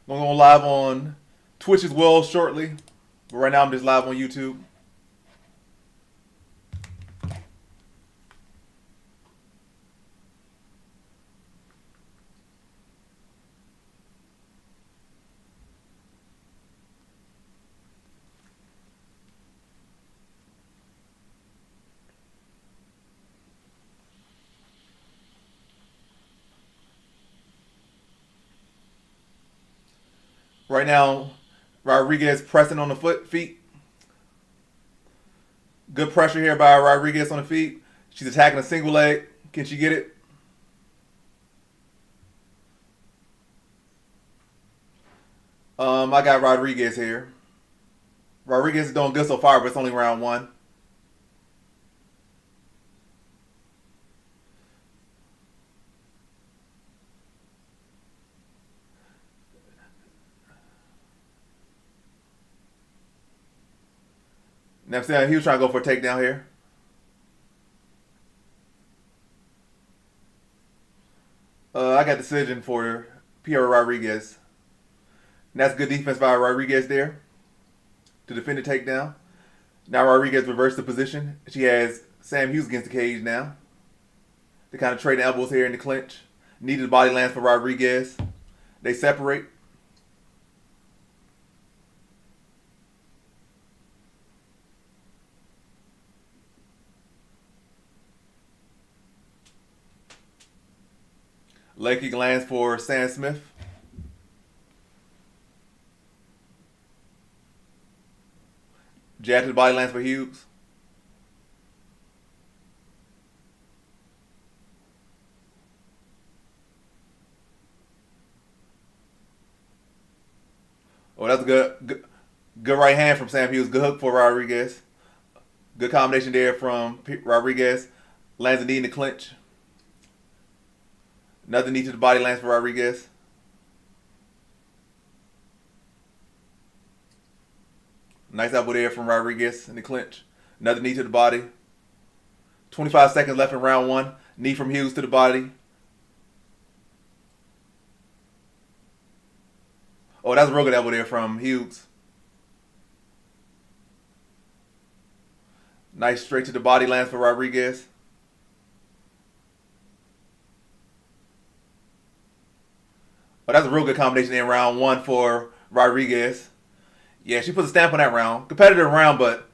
I'm going to go live on Twitch as well shortly. But right now I'm just live on YouTube. Right now, Rodriguez pressing on the feet. Good pressure here by Rodriguez on the feet. She's attacking a single leg. Can she get it? I got Rodriguez here. Rodriguez is doing good so far, but it's only round one. Now I'm saying he was trying to go for a takedown here. I got decision for Pierre Rodriguez. And that's good defense by Rodriguez there to defend the takedown. Now Rodriguez reversed the position. She has Sam Hughes against the cage now. They kind of trade elbows here in the clinch. Needed body lands for Rodriguez. They separate. Leg kick lands for Sam Smith. Jab to the body lands for Hughes. Oh, that's a good right hand from Sam Hughes. Good hook for Rodriguez. Good combination there from Rodriguez. Lands a knee in the clinch. Another knee to the body lands for Rodriguez. Nice elbow there from Rodriguez in the clinch. Another knee to the body. 25 seconds left in round one. Knee from Hughes to the body. Oh, that's a real good elbow there from Hughes. Nice straight to the body lands for Rodriguez. Oh, that's a real good combination in round one for Rodriguez. Yeah, she puts a stamp on that round. Competitive round, but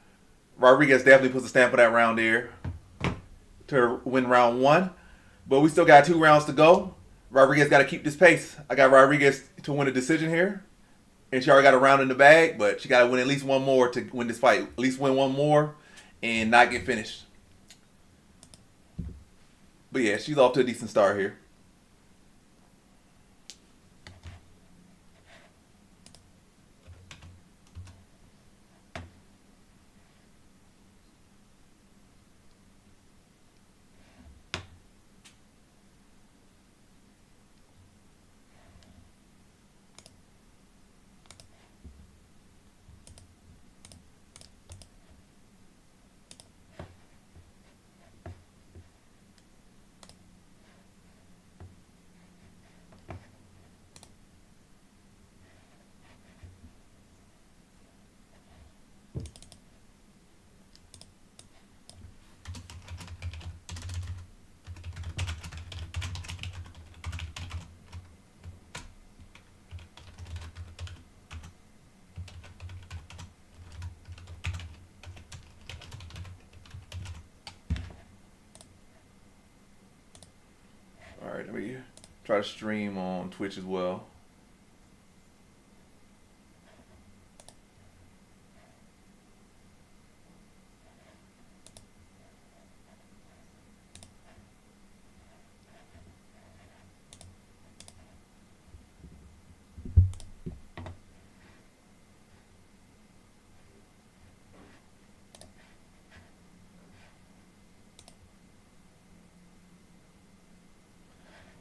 Rodriguez definitely puts a stamp on that round there to win round one. But we still got 2 rounds to go. Rodriguez got to keep this pace. I got Rodriguez to win a decision here. And she already got a round in the bag, but she got to win at least one more to win this fight. At least win one more and not get finished. But yeah, she's off to a decent start here. All right, let me try to stream on Twitch as well.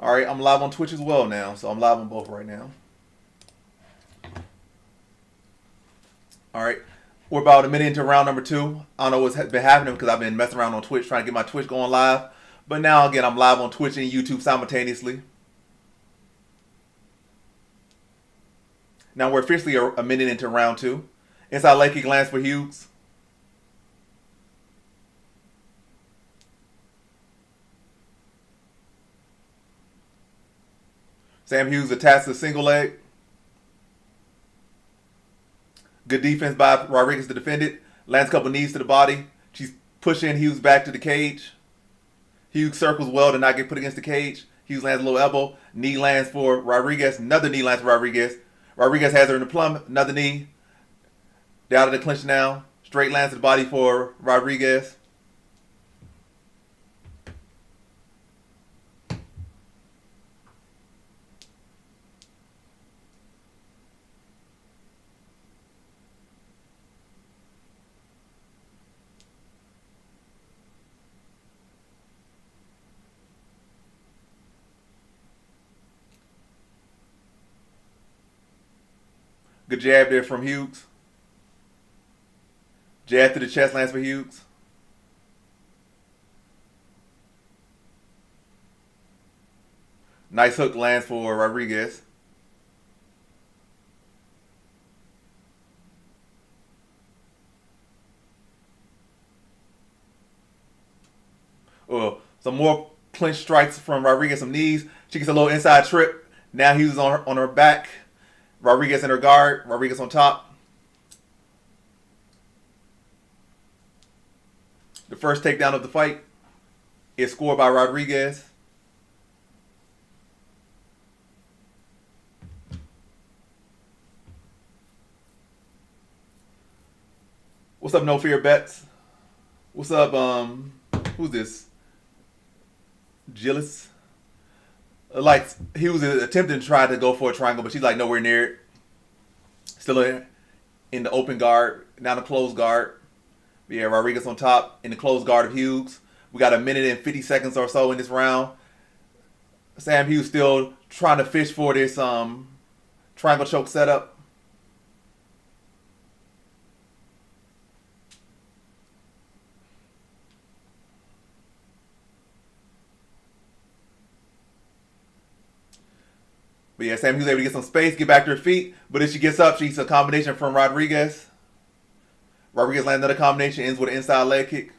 All right, I'm live on Twitch as well now, so I'm live on both right now. All right, we're about a minute into round number 2. I don't know what's been happening because I've been messing around on Twitch trying to get my Twitch going live. But now, again, I'm live on Twitch and YouTube simultaneously. Now we're officially a minute into round two. Inside leg kick lands for Hughes. Sam Hughes attacks the single leg. Good defense by Rodriguez to defend it. Lands a couple knees to the body. She's pushing Hughes back to the cage. Hughes circles well to not get put against the cage. Hughes lands a little elbow. Knee lands for Rodriguez. Another knee lands for Rodriguez. Rodriguez has her in the plum. Another knee. Down to the clinch now. Straight lands to the body for Rodriguez. Good jab there from Hughes. Jab to the chest lands for Hughes. Nice hook lands for Rodriguez. Oh, some more clinch strikes from Rodriguez, some knees. She gets a little inside trip. Now Hughes on her back. Rodriguez in her guard. Rodriguez on top. The first takedown of the fight is scored by Rodriguez. What's up, No Fear Bets? What's up, who's this? Gillis? Like, he was attempting to try to go for a triangle, but she's like nowhere near it. Still in the open guard, now the closed guard. But yeah, Rodriguez on top in the closed guard of Hughes. We got a minute and 50 seconds or so in this round. Sam Hughes still trying to fish for this triangle choke setup. But yeah, Sam Hughes able to get some space, get back to her feet. But if she gets up, she's a combination from Rodriguez. Rodriguez lands another combination, ends with an inside leg kick.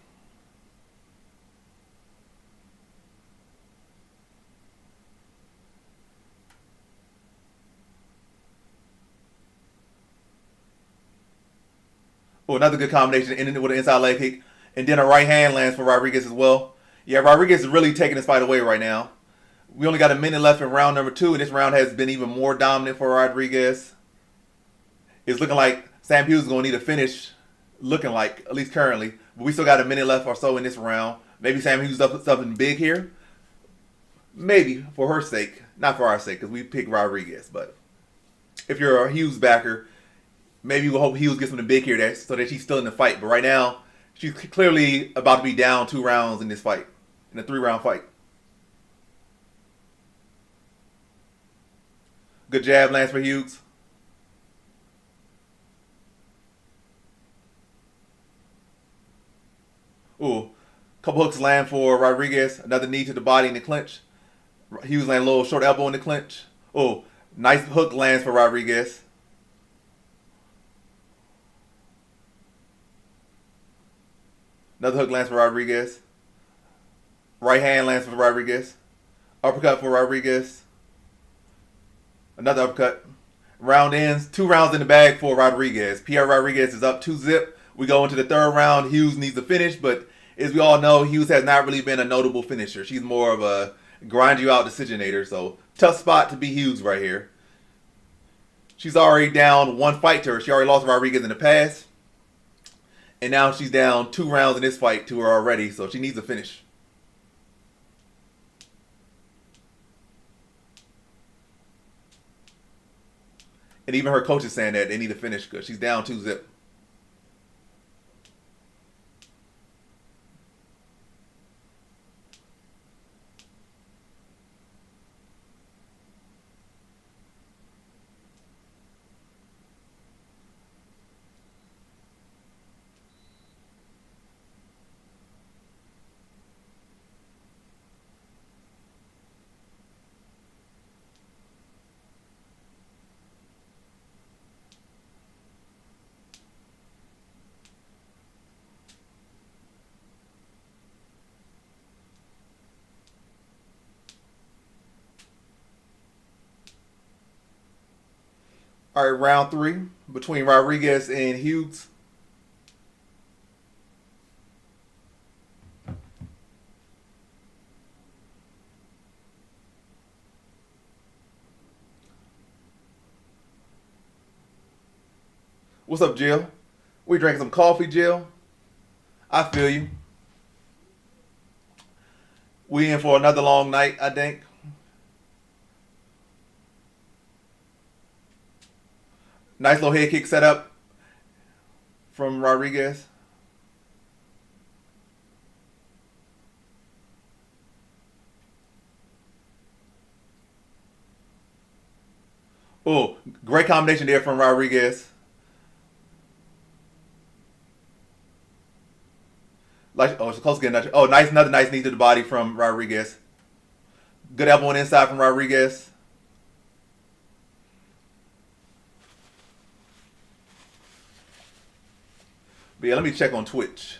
Oh, another good combination, ending it with an inside leg kick. And then a right hand lands for Rodriguez as well. Yeah, Rodriguez is really taking this fight away right now. We only got a minute left in round number two, and this round has been even more dominant for Rodriguez. It's looking like Sam Hughes is going to need a finish, looking like, at least currently. But we still got a minute left or so in this round. Maybe Sam Hughes does something big here. Maybe, for her sake. Not for our sake, because we picked Rodriguez. But if you're a Hughes backer, maybe we'll hope Hughes gets something big here so that she's still in the fight. But right now, she's clearly about to be down 2 rounds in this fight, in a 3-round fight. Good jab lands for Hughes. Ooh, couple hooks land for Rodriguez. Another knee to the body in the clinch. Hughes land a little short elbow in the clinch. Oh, nice hook lands for Rodriguez. Another hook lands for Rodriguez. Right hand lands for Rodriguez. Uppercut for Rodriguez. Another uppercut. Round ends. 2 rounds in the bag for Rodriguez. Pierre Rodriguez is up 2-zip. We go into the 3rd round. Hughes needs to finish, but as we all know, Hughes has not really been a notable finisher. She's more of a grind you out decisionator. So tough spot to be Hughes right here. She's already down 1 fight to her. She already lost Rodriguez in the past. And now she's down 2 rounds in this fight to her already. So she needs a finish. And even her coach is saying that they need to finish because she's down 2-zip. All right, round three between Rodriguez and Hughes. What's up, Jill? We drinking some coffee, Jill. I feel you. We in for another long night, I think. Nice little head kick set up from Rodriguez. Oh, great combination there from Rodriguez. Like, oh, it's close to getting. Oh, nice, another nice knee to the body from Rodriguez. Good elbow on the inside from Rodriguez. But yeah, let me check on Twitch.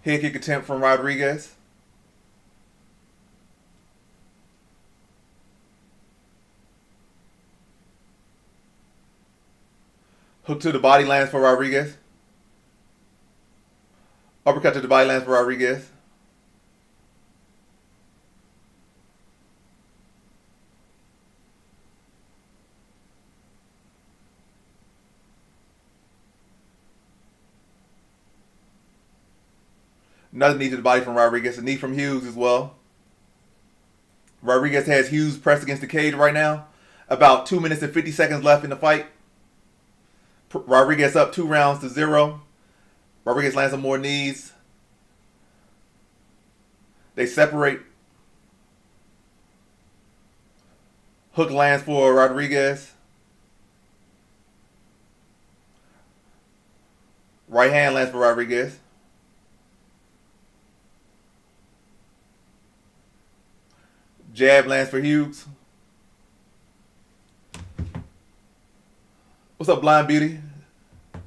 Head kick attempt from Rodriguez. Hook to the body lands for Rodriguez. Uppercut to the body lands for Rodriguez. Another knee to the body from Rodriguez. A knee from Hughes as well. Rodriguez has Hughes pressed against the cage right now. About 2 minutes and 50 seconds left in the fight. Rodriguez up 2-0. Rodriguez lands some more knees. They separate. Hook lands for Rodriguez. Right hand lands for Rodriguez. Jab lands for Hughes. What's up, Blind Beauty?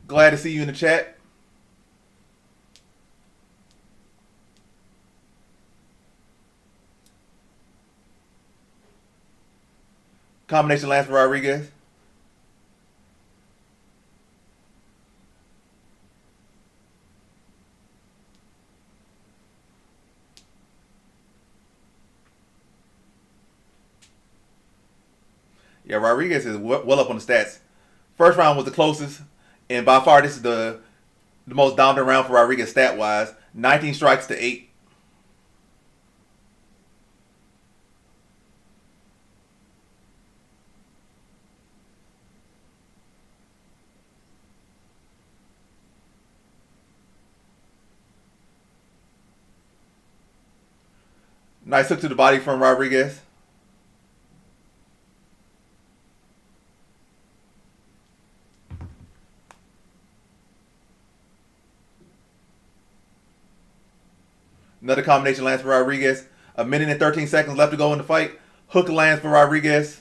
Glad to see you in the chat. Combination lands for Rodriguez. Yeah, Rodriguez is well up on the stats. First round was the closest, and by far this is the most dominant round for Rodriguez stat-wise. 19 strikes to 8. Nice hook to the body from Rodriguez. Another combination lands for Rodriguez. A minute and 13 seconds left to go in the fight. Hook lands for Rodriguez.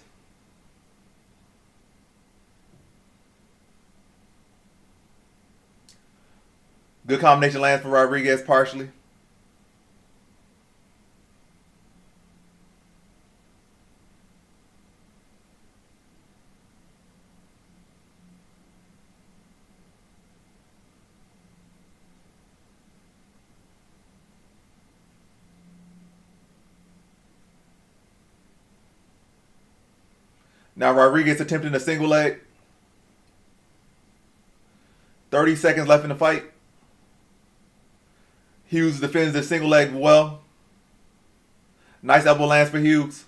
Good combination lands for Rodriguez partially. Now Rodriguez attempting a single leg. 30 seconds left in the fight. Hughes defends the single leg well. Nice elbow lands for Hughes.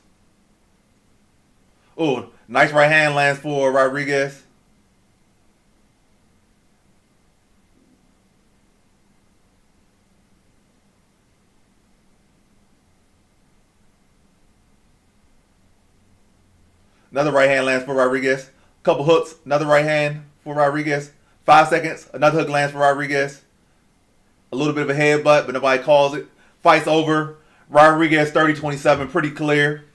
Oh, nice right hand lands for Rodriguez. Another right hand lands for Rodriguez. Couple hooks. Another right hand for Rodriguez. 5 seconds. Another hook lands for Rodriguez. A little bit of a headbutt, but nobody calls it. Fight's over. Rodriguez 30-27, pretty clear.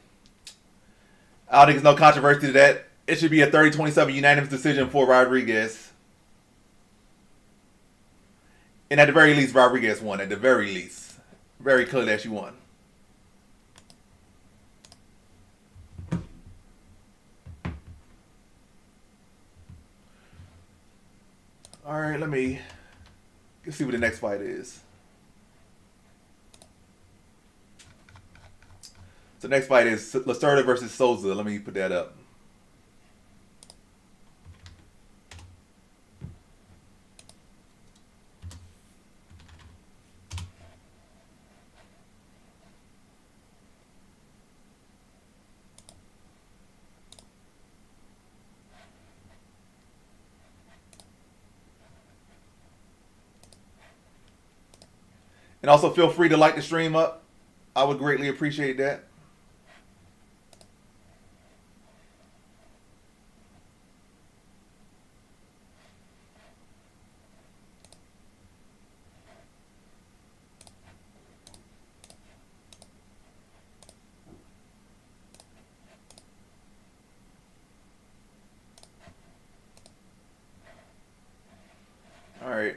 I don't think there's no controversy to that. It should be a 30-27 unanimous decision for Rodriguez. And at the very least, Rodriguez won. At the very least. Very clear that she won. Alright, let's see what the next fight is. So the next fight is Lacerda versus Souza. Let me put that up. And also feel free to like the stream up. I would greatly appreciate that. All right.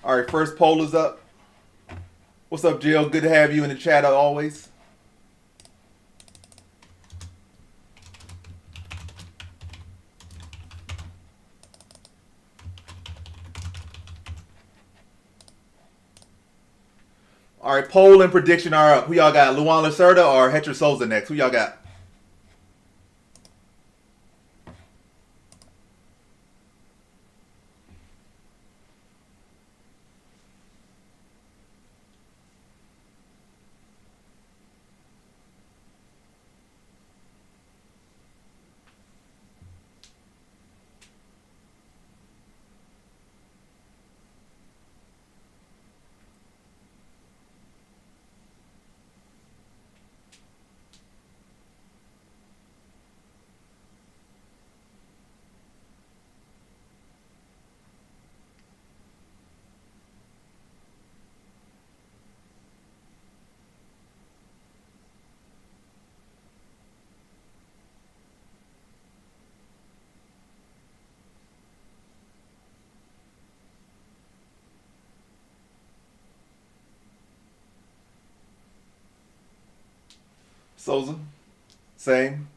All right, first poll is up. What's up, Jill? Good to have you in the chat as always. All right, poll and prediction are up. Who y'all got? Luan Lacerda or Hector Souza next? Who y'all got? Souza? Same.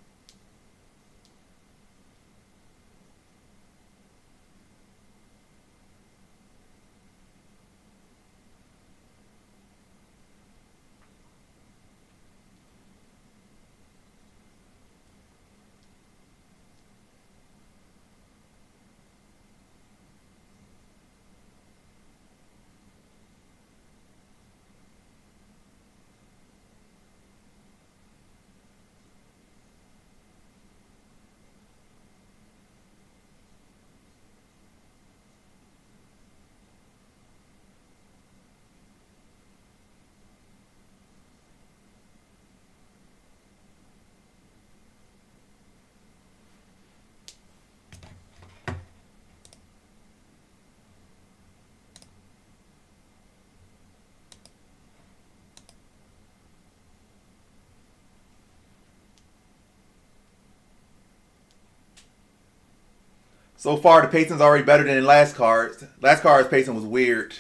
So far, the pacing's already better than the last cards. Last card's pacing was weird.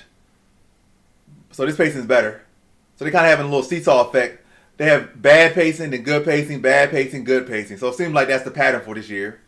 So this pacing's better. So they kind of having a little seesaw effect. They have bad pacing, then good pacing, bad pacing, good pacing. So it seems like that's the pattern for this year.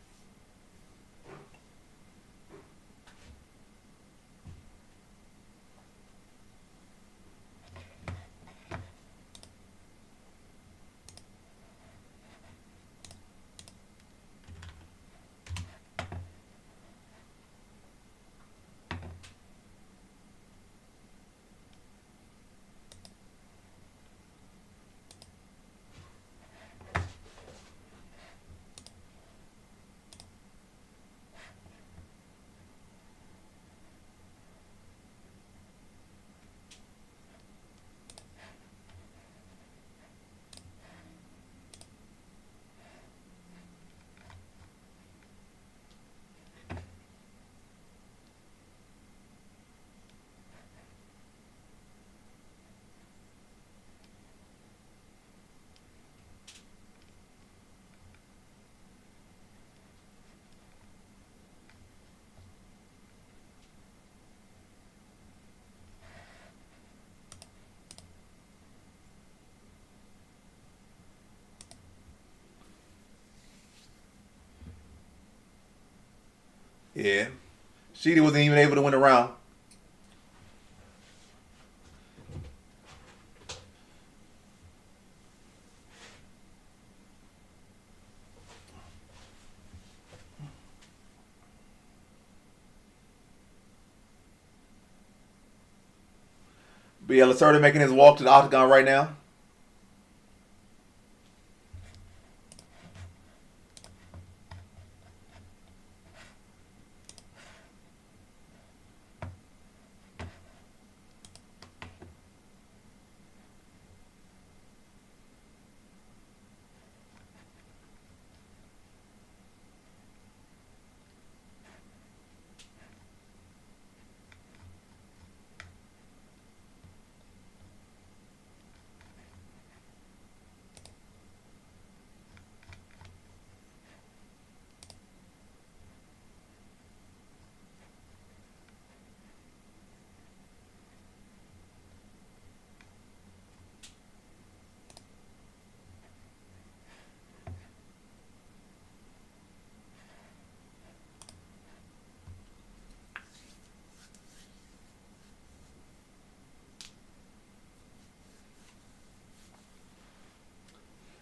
Yeah. Sheedy wasn't even able to win a round. But yeah, Lacerda making his walk to the octagon right now.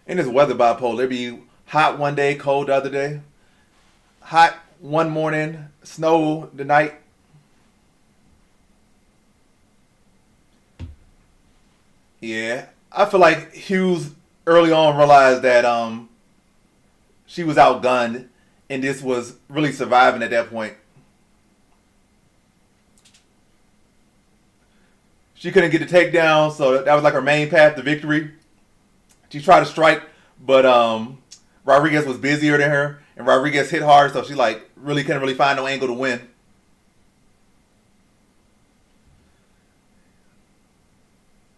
And this weather bipolar. It be hot one day, cold the other day. Hot one morning, snow the night. Yeah. I feel like Hughes early on realized that she was outgunned and this was really surviving at that point. She couldn't get the takedown, so that was like her main path to victory. She tried to strike, but Rodriguez was busier than her, and Rodriguez hit hard, so she like really couldn't really find no angle to win.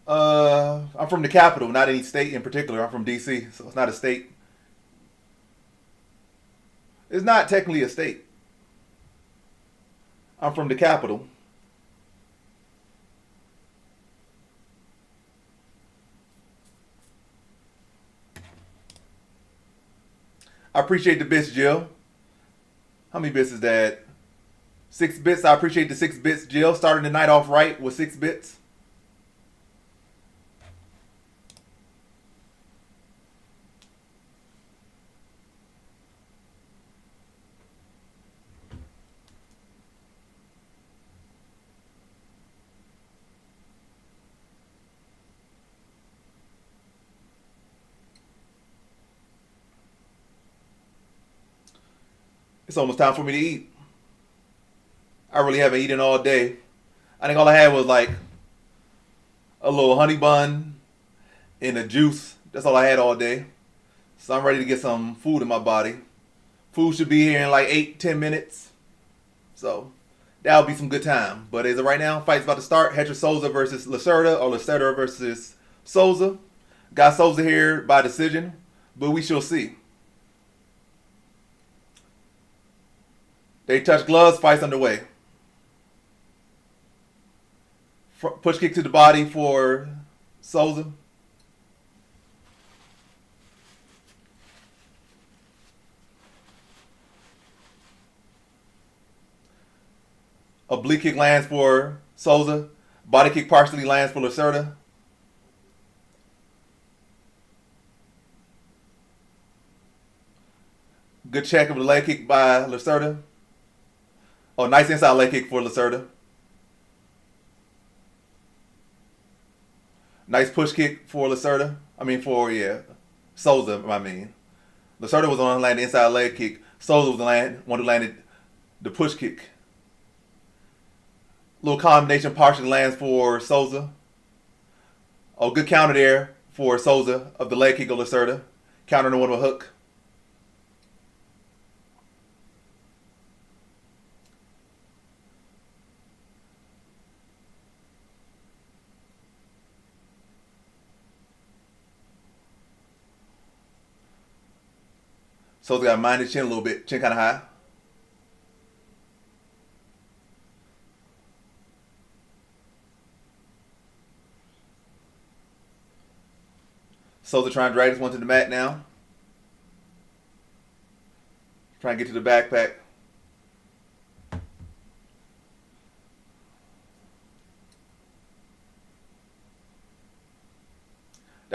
I'm from the capital, not any state in particular. I'm from DC, so it's not a state. It's not technically a state. I'm from the capital. I appreciate the bits, Jill. How many bits is that? 6 bits. I appreciate the 6 bits, Jill. Starting the night off right with 6 bits. It's almost time for me to eat. I really haven't eaten all day. I think all I had was like a little honey bun and a juice. That's all I had all day. So I'm ready to get some food in my body. Food should be here in like 8, 10 minutes. So that'll be some good time. But as of right now, fight's about to start. Hedger Souza versus Lacerda or Lacerda versus Souza. Got Souza here by decision, but we shall see. They touch gloves, fight's underway. Push kick to the body for Souza. Oblique kick lands for Souza. Body kick partially lands for Lacerda. Good check of the leg kick by Lacerda. Oh, nice inside leg kick for Lacerda. Nice push kick for Lacerda. Souza, I mean. Lacerda was the one who landed inside leg kick. Souza was the one who landed the push kick. Little combination partially lands for Souza. Oh, good counter there for Souza of the leg kick of Lacerda. Countering one with a hook. Souza got to mind his chin a little bit. Chin kind of high. Souza trying to drag this one to the mat now. Trying to get to the backpack.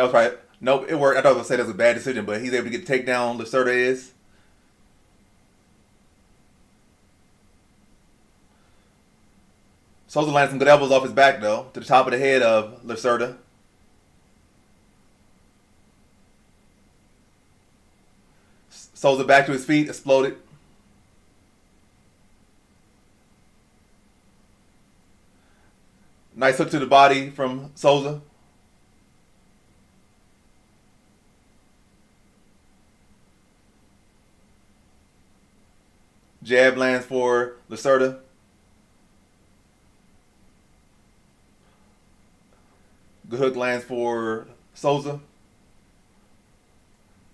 That was right. Nope, it worked. I thought I was gonna say that was a bad decision, but he's able to get the takedown. Lacerda is. Souza landed some good elbows off his back though, to the top of the head of Lacerda. Souza back to his feet, exploded. Nice hook to the body from Souza. Jab lands for Lacerda. Good hook lands for Souza.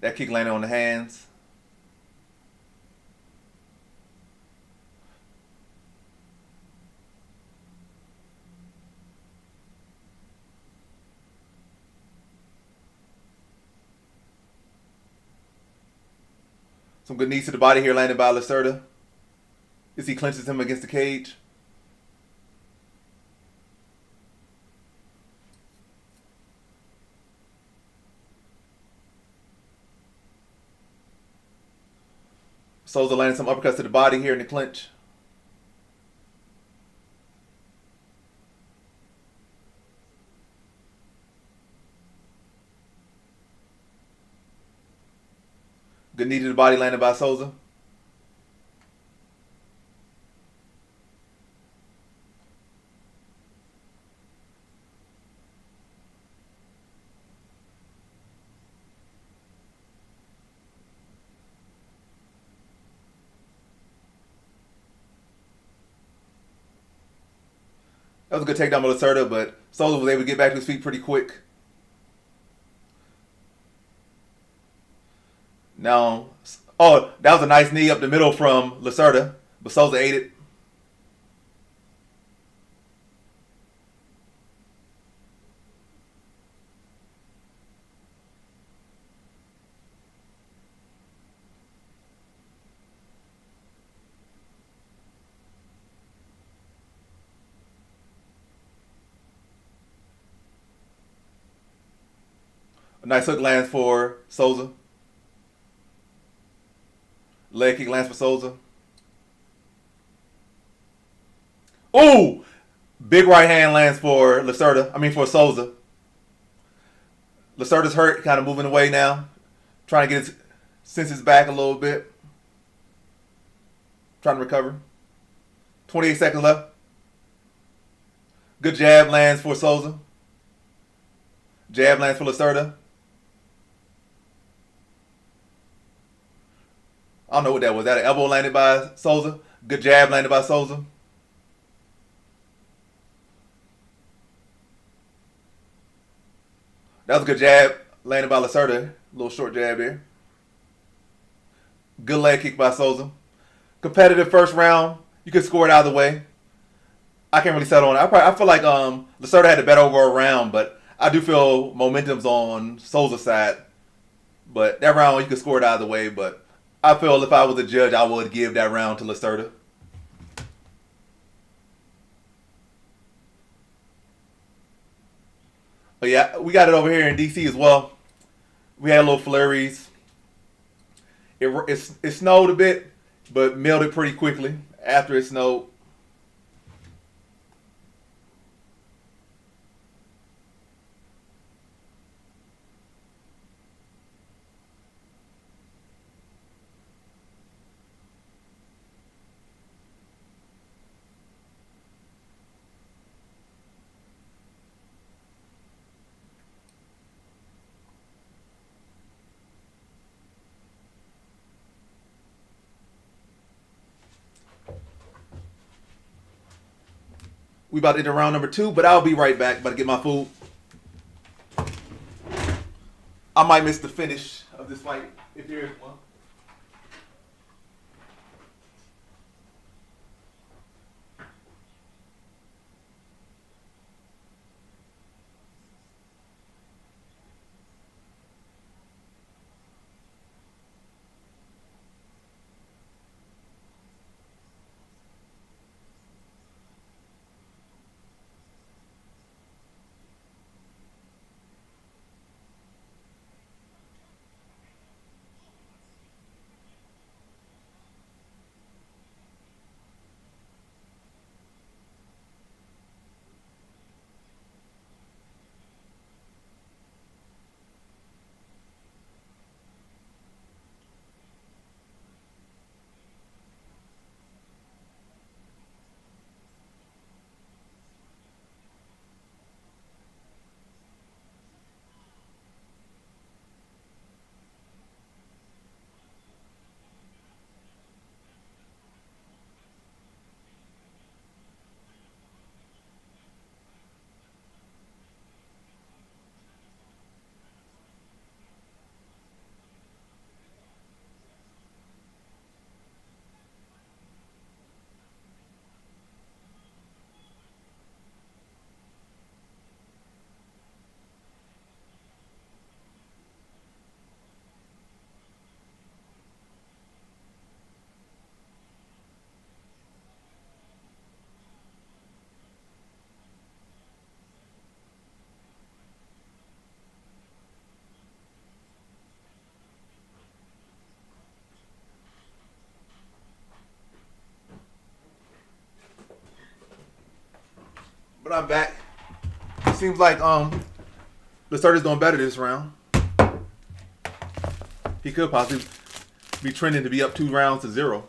That kick landed on the hands. Some good knees to the body here landed by Lacerda as he clinches him against the cage. Souza landed some uppercuts to the body here in the clinch. Good knee to the body landed by Souza. That was a good takedown by Lacerda, but Souza was able to get back to his feet pretty quick. Now, oh, that was a nice knee up the middle from Lacerda, but Souza ate it. A nice hook lands for Souza. Leg kick lands for Souza. Ooh! Big right hand lands for Lacerda. I mean for Souza. Lacerda's hurt, kind of moving away now. Trying to get his senses back a little bit. Trying to recover. 28 seconds left. Good jab lands for Souza. Jab lands for Lacerda. I don't know what that was. That an elbow landed by Souza? Good jab landed by Souza. That was a good jab landed by Lacerda. A little short jab there. Good leg kick by Souza. Competitive first round. You could score it either way. I can't really settle on it. I feel like Lacerda had a better overall round, but I do feel momentum's on Souza's side. But that round, you could score it either way, but I feel if I was a judge, I would give that round to Lacerda. But yeah, we got it over here in DC as well. We had little flurries. It snowed a bit, but melted pretty quickly after it snowed. We about to enter round number 2, but I'll be right back. About to get my food. I might miss the finish of this fight if there is one. But I'm back. It seems like Lacerda's doing better this round. He could possibly be trending to be up 2-0.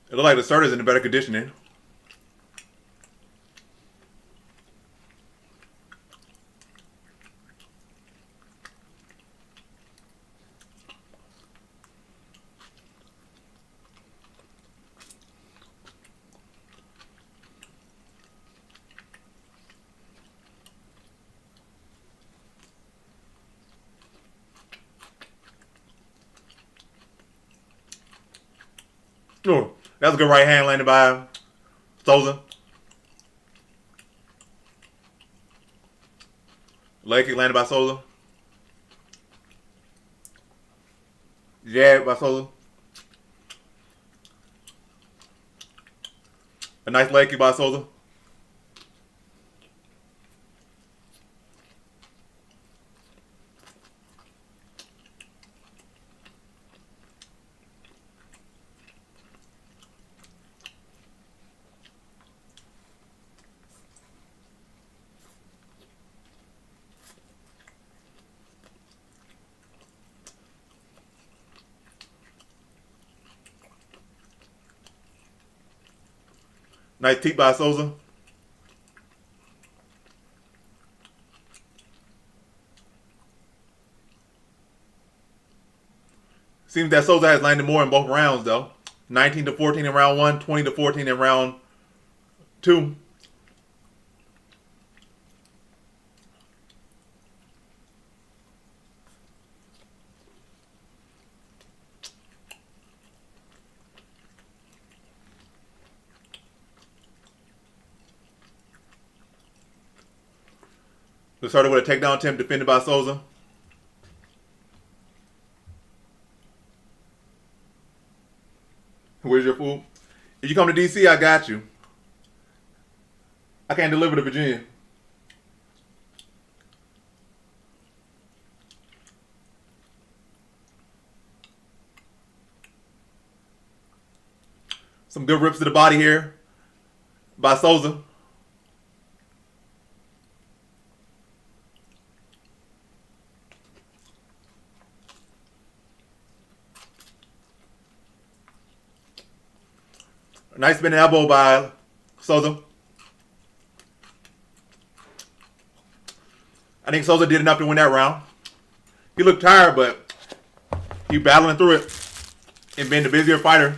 It looks like Lacerda's in a better conditioning. Oh, that was a good right hand landed by Souza. Leg kick landed by Souza. Jab by Souza. A nice leg kick by Souza. Nice teep by Souza. Seems that Souza has landed more in both rounds, though. 19-14 in round 1, 20-14 in round 2. We started with a takedown attempt defended by Souza. Where's your food? If you come to DC, I got you. I can't deliver to Virginia. Some good rips to the body here by Souza. A nice spinning elbow by Souza. I think Souza did enough to win that round. He looked tired, but he battling through it and being the busier fighter.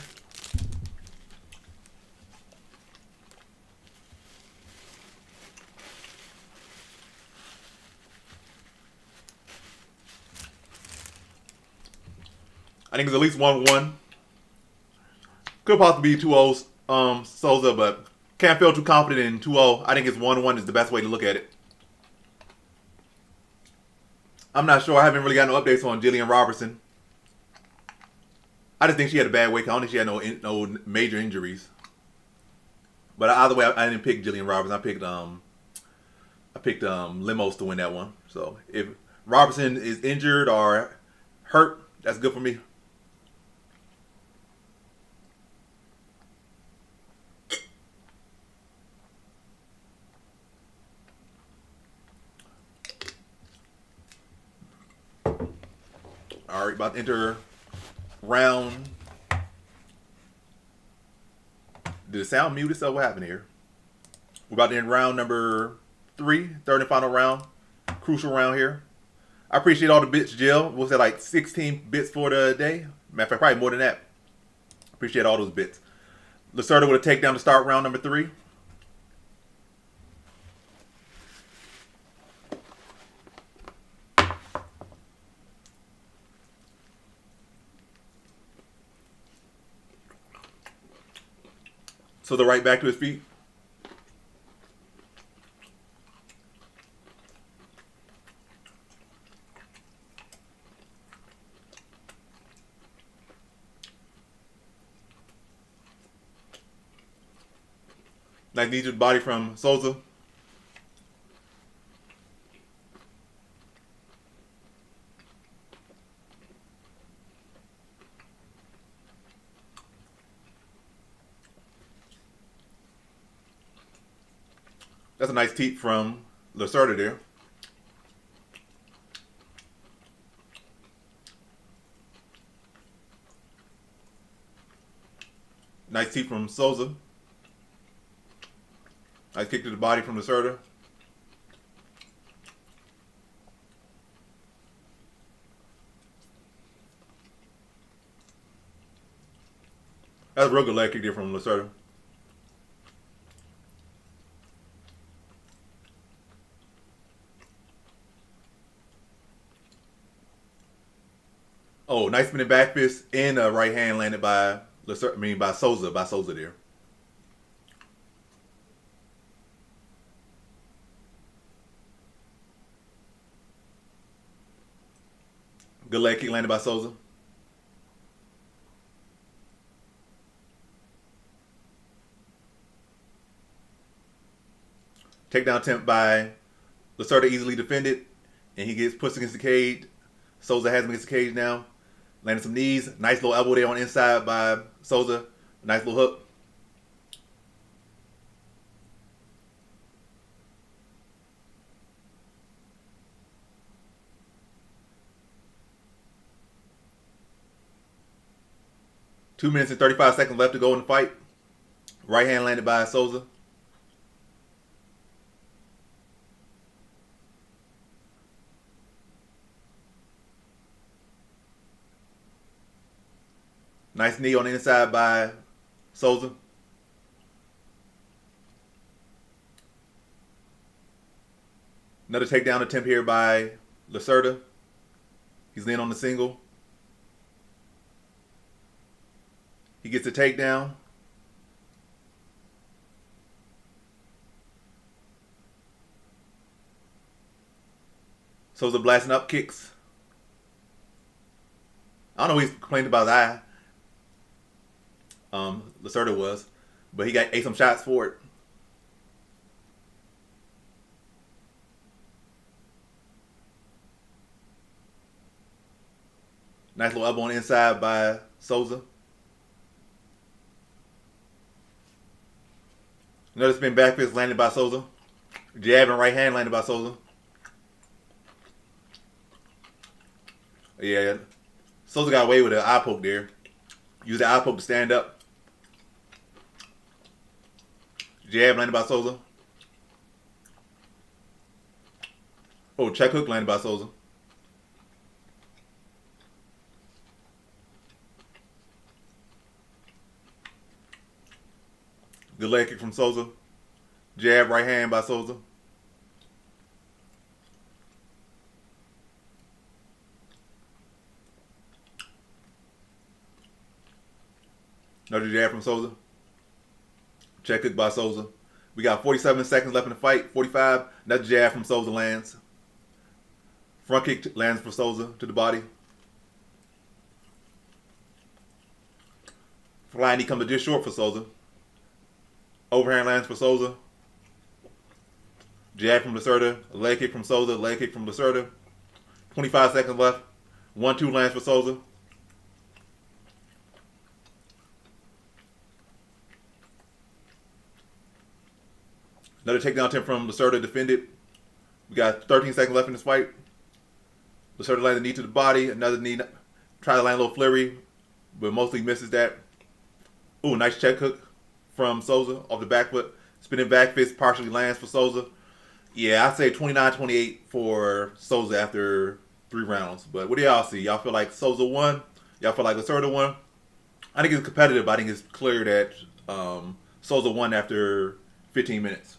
I think it's at least 1-1. Could possibly be 2-0 Souza, but can't feel too confident in 2-0. I think it's 1-1 is the best way to look at it. I'm not sure. I haven't really got no updates on Jillian Robertson. I just think she had a bad week. I don't think she had no major injuries. But either way, I didn't pick Jillian Robertson. I picked Limos to win that one. So if Robertson is injured or hurt, that's good for me. All right, about to enter round. Did the sound mute itself? What happened here? We're about to end round number 3, third and final round. Crucial round here. I appreciate all the bits, Jill. We'll say like 16 bits for the day. Matter of fact, probably more than that. Appreciate all those bits. Lacerda with a takedown to start round number 3. So the right back to his feet. Nice knee to the body from Souza. That's a nice teep from Lacerda there. Nice teep from Souza. Nice kick to the body from Lacerda. That's a real good leg kick there from Lacerda. Oh, nice spinning back fist and a right hand landed by by Souza there. Good leg kick landed by Souza. Takedown attempt by Lacerda easily defended, and he gets pushed against the cage. Souza has him against the cage now. Landing some knees. Nice little elbow there on the inside by Souza. Nice little hook. Two minutes and 35 seconds left to go in the fight. Right hand landed by Souza. Nice knee on the inside by Souza. Another takedown attempt here by Lacerda. He's in on the single. He gets a takedown. Souza blasting up kicks. I don't know what he's complaining about his eye. Lacerda was, but he ate some shots for it. Nice little elbow on the inside by Souza. Another spin back fist landed by Souza. Jab and right hand landed by Souza. Yeah, Souza got away with an eye poke there. Use the eye poke to stand up. Jab landed by Souza. Oh, check hook landed by Souza. Good leg kick from Souza. Jab right hand by Souza. Another jab from Souza. Check hook by Souza. We got 47 seconds left in the fight. 45. Another jab from Souza lands. Front kick lands for Souza to the body. Flying knee comes just short for Souza. Overhand lands for Souza. Jab from Lacerda. Leg kick from Souza. Leg kick from Lacerda. 25 seconds left. 1-2 lands for Souza. Another takedown attempt from Lacerda defended. We got 13 seconds left in this fight. Lacerda lands a knee to the body. Another knee. Try to land a little flurry, but mostly misses that. Ooh, nice check hook from Souza off the back foot. Spinning back fist partially lands for Souza. Yeah, I'd say 29-28 for Souza after 3 rounds. But what do y'all see? Y'all feel like Souza won? Y'all feel like Lacerda won? I think it's competitive, but I think it's clear that Souza won after 15 minutes.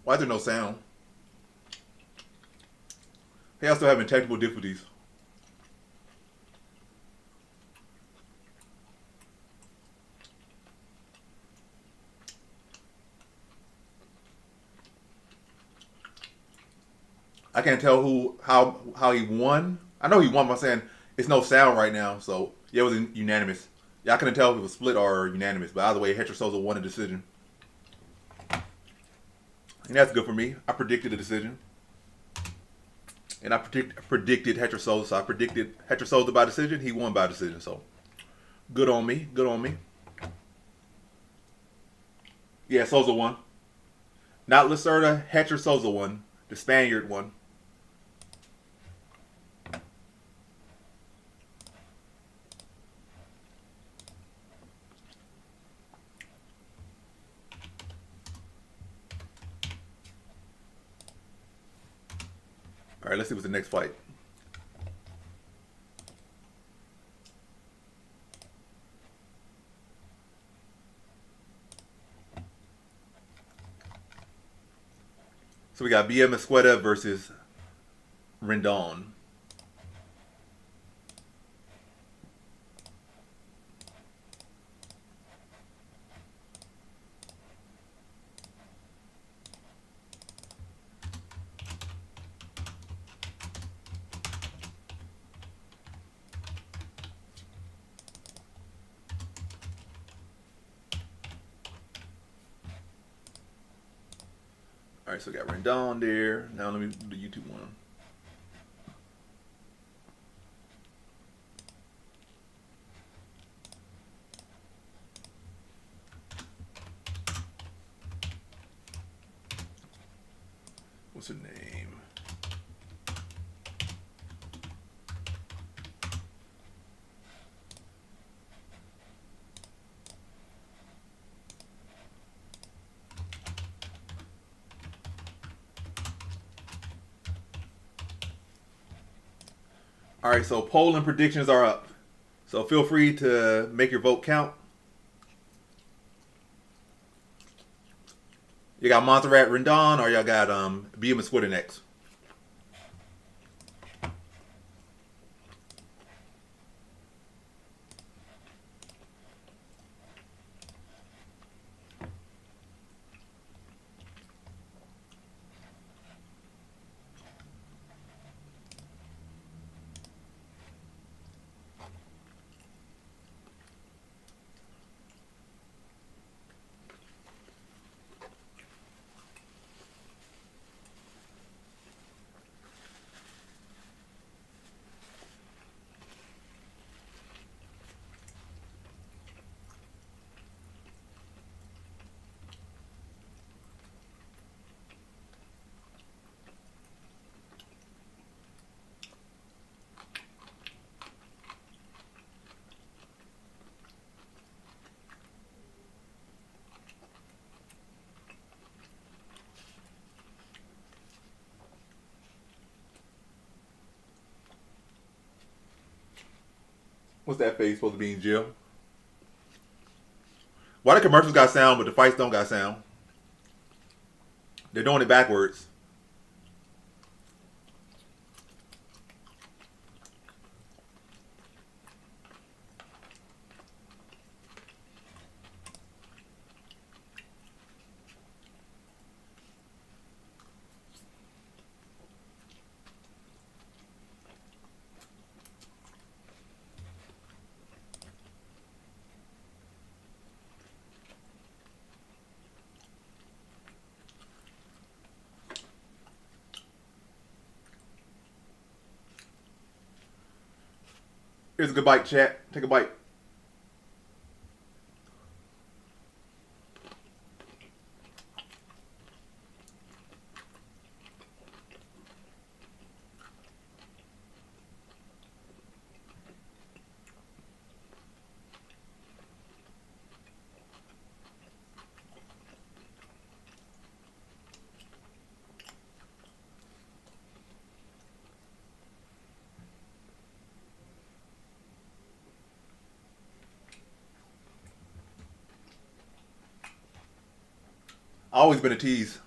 Why is there no sound? Hey, I'm still having technical difficulties. I can't tell how he won. I know he won by saying it's no sound right now. So yeah, it was unanimous. Yeah, I couldn't tell if it was split or unanimous, but either way, Hector Souza won a decision, and that's good for me. I predicted a decision, and I predicted Hector Souza. So I predicted Hector Souza by decision. He won by decision. So good on me. Good on me. Yeah, Souza won. Not Lacerda. Hector Souza won. The Spaniard won. All right, let's see what's the next fight. So we got BM Escueta versus Rendon. All right, so we got Rendon there. Now let me do the YouTube one. What's her name? All right, so poll and predictions are up. So feel free to make your vote count. You got Montserrat Rendon or y'all got BM Escueta next? What's that face supposed to be in jail? Why the commercials got sound but the fights don't got sound? They're doing it backwards. Here's a good bite, chat. Take a bite. Always been a tease.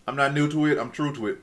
I'm not new to it. I'm true to it.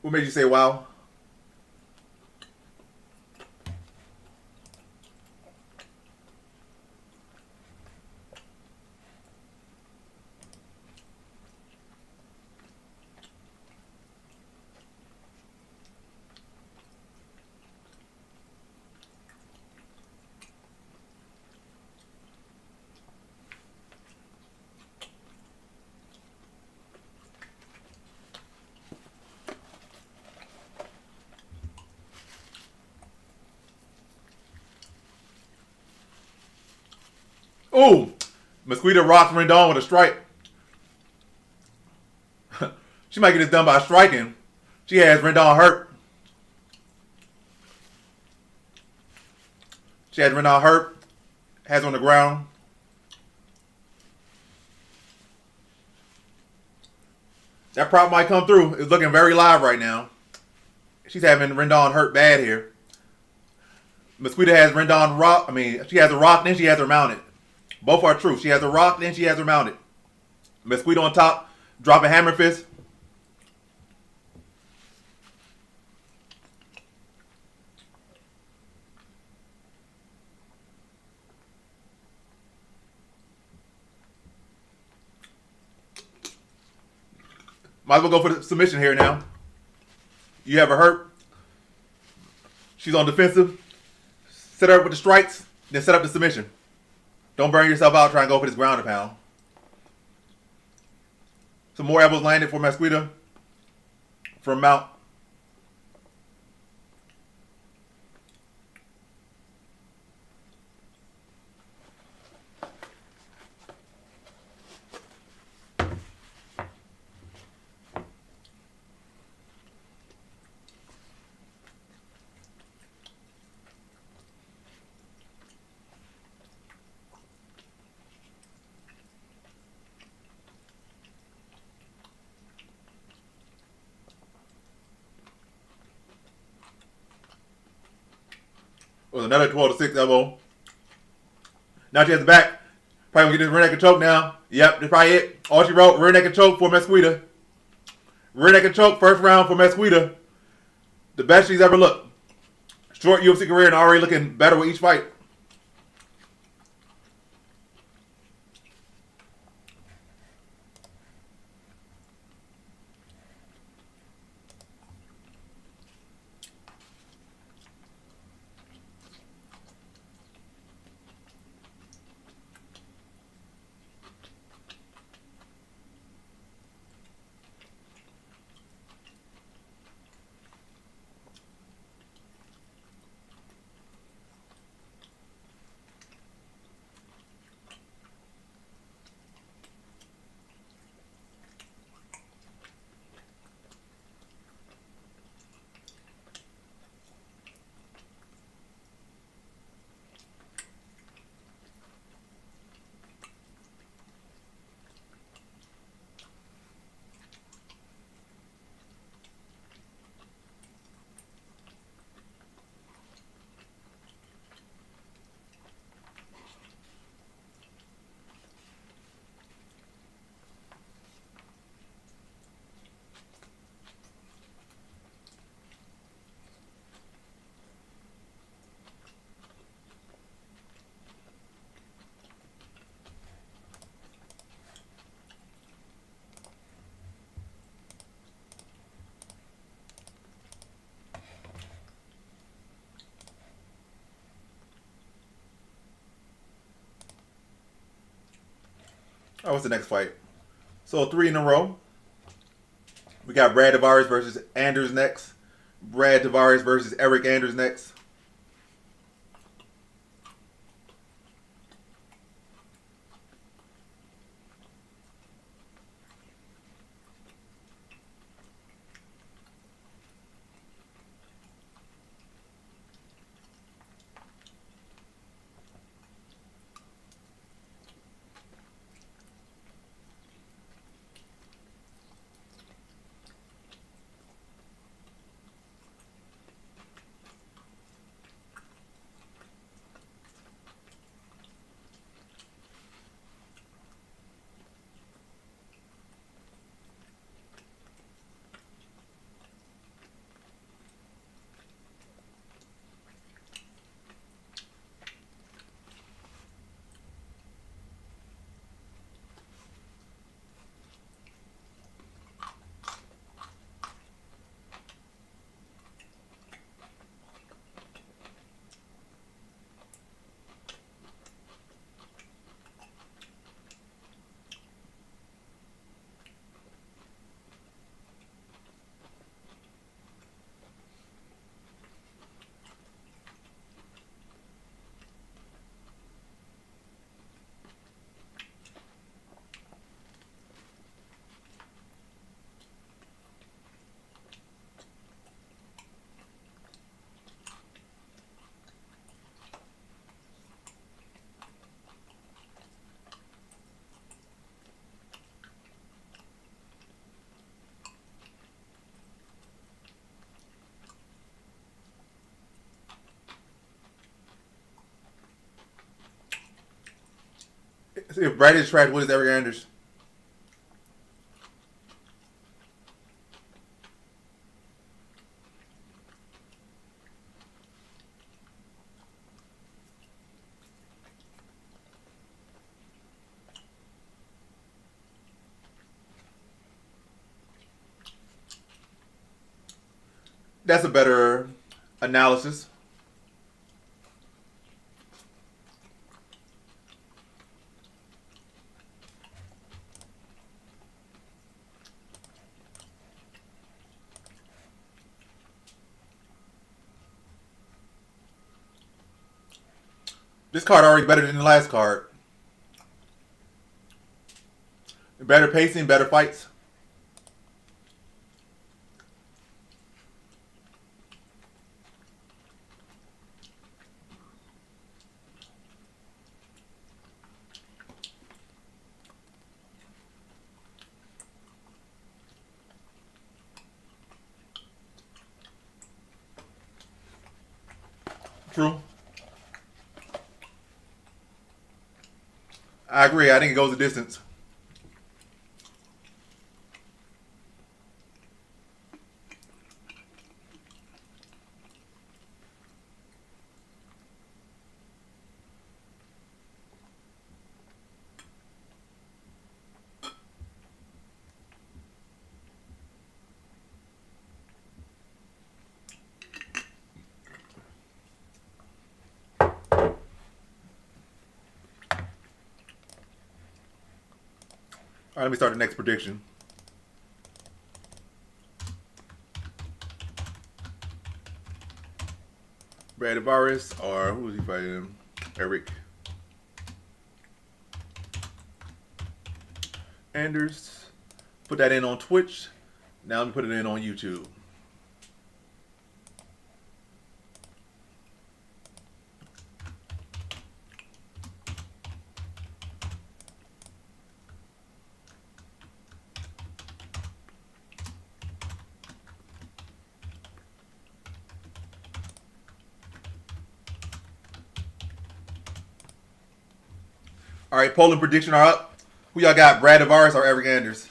What made you say wow? Oh, Mosquito rocks Rendon with a strike. She might get this done by striking. She has Rendon hurt. She has Rendon hurt. Has on the ground. That prop might come through. It's looking very live right now. She's having Rendon hurt bad here. Mosquito has Rendon rock. I mean, she has a rock, then she has her mounted. Both are true. She has a rock, then she has her mounted. Mosquito on top, dropping hammer fist. Might as well go for the submission here now. You have her hurt. She's on defensive. Set her up with the strikes, then set up the submission. Don't burn yourself out trying to go for this ground and pound. Some more elbows landed for Mosquito from Mount. Was another 12-6 elbow. Now she has the back. Probably gonna get this rear naked choke now. Yep, that's probably it. All she wrote, rear naked choke for Mesquita. Rear naked choke, first round for Mesquita. The best she's ever looked. Short UFC career and already looking better with each fight. Oh, what's the next fight? So 3 in a row. We got Brad Tavares versus Anders next. Brad Tavares versus Eric Anders next. If Brad is trash, what is Eric Anders? That's a better analysis. This card already better than the last card. Better pacing, better fights. True. I agree. I think it goes the distance. All right, let me start the next prediction. Brad Tavares, or who was he fighting? Eric Anders. Put that in on Twitch. Now let me put it in on YouTube. All right, polling prediction are up. Who y'all got, Brad Tavares or Eric Anders?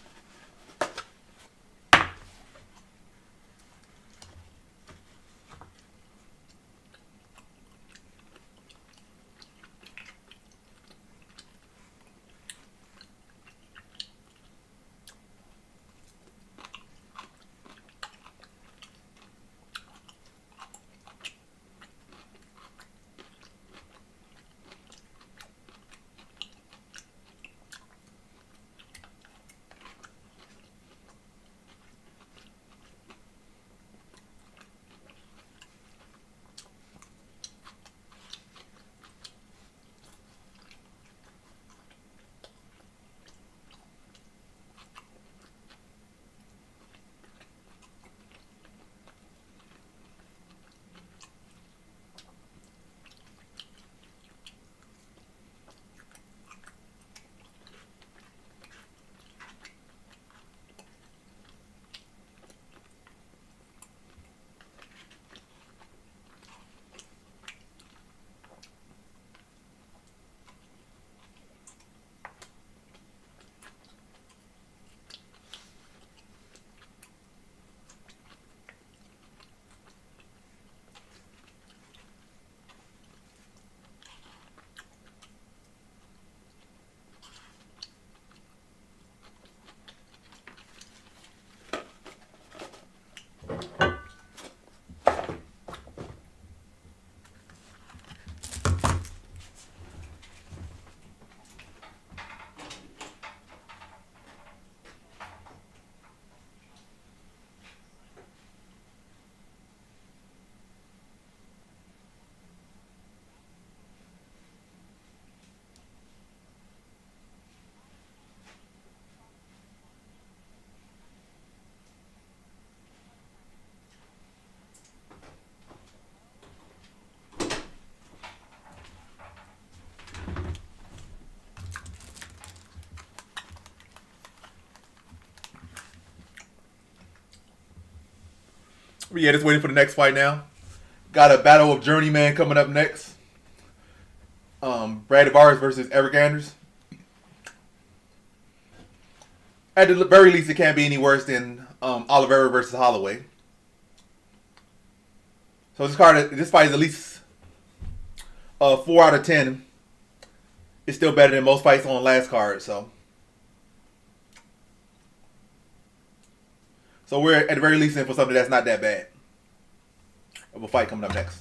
Yeah, just waiting for the next fight now. Got a battle of journeyman coming up next. Brad Tavares versus Eric Anders. At the very least, it can't be any worse than Oliveira versus Holloway. So this fight is at least 4 out of 10. It's still better than most fights on the last card. So we're at the very least in for something that's not that bad of a fight coming up next.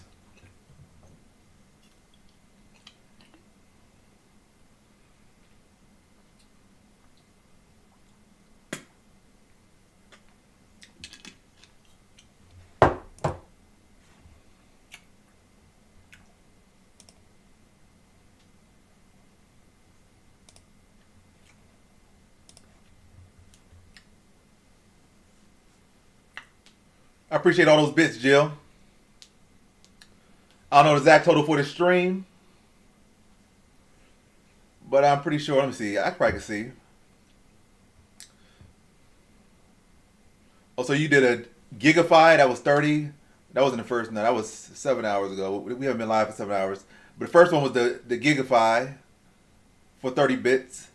I appreciate all those bits, Jill. I don't know the exact total for the stream, but I'm pretty sure. Let me see. I probably can see. Oh, so you did a Gigafy that was 30. That wasn't the first. No, that was 7 hours ago. We haven't been live for 7 hours. But the first one was the Gigafy for 30 bits,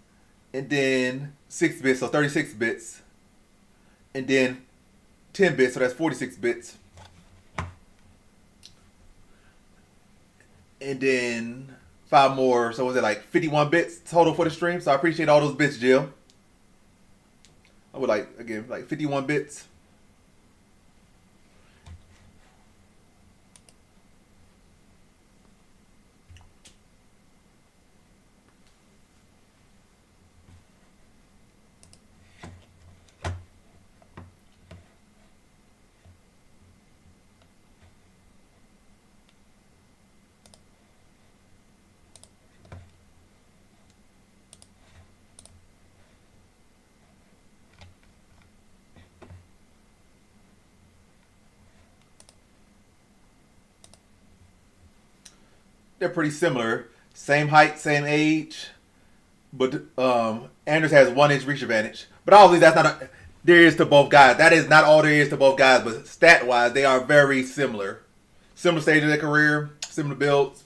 and then 6 bits, so 36 bits, and then 10 bits, so that's 46 bits, and then 5 more, so was it like 51 bits total for the stream? So I appreciate all those bits, Jill. I would like, again, like 51 bits. They're pretty similar. Same height, same age. But Anders has 1 inch reach advantage. But obviously that's not there is to both guys. That is not all there is to both guys, but stat wise, they are very similar. Similar stage of their career, similar builds.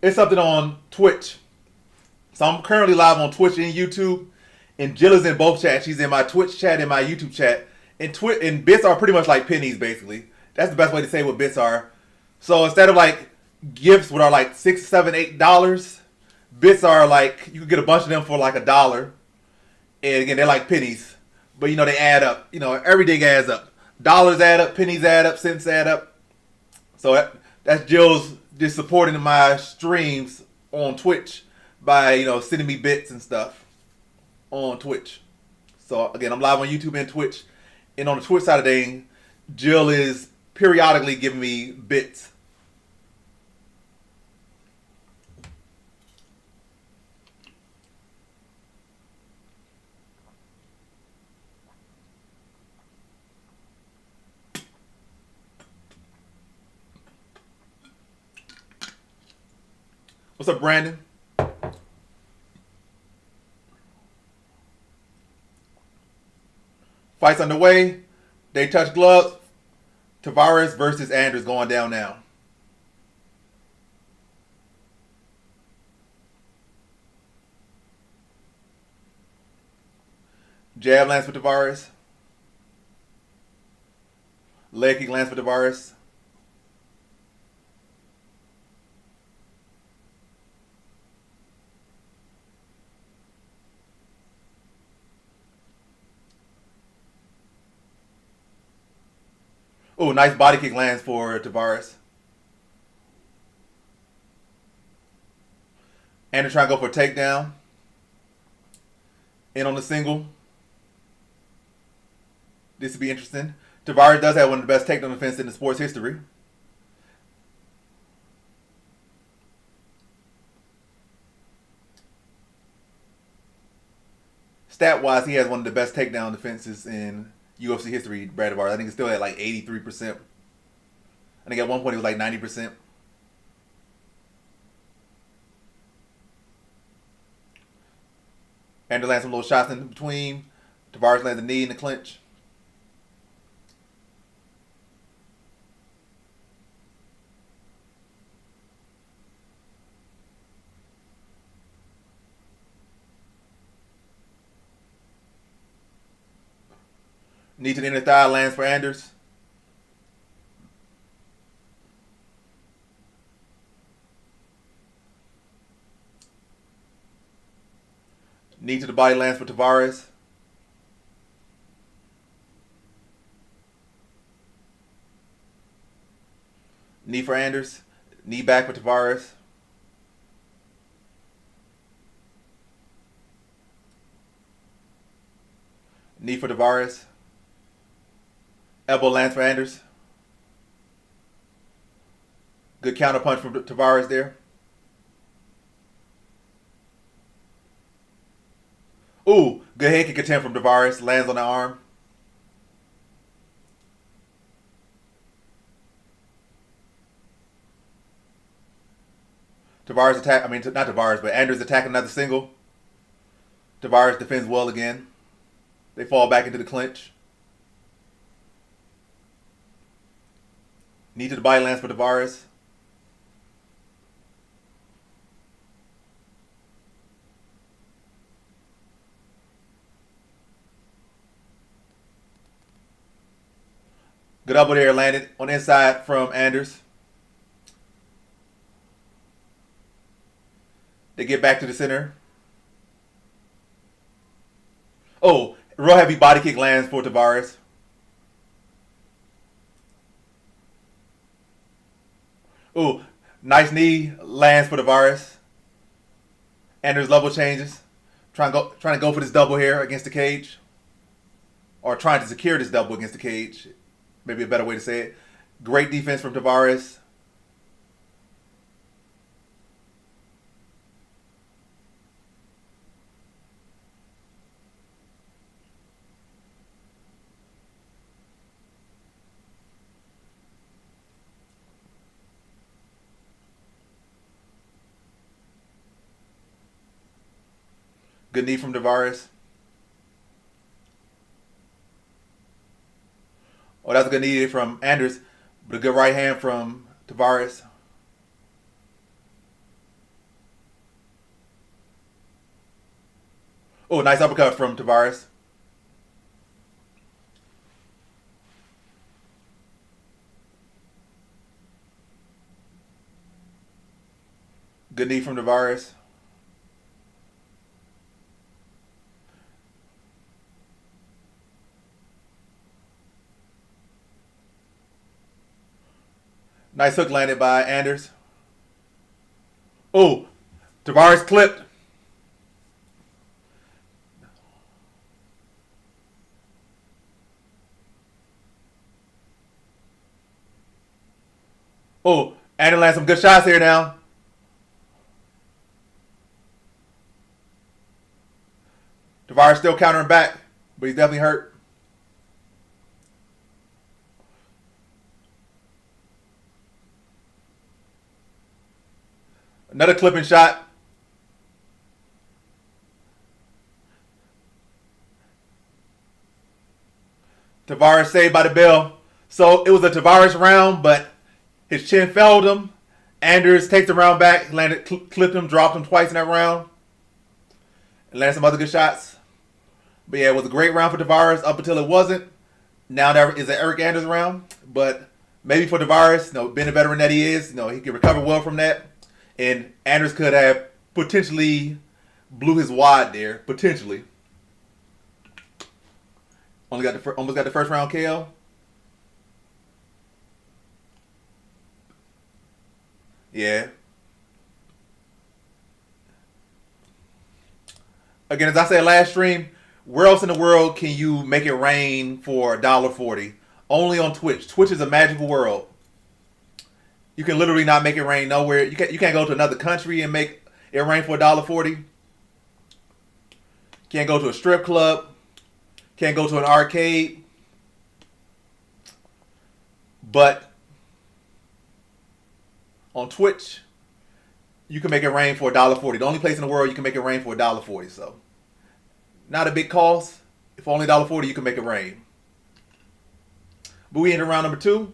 It's something on Twitch. So I'm currently live on Twitch and YouTube. And Jill is in both chats. She's in my Twitch chat and my YouTube chat. And bits are pretty much like pennies, basically. That's the best way to say what bits are. So instead of like gifts, what are like $6, $7, $8, bits are like you can get a bunch of them for like $1. And again, they're like pennies, but they add up. Everything adds up. Dollars add up, pennies add up, cents add up. So that's Jill's just supporting my streams on Twitch by sending me bits and stuff on Twitch. So again, I'm live on YouTube and Twitch, and on the Twitch side of things, Jill is periodically giving me bits. What's up, Brandon? Fights underway. They touch gloves. Tavares versus Anders going down now. Jab lands for Tavares. Leg kick lands for Tavares. Oh, nice body kick lands for Tavares. Anders trying to go for a takedown. In on the single. This would be interesting. Tavares does have one of the best takedown defense in the sport's history. Stat-wise, he has one of the best takedown defenses in UFC history, Brad Tavares. I think it's still at like 83%. I think at one point it was like 90%. Anders lands some little shots in between. Tavares lands a knee in the clinch. Knee to the inner thigh lands for Anders. Knee to the body lands for Tavares. Knee for Anders. Knee back for Tavares. Knee for Tavares. Elbow lands for Anders. Good counter punch from Tavares there. Ooh, good head kick attempt from Tavares. Lands on the arm. Tavares attack. I mean, not Tavares, but Anders attacking another single. Tavares defends well again. They fall back into the clinch. Knee to the body lands for Tavares. Good elbow there, landed on the inside from Anders. They get back to the center. Oh, real heavy body kick lands for Tavares. Oh, nice knee lands for Tavares. Anders level changes. Trying to go for this double here against the cage. Or trying to secure this double against the cage. Maybe a better way to say it. Great defense from Tavares. Good knee from Tavares. Oh, that's a good knee from Anders, but a good right hand from Tavares. Oh, nice uppercut from Tavares. Good knee from Tavares. Nice hook landed by Anders. Oh, Tavares clipped. Oh, Anders lands some good shots here now. Tavares still countering back, but he's definitely hurt. Another clipping shot. Tavares saved by the bell. So it was a Tavares round, but his chin failed him. Anders takes the round back, landed, clipped him, dropped him twice in that round, and landed some other good shots. But yeah, it was a great round for Tavares up until it wasn't. Now there is an Eric Anders round, but maybe for Tavares, being the veteran that he is, he can recover well from that. And Anders could have potentially blew his wad there, potentially. Almost got the first round KO. Yeah. Again, as I said last stream, where else in the world can you make it rain for $1.40? Only on Twitch. Twitch is a magical world. You can literally not make it rain nowhere. You can't go to another country and make it rain for $1.40. Can't go to a strip club. Can't go to an arcade. But on Twitch, you can make it rain for $1.40. The only place in the world you can make it rain for $1.40. So, not a big cost. If only $1.40, you can make it rain. But we in round number 2.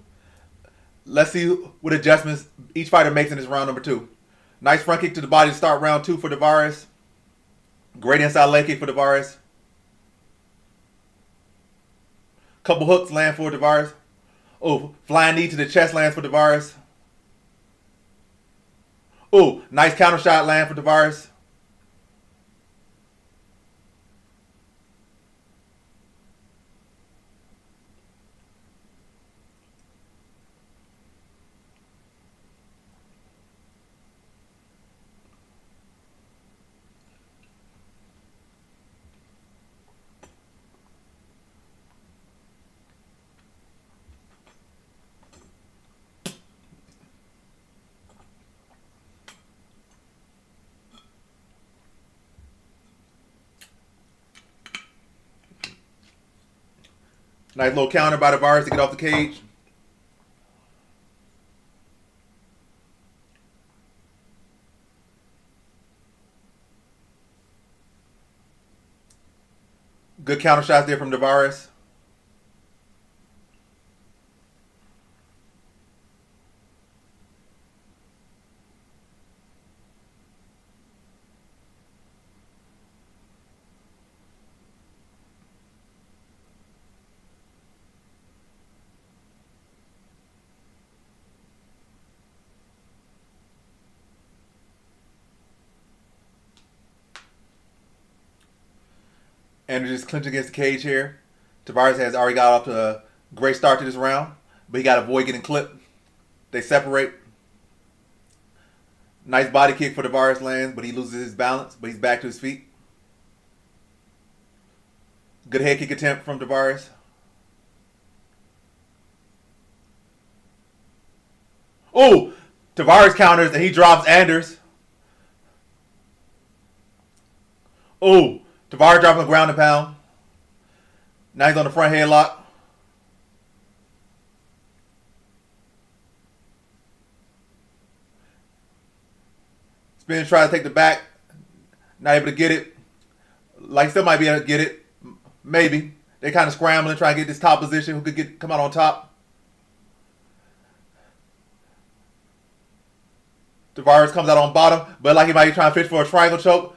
Let's see what adjustments each fighter makes in this round number 2. Nice front kick to the body to start round 2 for Tavares. Great inside leg kick for Tavares. Couple hooks land for Tavares. Oh, flying knee to the chest lands for Tavares. Oh, nice counter shot land for Tavares. Nice little counter by Tavares to get off the cage. Good counter shots there from Tavares. Andrews just clinching against the cage here. Tavares has already got off to a great start to this round, but he got to avoid getting clipped. They separate. Nice body kick for Tavares lands, but he loses his balance, but he's back to his feet. Good head kick attempt from Tavares. Oh, Tavares counters and he drops Anders. Oh, Tavares dropping the ground and pound. Now he's on the front headlock. Spin tries to take the back. Not able to get it. Like still might be able to get it. Maybe. They kind of scrambling, trying to get this top position. Who could come out on top? Tavares comes out on bottom, but like he might be trying to fish for a triangle choke.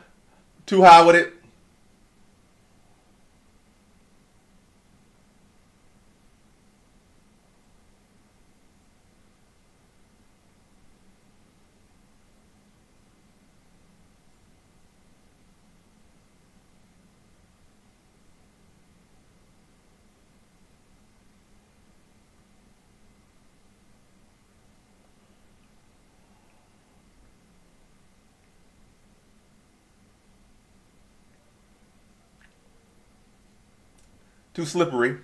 Too high with it. Too slippery.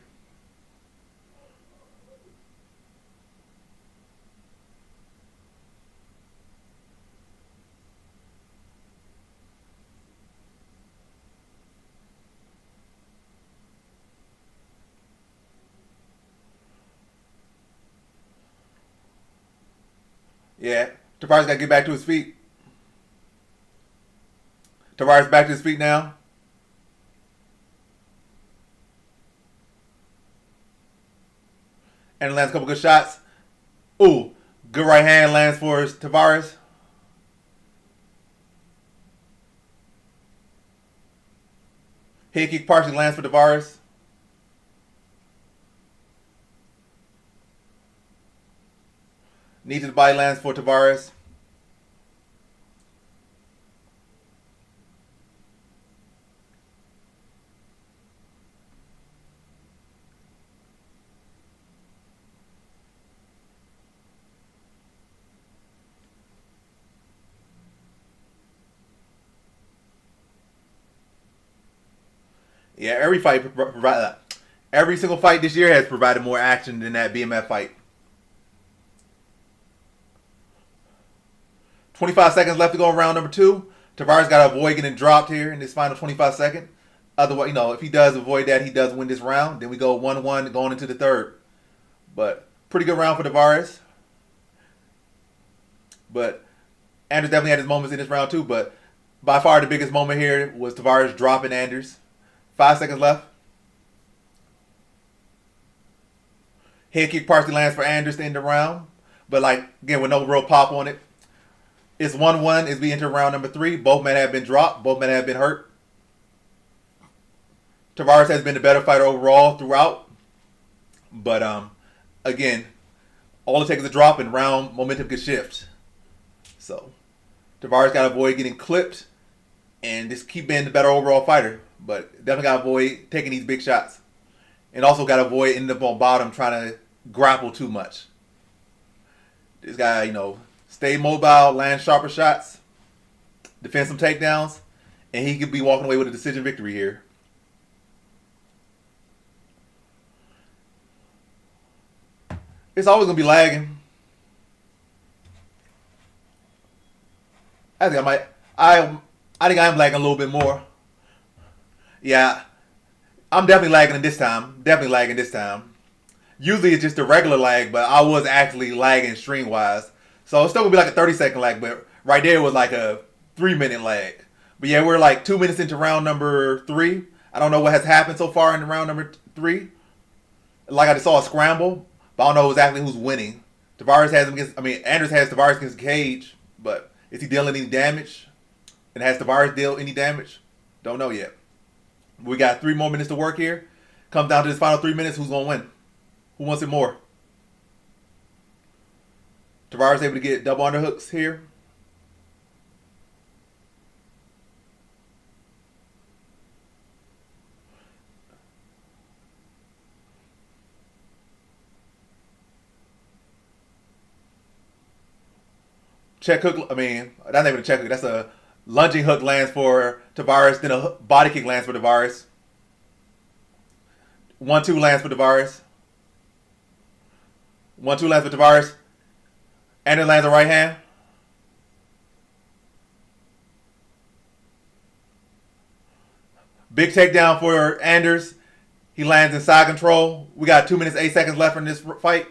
Yeah, Tavares got to get back to his feet. Tavares back to his feet now. And lands a couple good shots. Ooh, good right hand lands for Tavares. Head kick partially lands for Tavares. Knee to the body lands for Tavares. Yeah, every single fight this year has provided more action than that BMF fight. 25 seconds left to go in round number 2. Tavares got to avoid getting dropped here in this final 25 seconds. Otherwise, if he does avoid that, he does win this round. Then we go 1-1 going into the third. But pretty good round for Tavares. But Anders definitely had his moments in this round too. But by far the biggest moment here was Tavares dropping Anders. 5 seconds left. Head kick partially lands for Anders to end the round. But again, with no real pop on it. It's 1-1 as we enter round number 3. Both men have been dropped. Both men have been hurt. Tavares has been the better fighter overall throughout. But again, all it takes is a drop and round momentum could shift. So Tavares got to avoid getting clipped and just keep being the better overall fighter. But definitely got to avoid taking these big shots. And also got to avoid ending up on bottom trying to grapple too much. This guy, stay mobile, land sharper shots, defend some takedowns, and he could be walking away with a decision victory here. It's always going to be lagging. I think I think I'm lagging a little bit more. Yeah, I'm definitely lagging this time. Usually it's just a regular lag, but I was actually lagging stream-wise. So it's still going to be like a 30-second lag, but right there was like a 3-minute lag. But yeah, we're 2 minutes into round number 3. I don't know what has happened so far in round number 3. I just saw a scramble, but I don't know exactly who's winning. Anders has Tavares against the cage, but is he dealing any damage? And has Tavares dealt any damage? Don't know yet. We got 3 more minutes to work here. Comes down to this final 3 minutes, who's going to win? Who wants it more? Tavares able to get double underhooks here. check hook. I mean, that's not even a check hook. That's a lunging hook lands for Tavares. Then a body kick lands for Tavares. 1-2 lands for Tavares. 1-2 lands for Tavares. And it lands a right hand. Big takedown for Anders. He lands in side control. We got 2 minutes, 8 seconds left in this fight.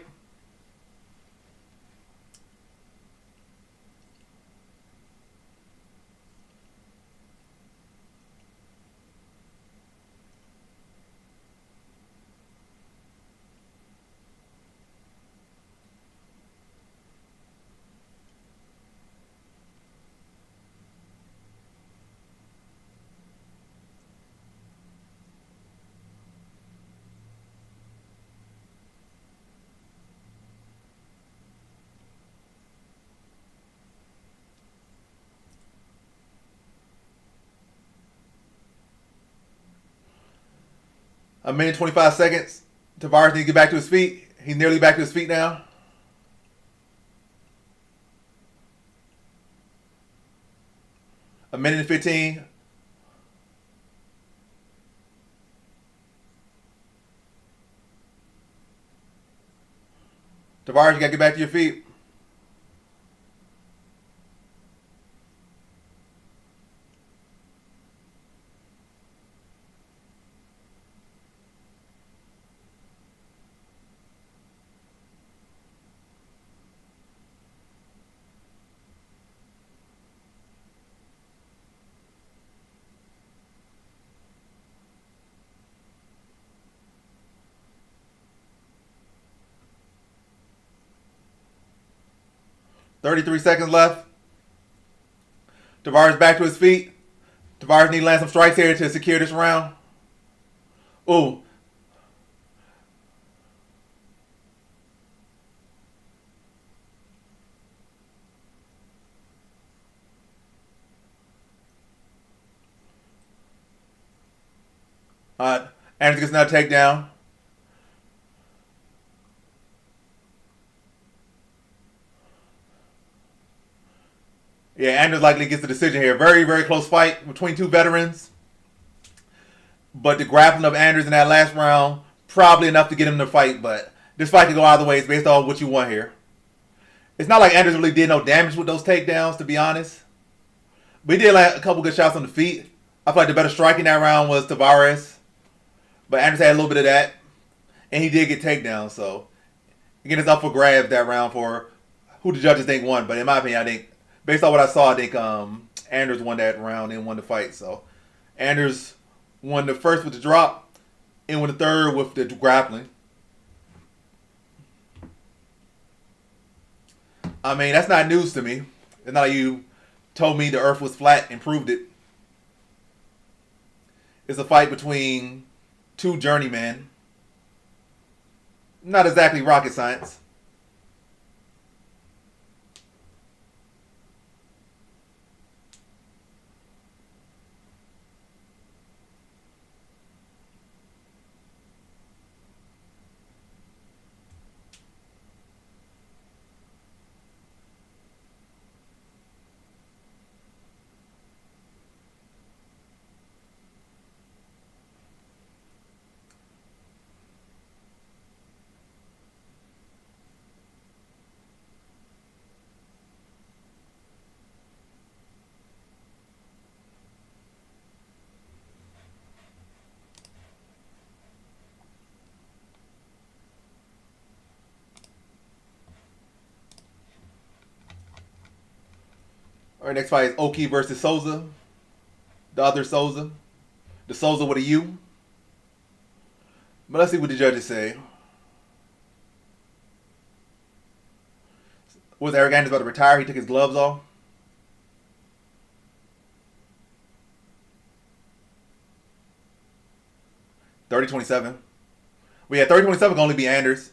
A minute 25 seconds. Tavares needs to get back to his feet. He's nearly back to his feet now. A minute and 15. Tavares, you gotta get back to your feet. .33 seconds left. Tavares back to his feet. Tavares need to land some strikes here to secure this round. Ooh. Anders gets another takedown. Yeah, Anders likely gets the decision here. Very, very close fight between two veterans. But the grappling of Anders in that last round, probably enough to get him to fight. But this fight could go either ways based on what you want here. It's not like Anders really did no damage with those takedowns, to be honest. But he did like a couple good shots on the feet. I feel like the better strike in that round was Tavares. But Anders had a little bit of that. And he did get takedowns. So, again, it's up for grabs that round for who the judges think won. But in my opinion, I think, based on what I saw, I think Anders won that round and won the fight. So, Anders won the first with the drop and won the third with the grappling. I mean, that's not news to me. It's not like you told me the earth was flat and proved it. It's a fight between two journeymen. Not exactly rocket science. All right, next fight is Oki versus Souza. The other Souza. The Souza with a U. But let's see what the judges say. Was Eric Anders about to retire? He took his gloves off. .30-27. We had 30-27 can only be Anders.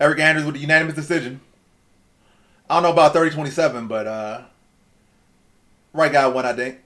Eric Anders with a unanimous decision. I don't know about 30-27, but right guy won, I think.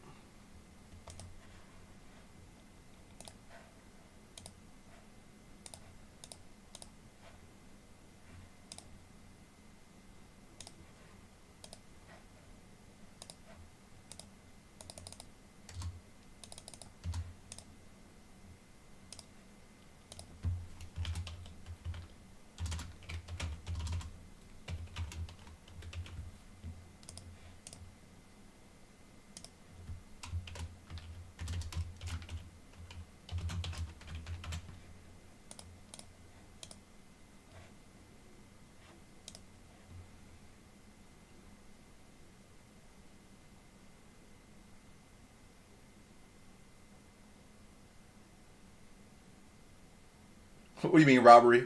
What do you mean robbery?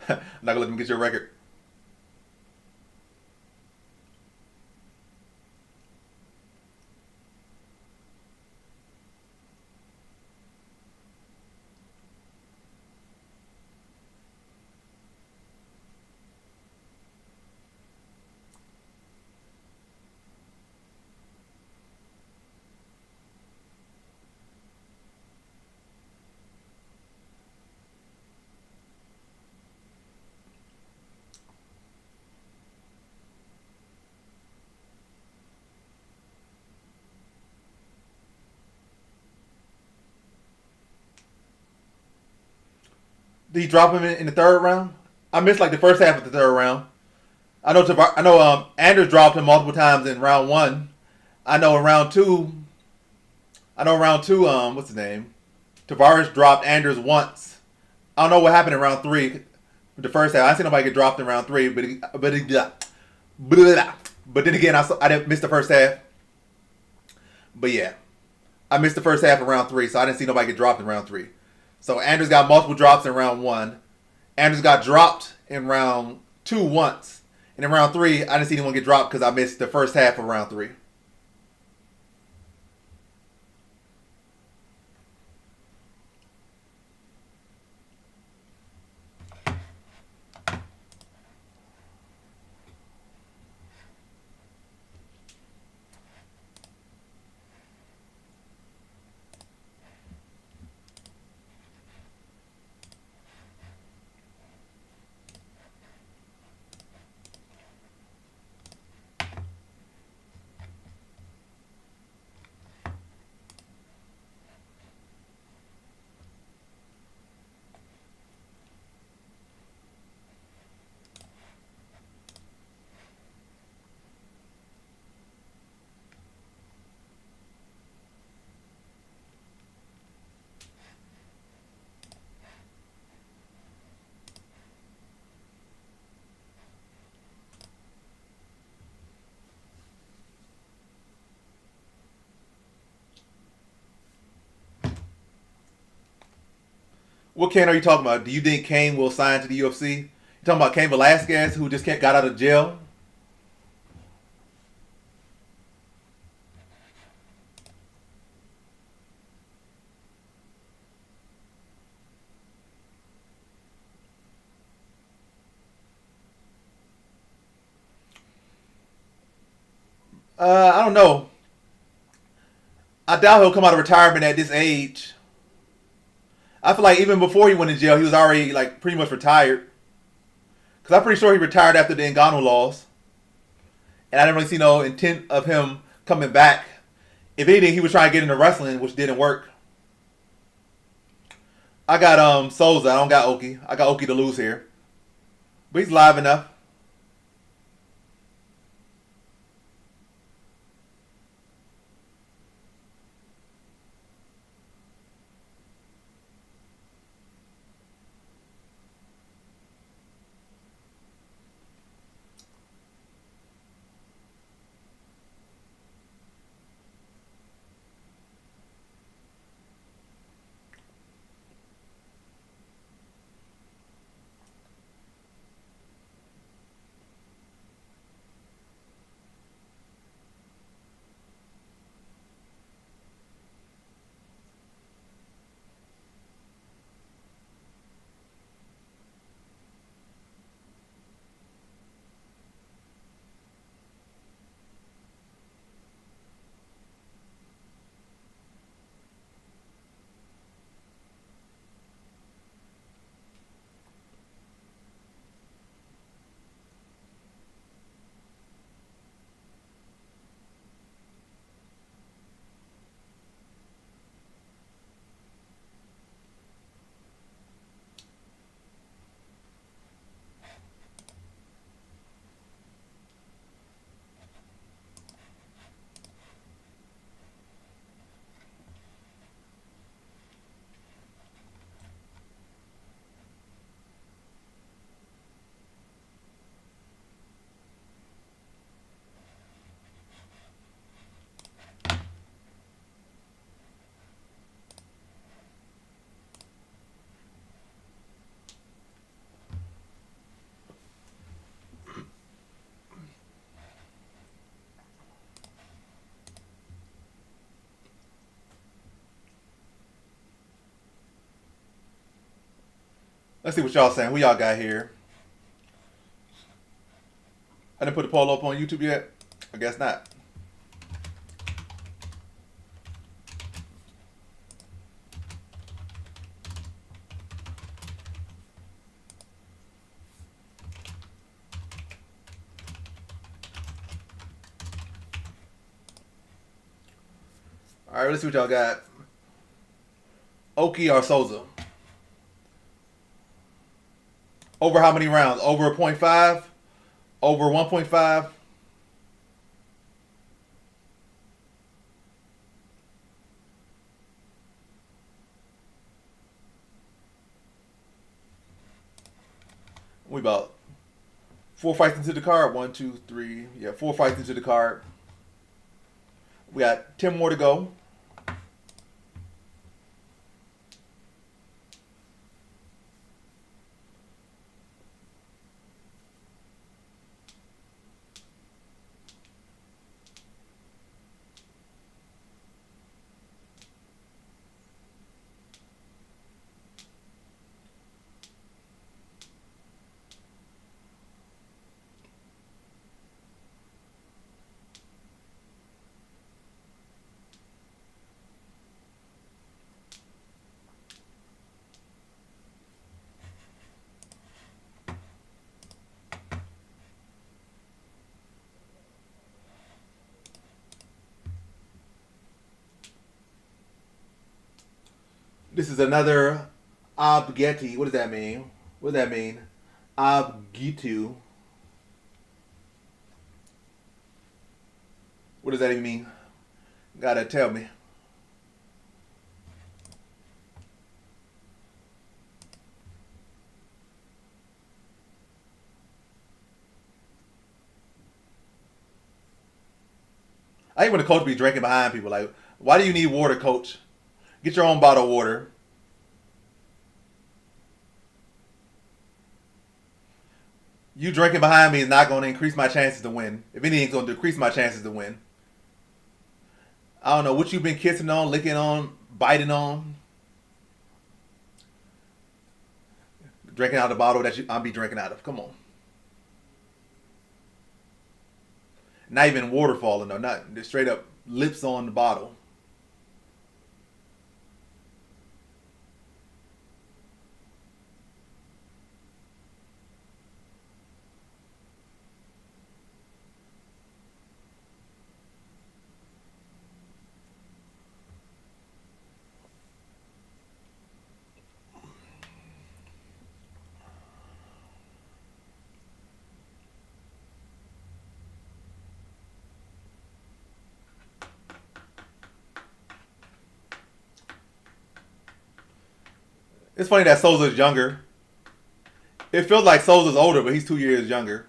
I'm not gonna let them get your record. Did he drop him in the third round? I missed like the first half of the third round. I know Anders dropped him multiple times in round one. I know in round two. I know round two. What's his name? Tavares dropped Anders once. I don't know what happened in round three. The first half, I didn't see nobody get dropped in round three, but then again, I didn't miss the first half. But yeah, I missed the first half of round three, so I didn't see nobody get dropped in round three. So Anders got multiple drops in round one. Anders got dropped in round two once, and in round three, I didn't see anyone get dropped because I missed the first half of round three. What Kane are you talking about? Do you think Kane will sign to the UFC? You talking about Kane Velasquez, who just got out of jail? I don't know. I doubt he'll come out of retirement at this age. I feel like even before he went in jail, he was already like pretty much retired. Because I'm pretty sure he retired after the Ngannou loss, and I didn't really see no intent of him coming back. If anything, he was trying to get into wrestling, which didn't work. I got Souza. I don't got Oki. I got Oki to lose here, but he's live enough. Let's see what y'all saying. Who y'all got here? I didn't put the poll up on YouTube yet. I guess not. All right, let's see what y'all got. Oki or Souza? Over how many rounds? Over a point 0.5? Over 1.5? We about 4 fights into the card. 1, 2, 3. Yeah, 4 fights into the card. We got 10 more to go. This is another Abgeti. What does that mean? What does that mean? Abgitu. What does that even mean? Gotta tell me. I hate when the coach be drinking behind people. Like, why do you need water, coach? Get your own bottle of water. You drinking behind me is not going to increase my chances to win. If anything, it's going to decrease my chances to win. I don't know what you've been kissing on, licking on, biting on. Drinking out of the bottle that I'll be drinking out of. Come on. Not even water falling though. Not just straight up lips on the bottle. It's funny that Souza's younger. It feels like Souza's older, but he's 2 years younger.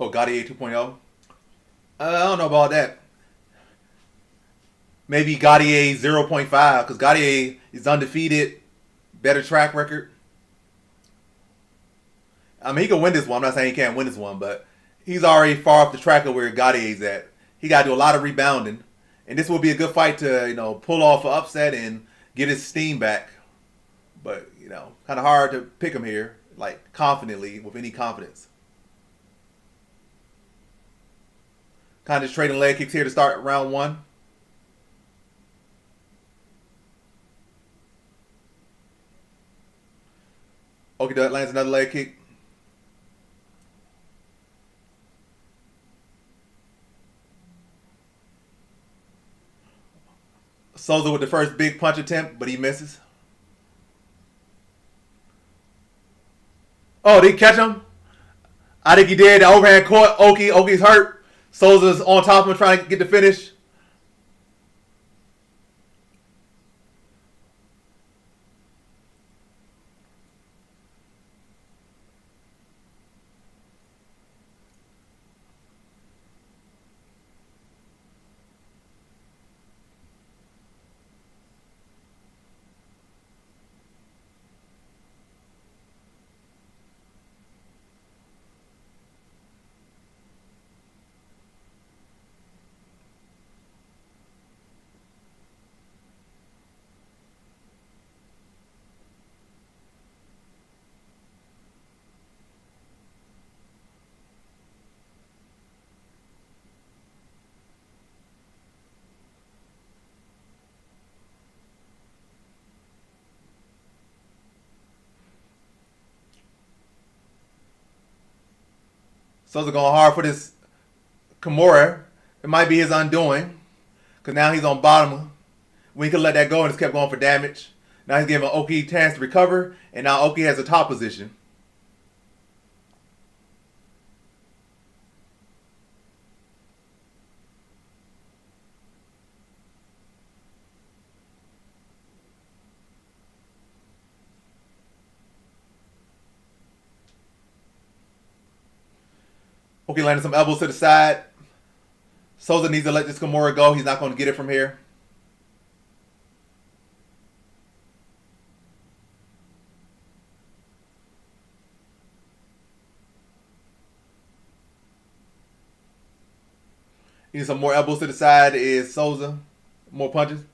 Oh, Gaudier 2.0. I don't know about that. Maybe Gaudier 0.5 because Gaudier is undefeated, better track record. I mean, he can win this one. I'm not saying he can't win this one, but he's already far off the track of where Gaudier's at. He got to do a lot of rebounding, and this will be a good fight to pull off an upset and get his steam back. But kind of hard to pick him here, like confidently with any confidence. Kind of just trading leg kicks here to start round one. Oki lands another leg kick. Souza with the first big punch attempt, but he misses. Oh, did he catch him? I think he did. The overhand caught Oki. Oki's hurt. Souza's on top of him trying to get the finish. Souza going hard for this Kimura. It might be his undoing. Because now he's on bottom. We could let that go and just kept going for damage. Now he's giving Oki a chance to recover. And now Oki has a top position. Oki landed some elbows to the side. Souza needs to let this Kimura go. He's not going to get it from here. He needs some more elbows to the side. Is Souza. More punches.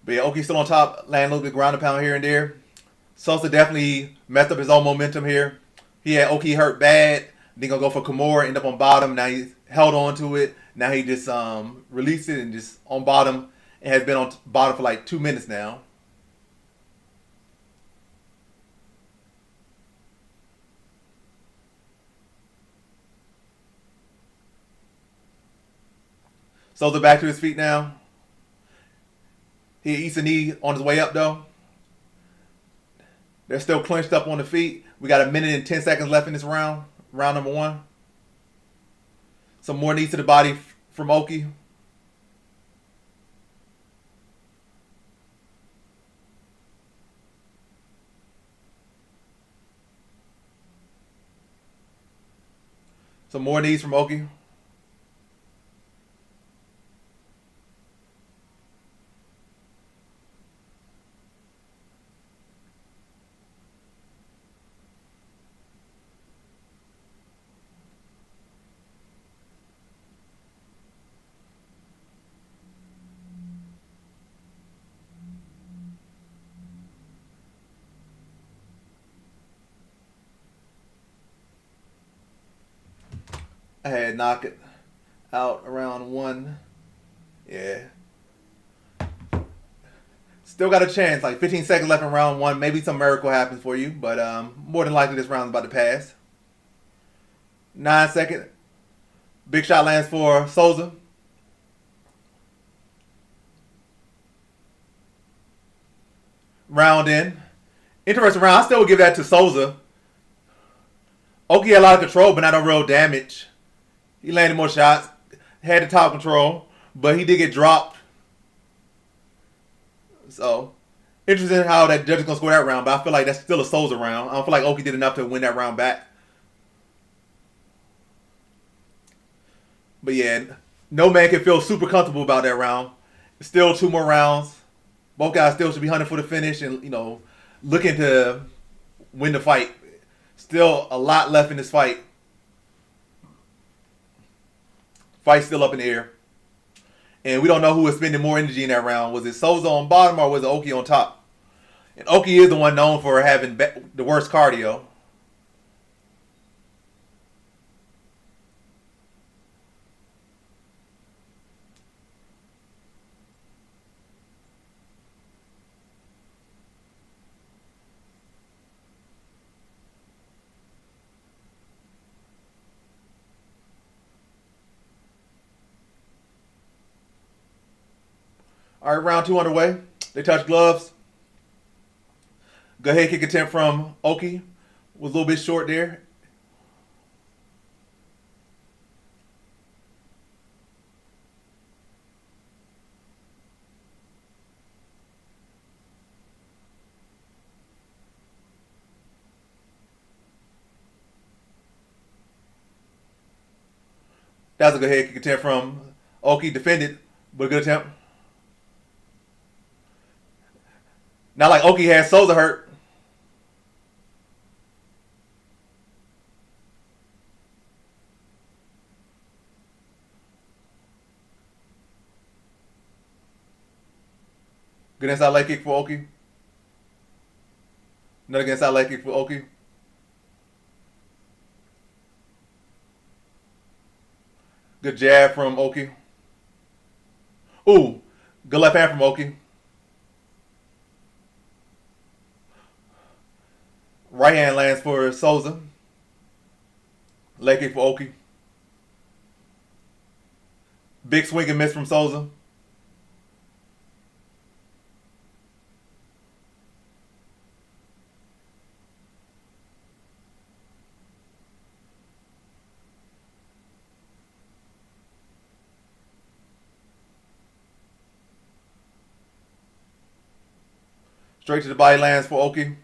But yeah, Oki's still on top, landing a little bit ground and pound here and there. Souza definitely messed up his own momentum here. He had Oki hurt bad. Then gonna go for Kimura, end up on bottom. Now he's held on to it. Now he just released it and just on bottom. And has been on bottom for like 2 minutes now. Souza back to his feet now. He eats a knee on his way up though. They're still clenched up on the feet. We got a minute and 10 seconds left in this round. Round number 1. Some more knees to the body from Oki. Some more knees from Oki. I had knocked it out around 1. Yeah. Still got a chance. Like 15 seconds left in round 1. Maybe some miracle happens for you. But more than likely this round's about to pass. 9 seconds. Big shot lands for Souza. Round in. Interesting round. I still would give that to Souza. Oki had a lot of control, but not a real damage. He landed more shots, had the top control, but he did get dropped. So, interesting how that judge is going to score that round, but I feel like that's still a Souza round. I don't feel like Oki did enough to win that round back. But yeah, No man can feel super comfortable about that round. Still two more rounds. Both guys still should be hunting for the finish and looking to win the fight. Still a lot left in this fight. Fight's still up in the air. And we don't know who was spending more energy in that round. Was it Souza on bottom or was it Oki on top? And Oki is the one known for having the worst cardio. All right, round two underway. They touch gloves. Go ahead, kick attempt from Oki. Was a little bit short there. That was a good head kick attempt from Oki. Defended, but a good attempt. Not like Oki had Souza hurt. Good inside leg kick for Oki. Another good inside leg kick for Oki. Good jab from Oki. Ooh, good left hand from Oki. Right hand lands for Souza. Leg kick for Oki. Big swing and miss from Souza. Straight to the body lands for Oki.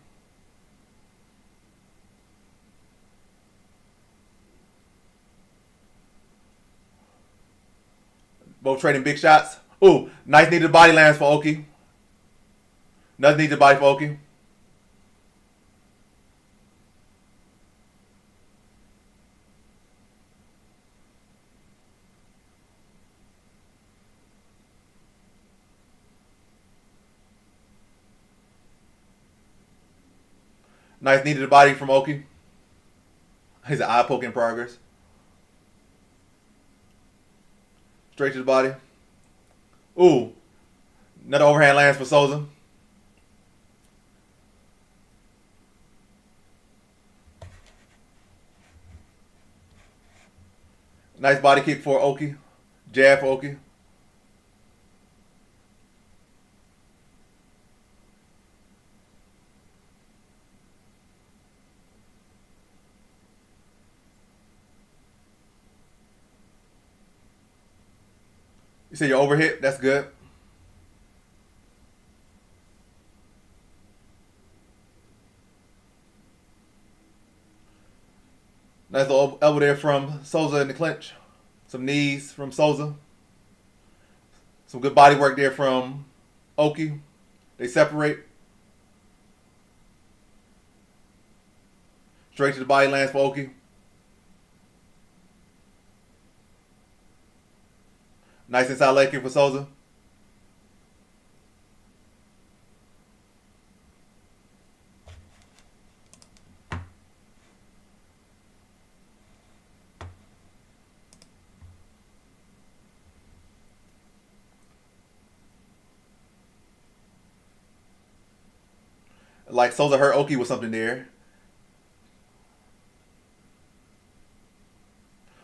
Both trading big shots. Ooh, nice knee to the body lands for Oki. Another knee to the body for Oki. Nice knee to the body from Oki. He's an eye poke in progress. Straight to the body. Ooh. Another overhand lands for Souza. Nice body kick for Oki. Jab for Oki. You say you're overhit? That's good. Nice little elbow there from Souza in the clinch. Some knees from Souza. Some good body work there from Oki. They separate. Straight to the body lands for Oki. Nice inside leg kick for Souza. Like Souza hurt Oki with something there.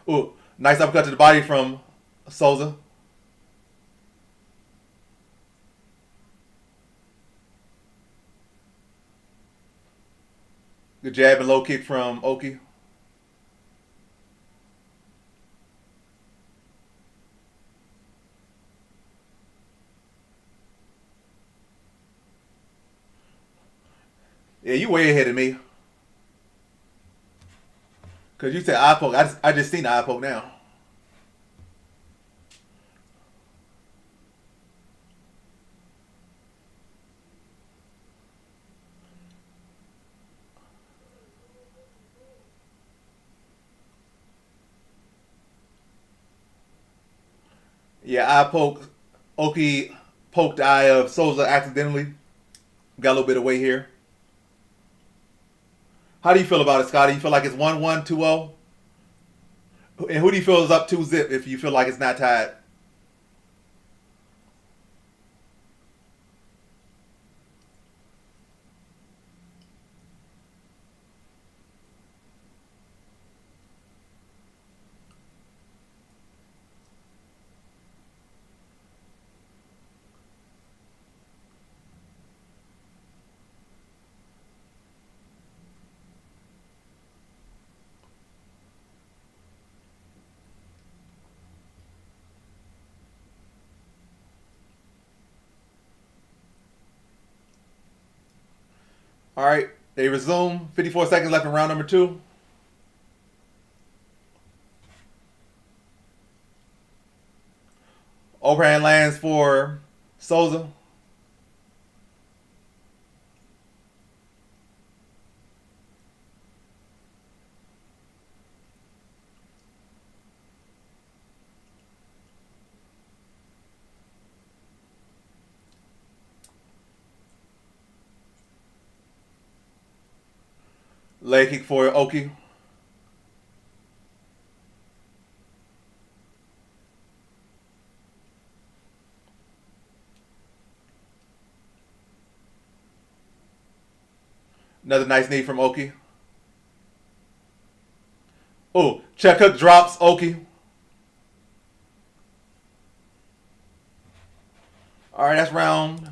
Ooh, nice uppercut to the body from Souza. Good jab and low kick from Oki. Yeah, you way ahead of me. Cause you said eye poke. I just seen the eye poke now. Yeah, eye poke. Oki poked the eye of Souza accidentally. Got a little bit of weight here. How do you feel about it, Scotty? You feel like it's 1-1, 2-0? And who do you feel is up 2-zip if you feel like it's not tied? All right, they resume. 54 seconds left in round number two. Overhand lands for Souza. Leg kick for Oki. Another nice knee from Oki. Oh, check hook drops Oki. All right, that's round.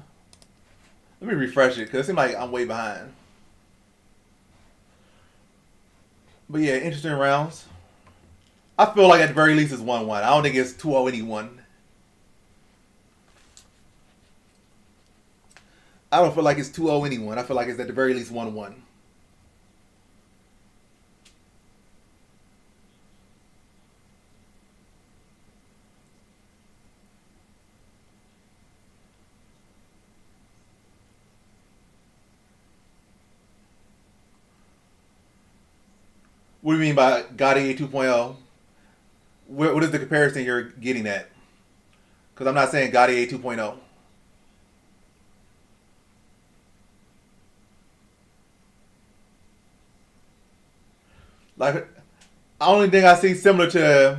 Let me refresh it because it seems like I'm way behind. But yeah, interesting rounds. I feel like at the very least it's 1-1. I don't think it's 2-0 anyone. I don't feel like it's 2-0 anyone. I feel like it's at the very least 1-1. What do you mean by Gotti 2.0? What is the comparison you're getting at? Because I'm not saying Gotti 2.0. Like, the only thing I see similar to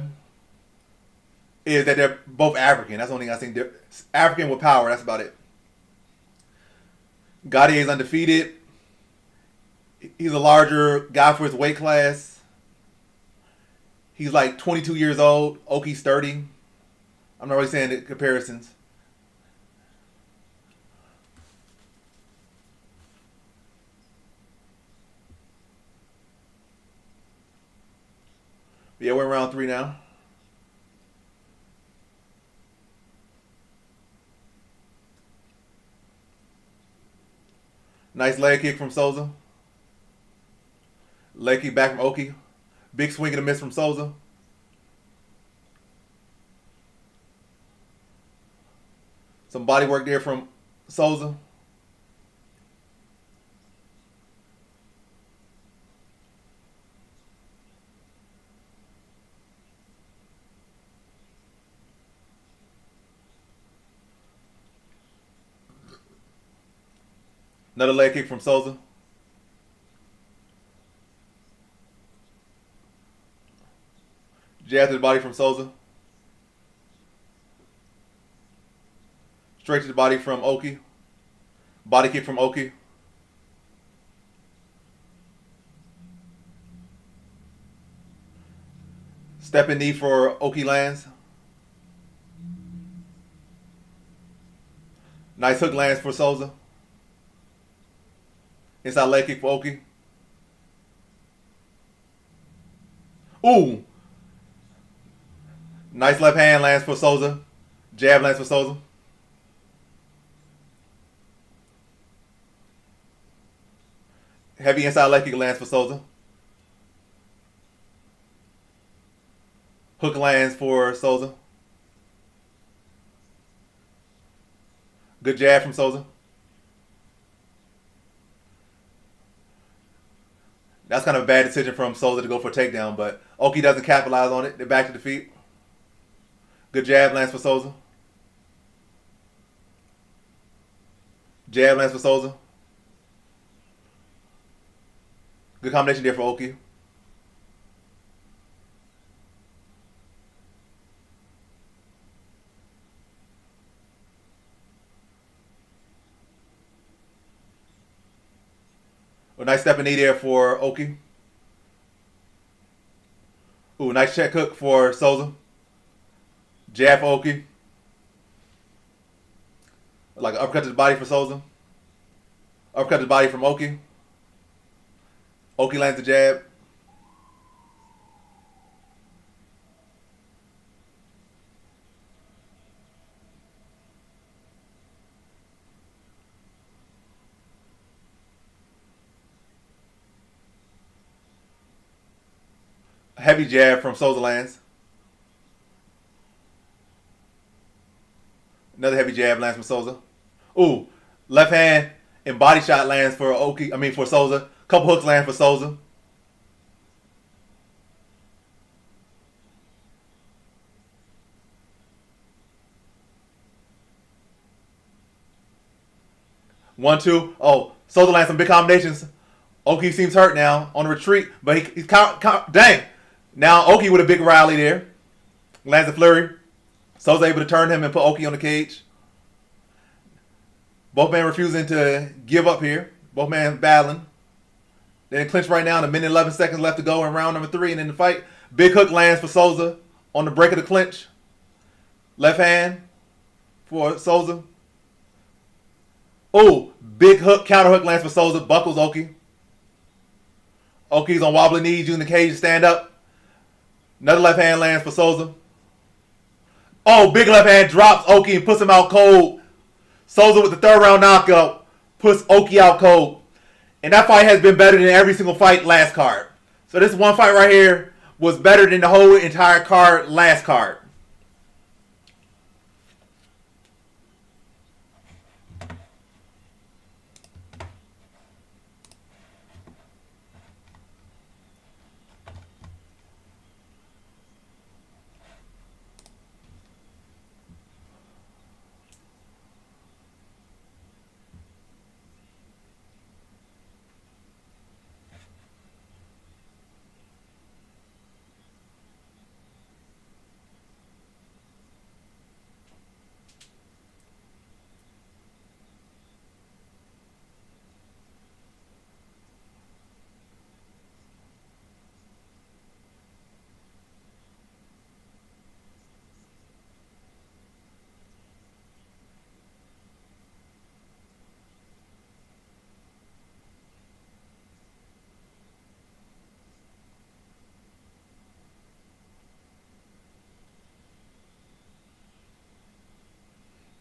is that they're both African. That's the only thing I think. They're African with power. That's about it. Gotti is undefeated. He's a larger guy for his weight class. He's like 22 years old. Oki's 30. I'm not really saying the comparisons. But yeah, we're in round three now. Nice leg kick from Souza. Leg kick back from Oki. Big swing and a miss from Souza. Some body work there from Souza. Another leg kick from Souza. Jab to the body from Souza. Straight to the body from Oki. Body kick from Oki. Stepping knee for Oki lands. Nice hook lands for Souza. Inside leg kick for Oki. Ooh. Nice left hand lands for Souza. Jab lands for Souza. Heavy inside leg kick lands for Souza. Hook lands for Souza. Good jab from Souza. That's kind of a bad decision from Souza to go for a takedown, but Oki doesn't capitalize on it. They're back to the feet. Good jab lands for Souza. Jab lands for Souza. Good combination there for Oki. A nice step in knee there for Oki. Ooh, nice check hook for Souza. Jab for Oki. Like an uppercut to the body for Souza. Uppercut to the body from Oki. Oki lands the jab. Heavy jab from Souza lands. Another heavy jab lands from Souza. Ooh, left hand and body shot lands for for Souza. Couple hooks land for Souza. One, two. Oh, Souza lands some big combinations. Oki seems hurt now on the retreat, but he's dang. Now Oki with a big rally there. Lands a flurry. Souza able to turn him and put Oki on the cage. Both men refusing to give up here. Both men battling. They're in clinch right now. A minute and 11 seconds left to go in round number 3. And in the fight, big hook lands for Souza on the break of the clinch. Left hand for Souza. Oh, big hook, counter hook lands for Souza. Buckles Oki. Oki's on wobbly knees using the cage to stand up. Another left hand lands for Souza. Oh, big left hand drops Oki and puts him out cold. Souza with the third round knockout puts Oki out cold. And that fight has been better than every single fight last card. So this one fight right here was better than the whole entire card last card.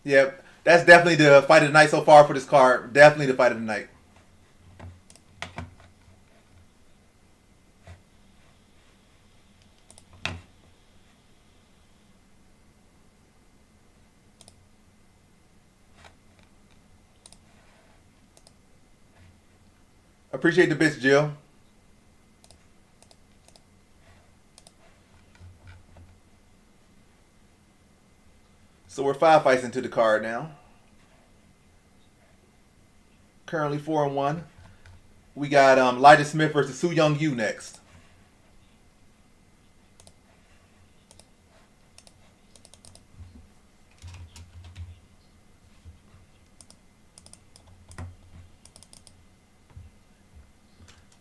Yep, that's definitely the fight of the night so far for this card. Definitely the fight of the night. Appreciate the bits, Jill. So we're 5 fights into the card now. Currently 4-1. We got Elijah Smith versus Soo Young Yu next.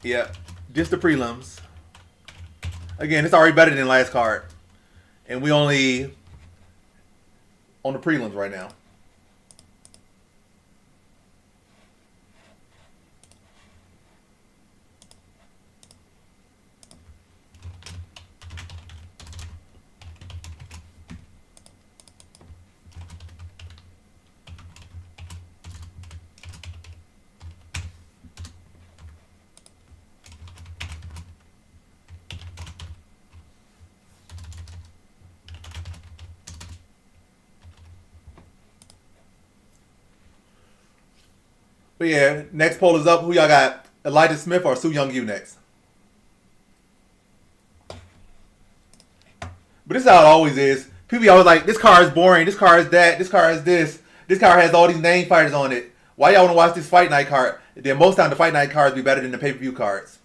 Yeah, just the prelims. Again, it's already better than last card. And we only on the prelims right now. But yeah, next poll is up. Who y'all got? Elijah Smith or Soo Young Yu next? But this is how it always is. People be always like, this car is boring, this car is that, this car is this car has all these name fighters on it. Why y'all want to watch this fight night card? Then most time the fight night cards be better than the pay-per-view cards.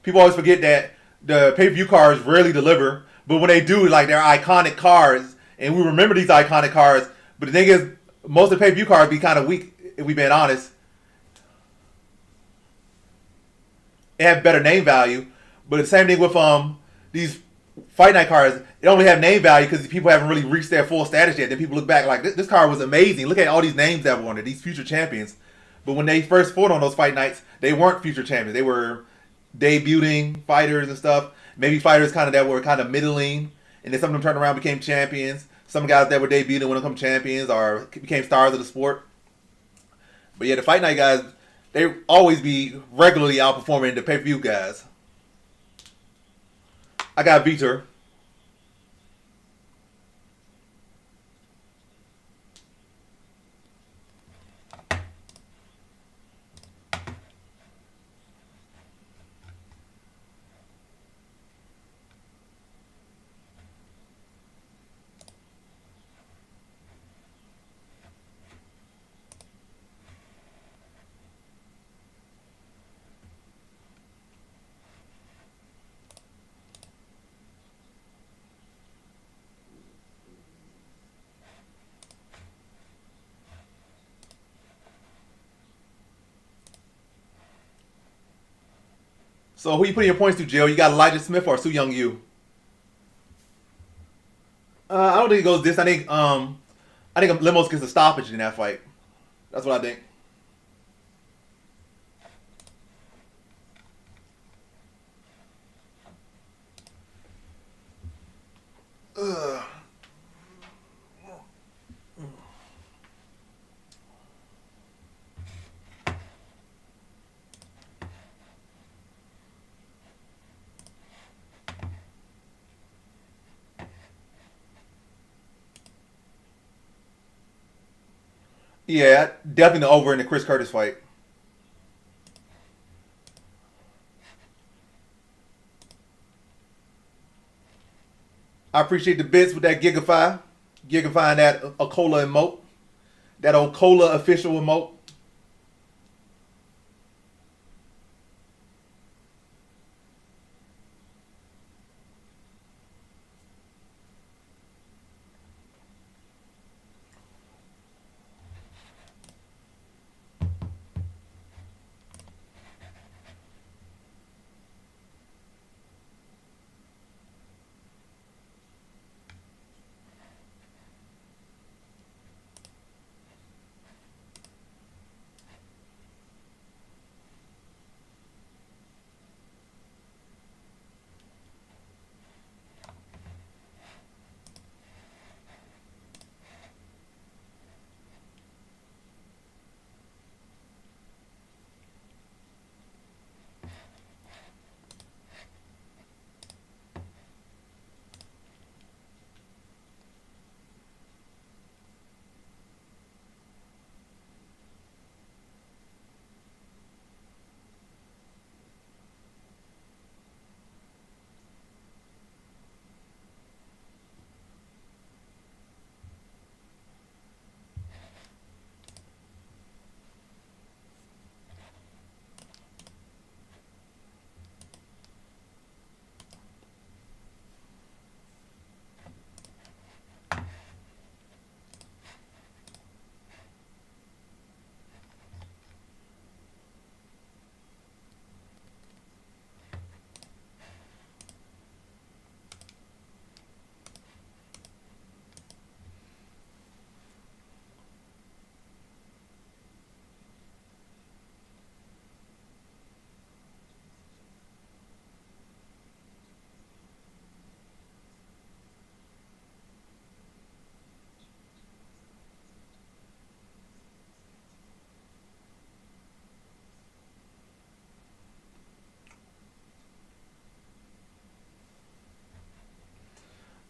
People always forget that the pay-per-view cards rarely deliver, but when they do, like, they're iconic cards, and we remember these iconic cards. But the thing is, most of the pay-per-view cards be kind of weak, if we been honest. They have better name value, but the same thing with these fight night cards. It only have name value because people haven't really reached their full status yet. Then people look back like, this card was amazing. Look at all these names that were on it, these future champions. But when they first fought on those fight nights, they weren't future champions. They were debuting fighters and stuff. Maybe fighters kind of that were kind of middling, and then some of them turned around and became champions. Some guys that were debuting when they become champions or became stars of the sport. But yeah, the fight night guys, they always be regularly outperforming the pay-per-view guys. I got Vitor. So who you putting your points to, Jill? You got Elijah Smith or Su Young Yu? I don't think it goes this. I think Limos gets a stoppage in that fight. That's what I think. Ugh. Yeah, definitely the over in the Chris Curtis fight. I appreciate the bits with that Gigafy. Gigafy and that Okola emote. That Okola official emote.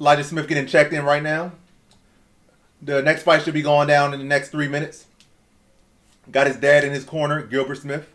Elijah Smith getting checked in right now. The next fight should be going down in the next 3 minutes. Got his dad in his corner, Gilbert Smith.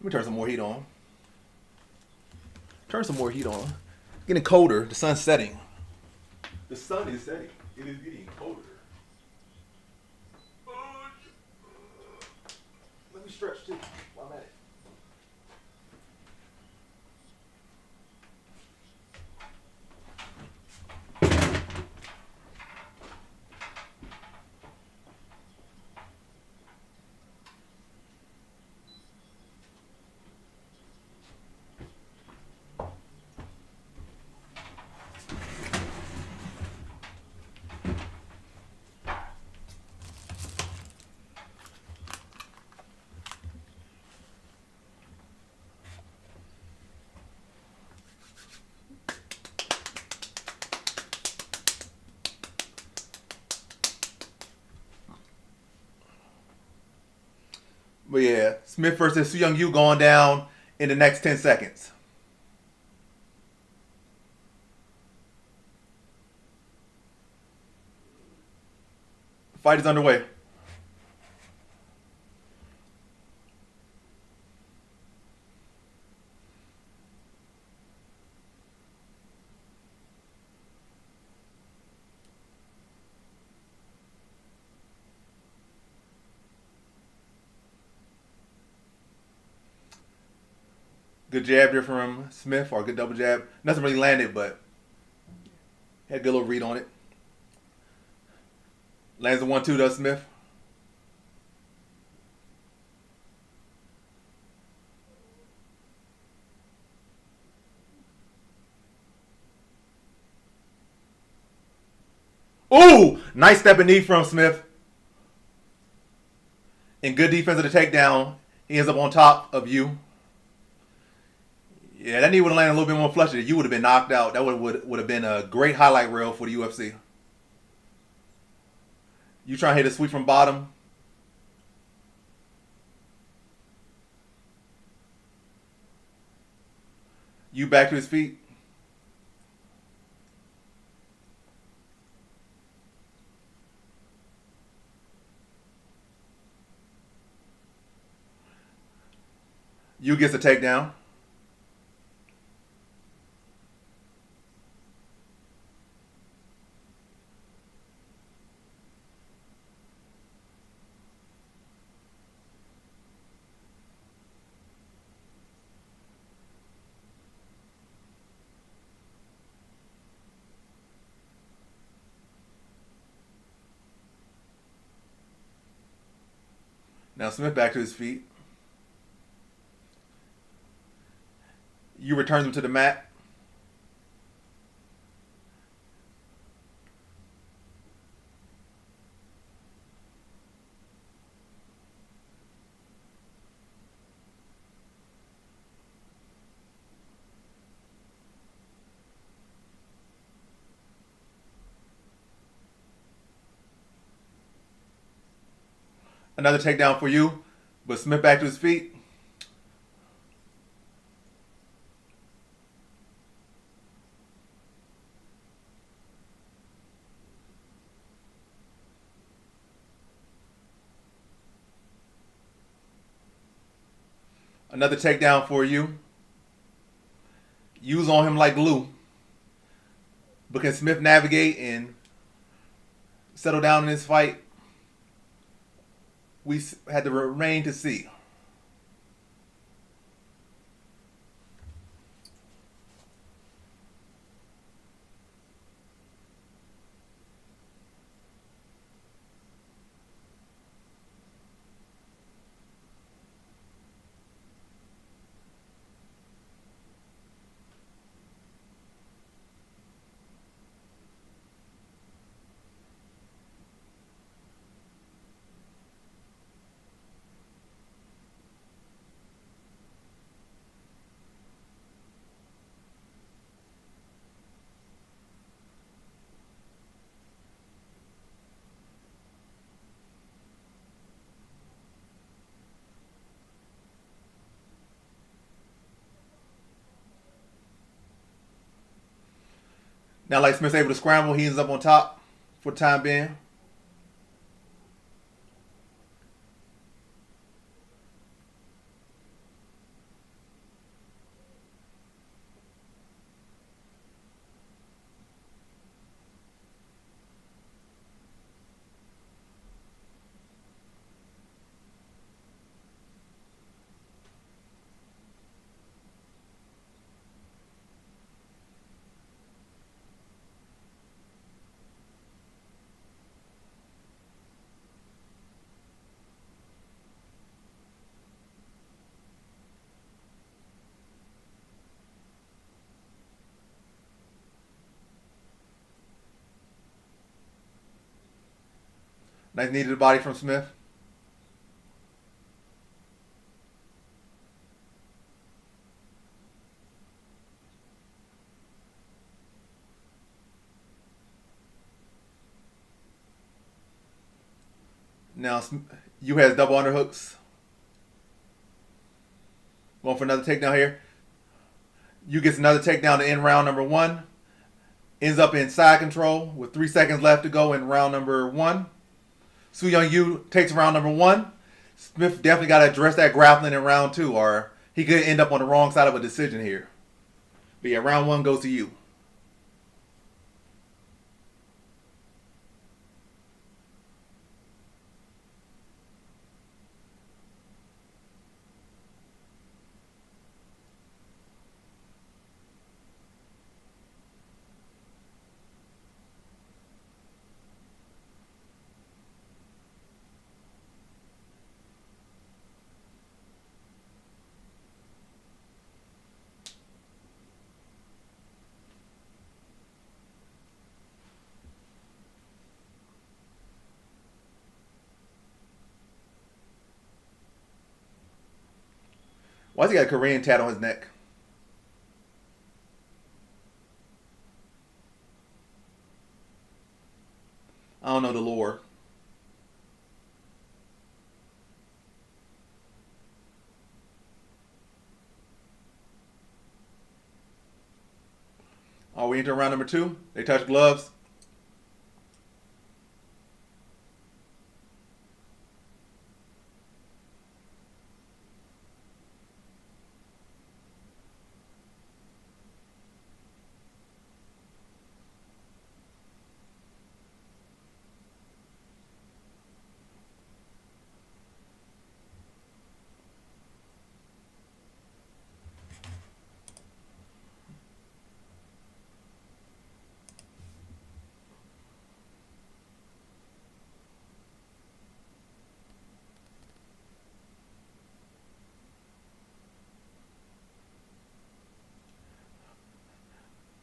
Let me turn some more heat on. Turn some more heat on. Getting colder. The sun's setting. The sun is setting. It is getting colder. Let me stretch too while I'm at it. But yeah, Smith versus Su Young Yu going down in the next 10 seconds. Fight is underway. Good jab there from Smith, or a good double jab. Nothing really landed, but had a good little read on it. Lands the 1-2, does Smith. Ooh! Nice stepping knee from Smith. And good defense of the takedown. He ends up on top of you. Yeah, that knee would have landed a little bit more flush. You would have been knocked out. That would have been a great highlight reel for the UFC. You trying to hit a sweep from bottom. You back to his feet. You gets a takedown. Now Smith back to his feet. You return him to the mat. Another takedown for you, but Smith back to his feet. Another takedown for you. Use on him like glue. But can Smith navigate and settle down in this fight? We had to remain to see. Now, like Smith's able to scramble, he ends up on top for the time being. Nice knee to the body from Smith. Now you has double underhooks. Going for another takedown here. You gets another takedown to end round number 1. Ends up in side control with 3 seconds left to go in round number 1. Su Young Yu takes round number 1. Smith definitely got to address that grappling in round 2, or he could end up on the wrong side of a decision here. But yeah, round 1 goes to you. Why's he got a Korean tat on his neck? I don't know the lore. Are we into round number 2? They touch gloves.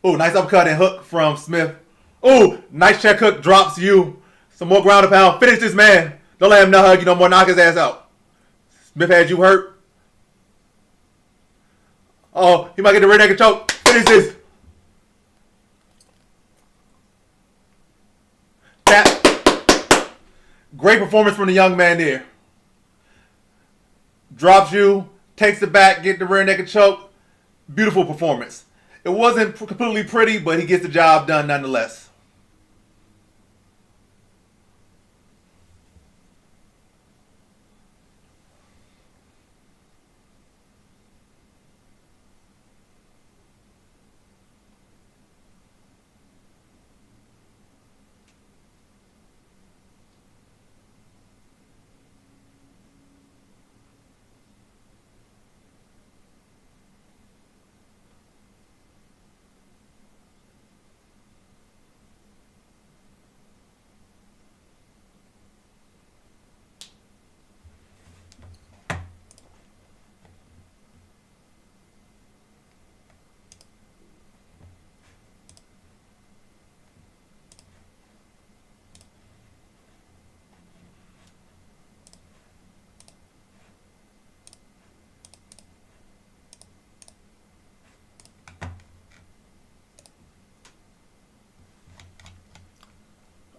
Oh, nice uppercut and hook from Smith. Oh, nice check hook drops you. Some more ground and pound. Finish this man. Don't let him not hug you no more. Knock his ass out. Smith had you hurt. Oh, he might get the rear naked choke. Finish this. Tap. Great performance from the young man there. Drops you, takes it back, get the rear naked choke. Beautiful performance. It wasn't completely pretty, but he gets the job done nonetheless.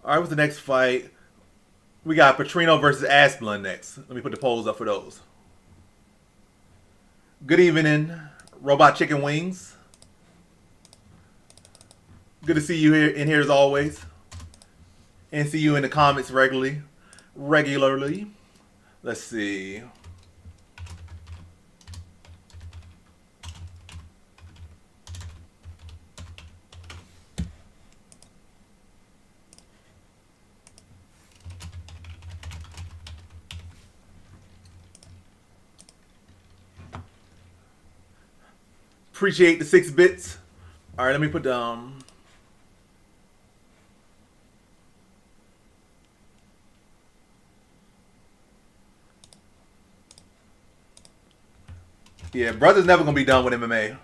All right, what's the next fight? We got Petrino versus Asplund next. Let me put the polls up for those. Good evening, Robot Chicken Wings. Good to see you here in here as always, and see you in the comments regularly. Let's see. Appreciate the 6 bits. All right, let me put yeah, brother's never gonna be done with MMA.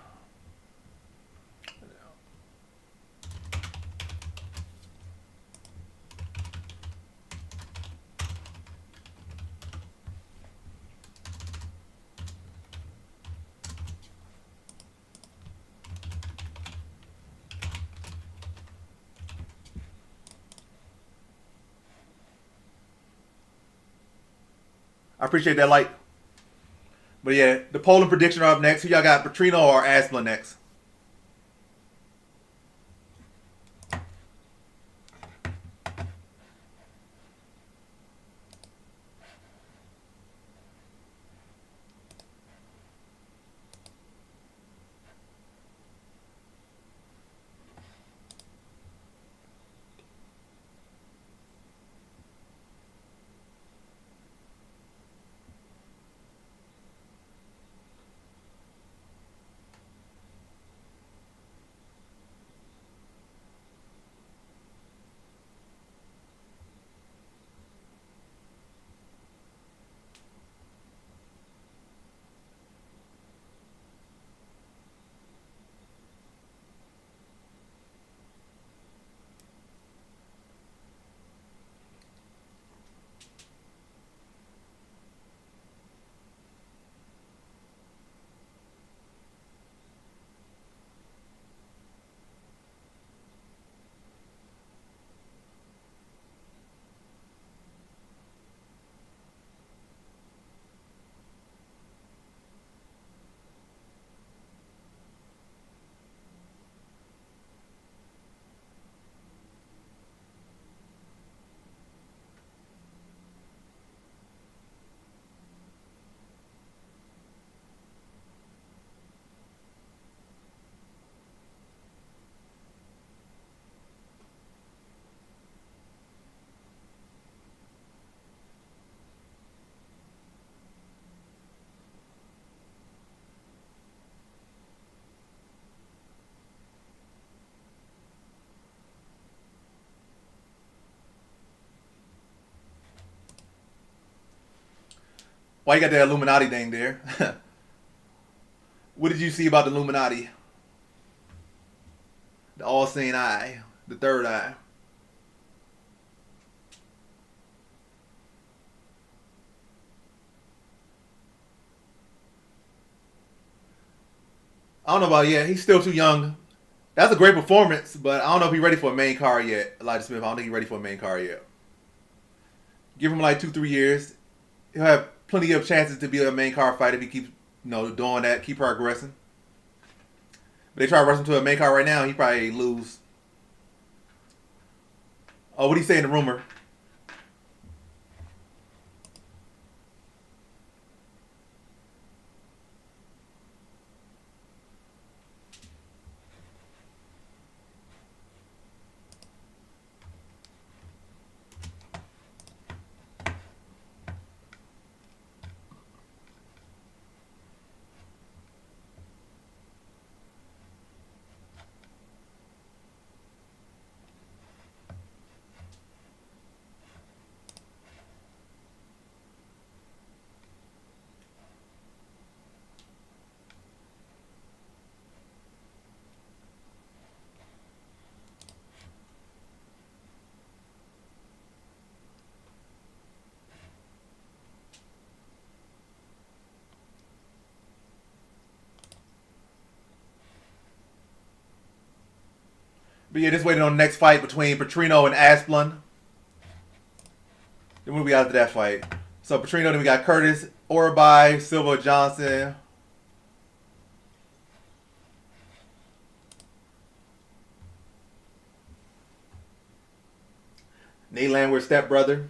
I appreciate that like. But yeah, the polling prediction are up next. Who y'all got, Petrino or Asplin next? Why you got that Illuminati thing there? What did you see about the Illuminati? The all-seeing eye, the third eye. I don't know about yet. He's still too young. That's a great performance, but I don't know if he's ready for a main card yet. Elijah Smith, I don't think he's ready for a main card yet. Give him like 2-3 years. He'll have plenty of chances to be a main card fighter if he keeps, doing that, keep progressing. But they try to rush him to a main card right now, he probably lose. Oh, what do you say in the rumor? But yeah, just waiting on the next fight between Petrino and Asplund. Then what we got after that fight? So Petrino, then we got Curtis, Orabai, Silva Johnson. Nate Landwehr's stepbrother.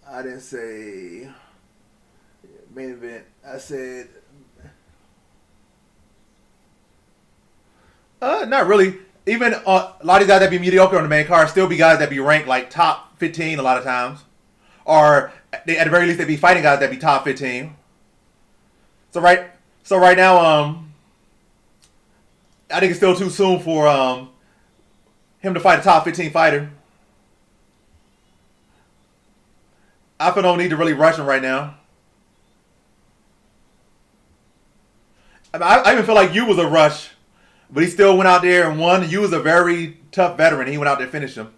I didn't say main event. I said not really. Even a lot of these guys that be mediocre on the main card still be guys that be ranked like top 15 a lot of times, or they, at the very least they be fighting guys that be top 15. So right now, I think it's still too soon for him to fight a top 15 fighter. I feel no need to really rush him right now. I even feel like you was a rush, but he still went out there and won. You was a very tough veteran. He went out there and finished him.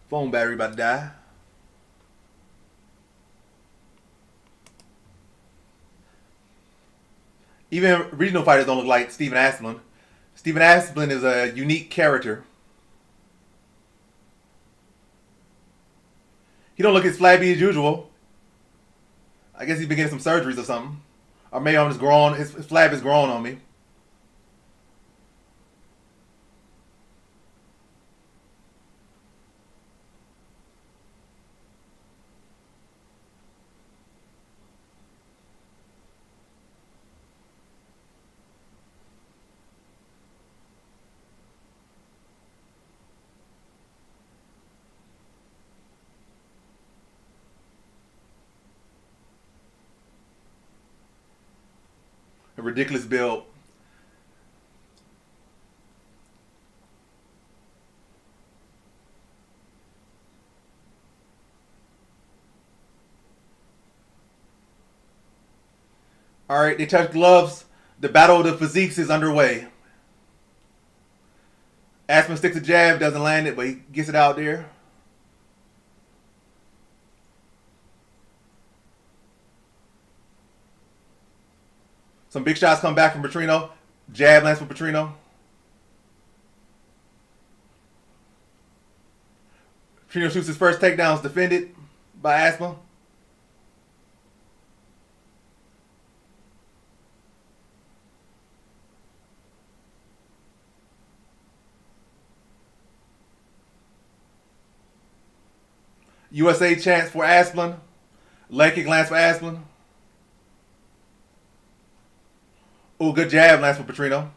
Phone battery about to die. Even regional fighters don't look like Steven Asplin. Steven Asplin is a unique character. He don't look as flabby as usual. I guess he's been getting some surgeries or something. Or maybe I'm just growing. His flab is growing on me. A ridiculous build. All right, they touch gloves. The battle of the physiques is underway. Aspen sticks a jab, doesn't land it, but he gets it out there. Some big shots come back from Petrino. Jab lands for Petrino. Petrino shoots his first takedowns, defended by Aspen. USA chance for Asplin. Leg kick lands for Asplin. Oh, good jab lands for Petrino.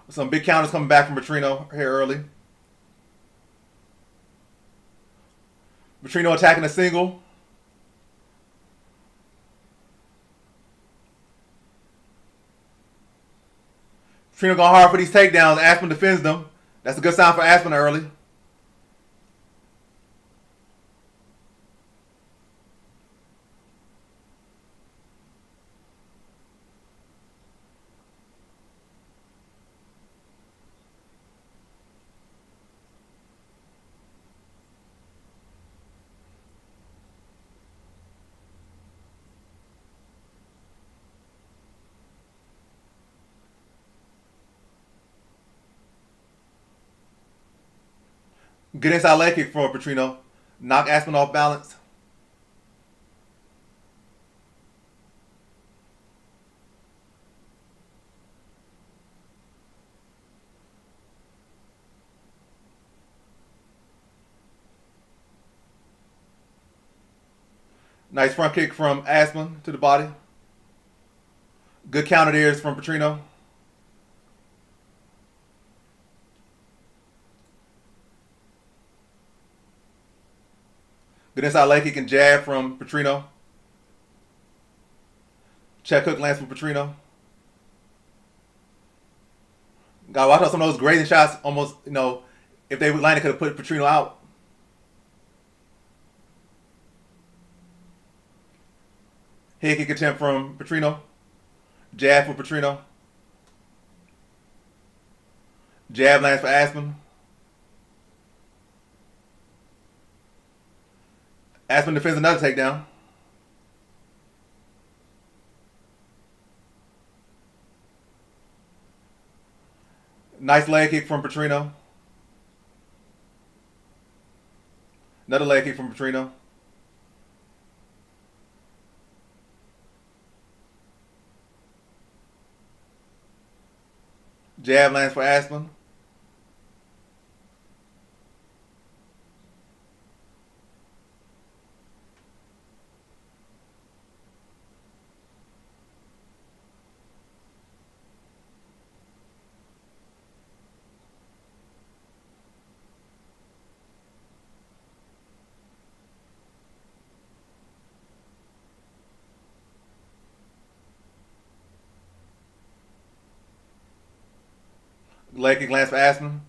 Some big counters coming back from Petrino here early. Petrino attacking a single. Petrino going hard for these takedowns. Aspen defends them. That's a good sign for Aspen early. Good inside leg kick from Petrino. Knock Aspen off balance. Nice front kick from Aspen to the body. Good counter there from Petrino. Good inside leg kick and jab from Petrino. Check hook lands from Petrino. Got to watch out some of those grazing shots. Almost, if they landed, could have put Petrino out. Head kick attempt from Petrino. Jab for Petrino. Jab lands for Aspen. Aspen defends another takedown. Nice leg kick from Petrino. Another leg kick from Petrino. Jab lands for Aspen. Leg kick lands for Aspen.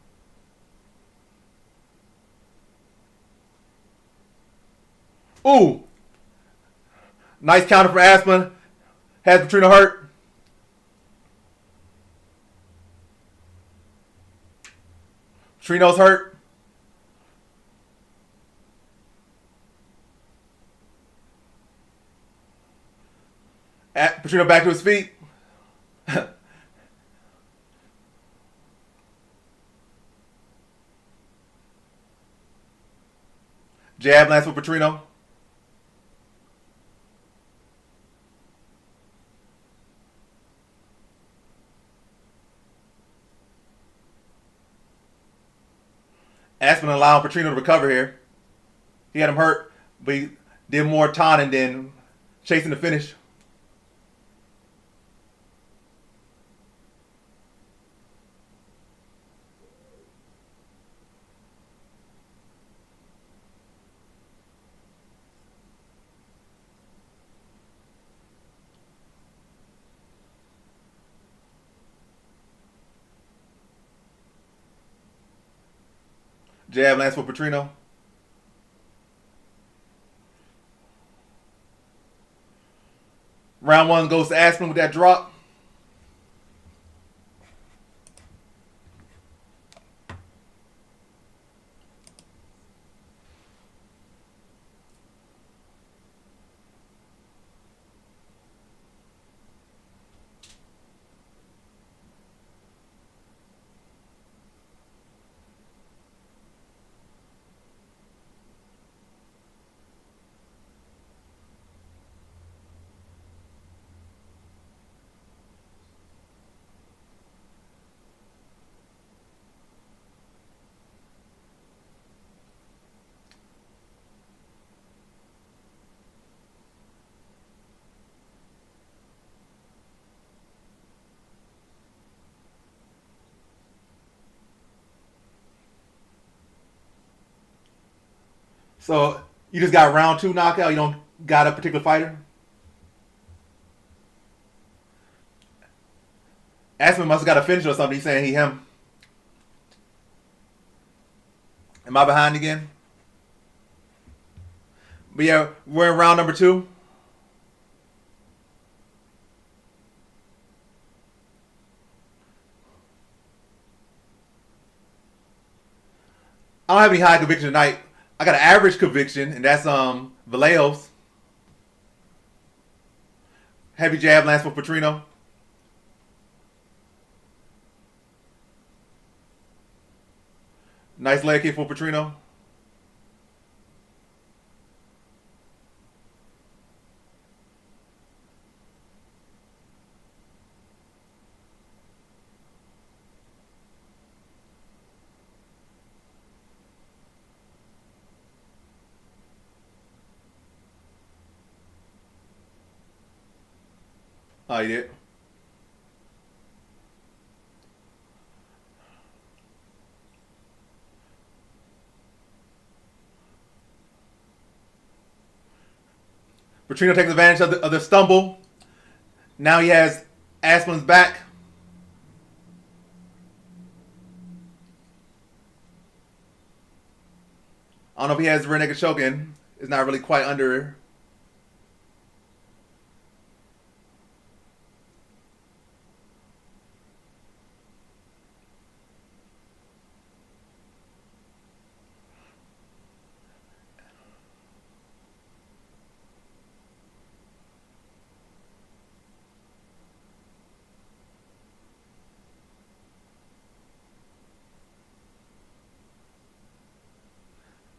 Ooh. Nice counter for Aspen. Has Petrino hurt. Trino's hurt. Petrino back to his feet. Jab lands for Petrino. Aspen allowing Petrino to recover here. He had him hurt, but he did more taunting than chasing the finish. Jab lands for Petrino. Round one goes to Aspen with that drop. So you just got round two knockout. You don't got a particular fighter. Aspen must have got a finish or something. He's saying him. Am I behind again? But yeah, we're in round number two. I don't have any high conviction tonight. I got an average conviction, and that's Vallejos. Heavy jab lands for Petrino. Nice leg kick for Petrino. Oh, you did. Petrino takes advantage of the stumble. Now he has Aspen's back. I don't know if he has the rear naked choke in. It's not really quite under.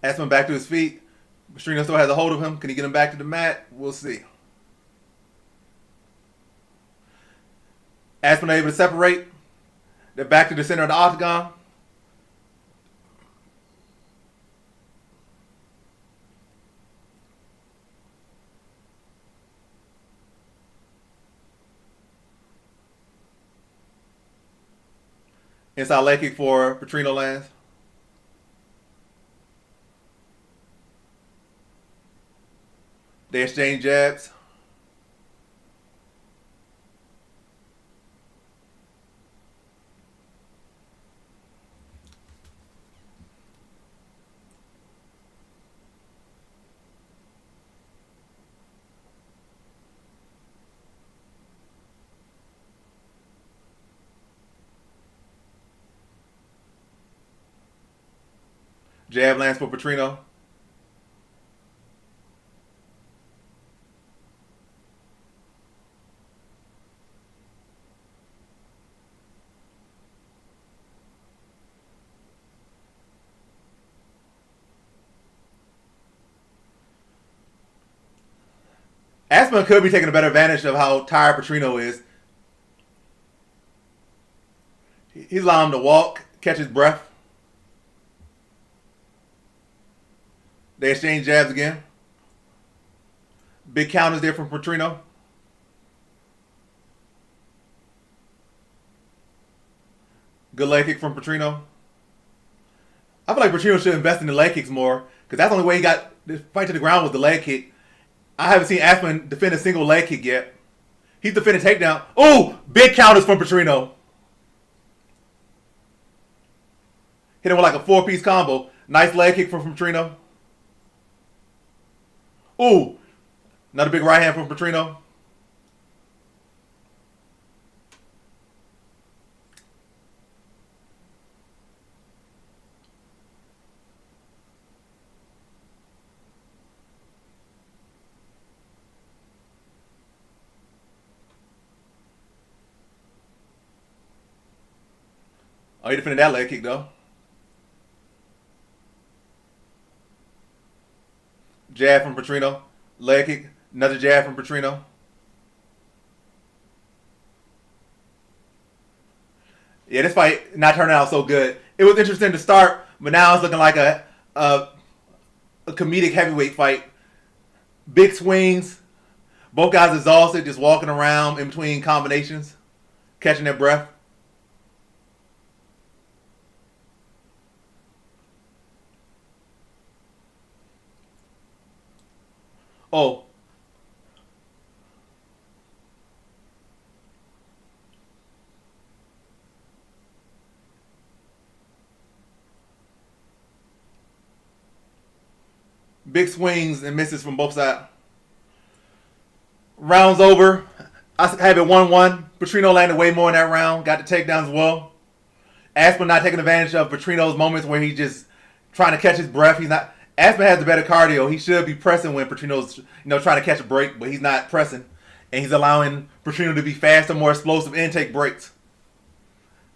Aspen back to his feet. Petrino still has a hold of him. Can he get him back to the mat? We'll see. Aspen able to separate. They're back to the center of the octagon. Inside leg kick for Petrino lands. They exchange jabs. Jab lands for Petrino. Aspen could be taking a better advantage of how tired Petrino is. He's allowing him to walk, catch his breath. They exchange jabs again. Big counters there from Petrino. Good leg kick from Petrino. I feel like Petrino should invest in the leg kicks more because that's the only way he got the fight to the ground was the leg kick. I haven't seen Aspen defend a single leg kick yet. He's defending takedown. Oh, big counters from Petrino. Hit him with like a 4-piece combo. Nice leg kick from Petrino. Ooh, another big right hand from Petrino. Oh, he defended that leg kick though. Jab from Petrino. Leg kick. Another jab from Petrino. Yeah, this fight not turning out so good. It was interesting to start, but now it's looking like a comedic heavyweight fight. Big swings. Both guys exhausted, just walking around in between combinations, catching their breath. Oh, big swings and misses from both sides. Rounds over. I have it 1-1. Petrino landed way more in that round. Got the takedown as well. Aspen not taking advantage of Petrino's moments where he's just trying to catch his breath. He's not. Aspen has the better cardio. He should be pressing when Petrino's trying to catch a break, but he's not pressing, and he's allowing Petrino to be faster, more explosive, and take breaks.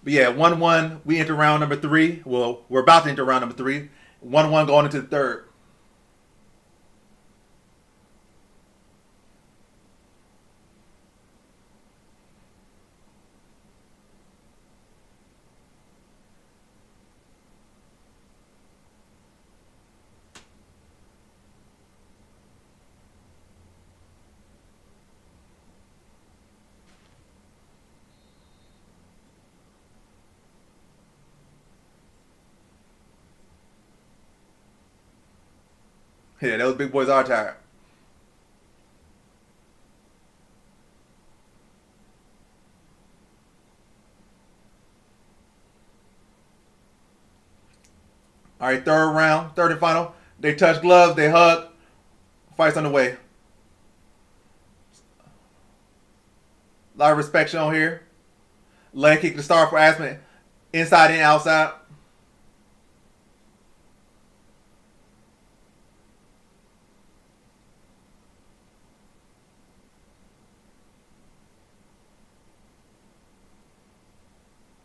But yeah, 1-1. We enter round number 3. Well, we're about to enter round number 3. 1-1 going into the third. Yeah, those big boys are tired. All right, third round, third and final. They touch gloves, they hug. Fight's underway. A lot of respect shown here. Leg kick to start for Aspen. Inside and outside.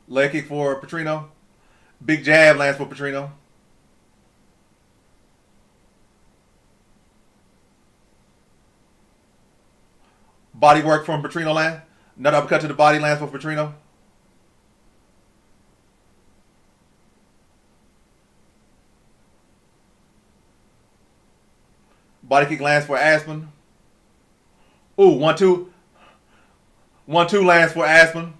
Leg kick for Petrino. Big jab lands for Petrino. Body work from Petrino land. Another uppercut to the body lands for Petrino. Body kick lands for Aspen. Ooh, 1-2. 1-2 lands for Aspen.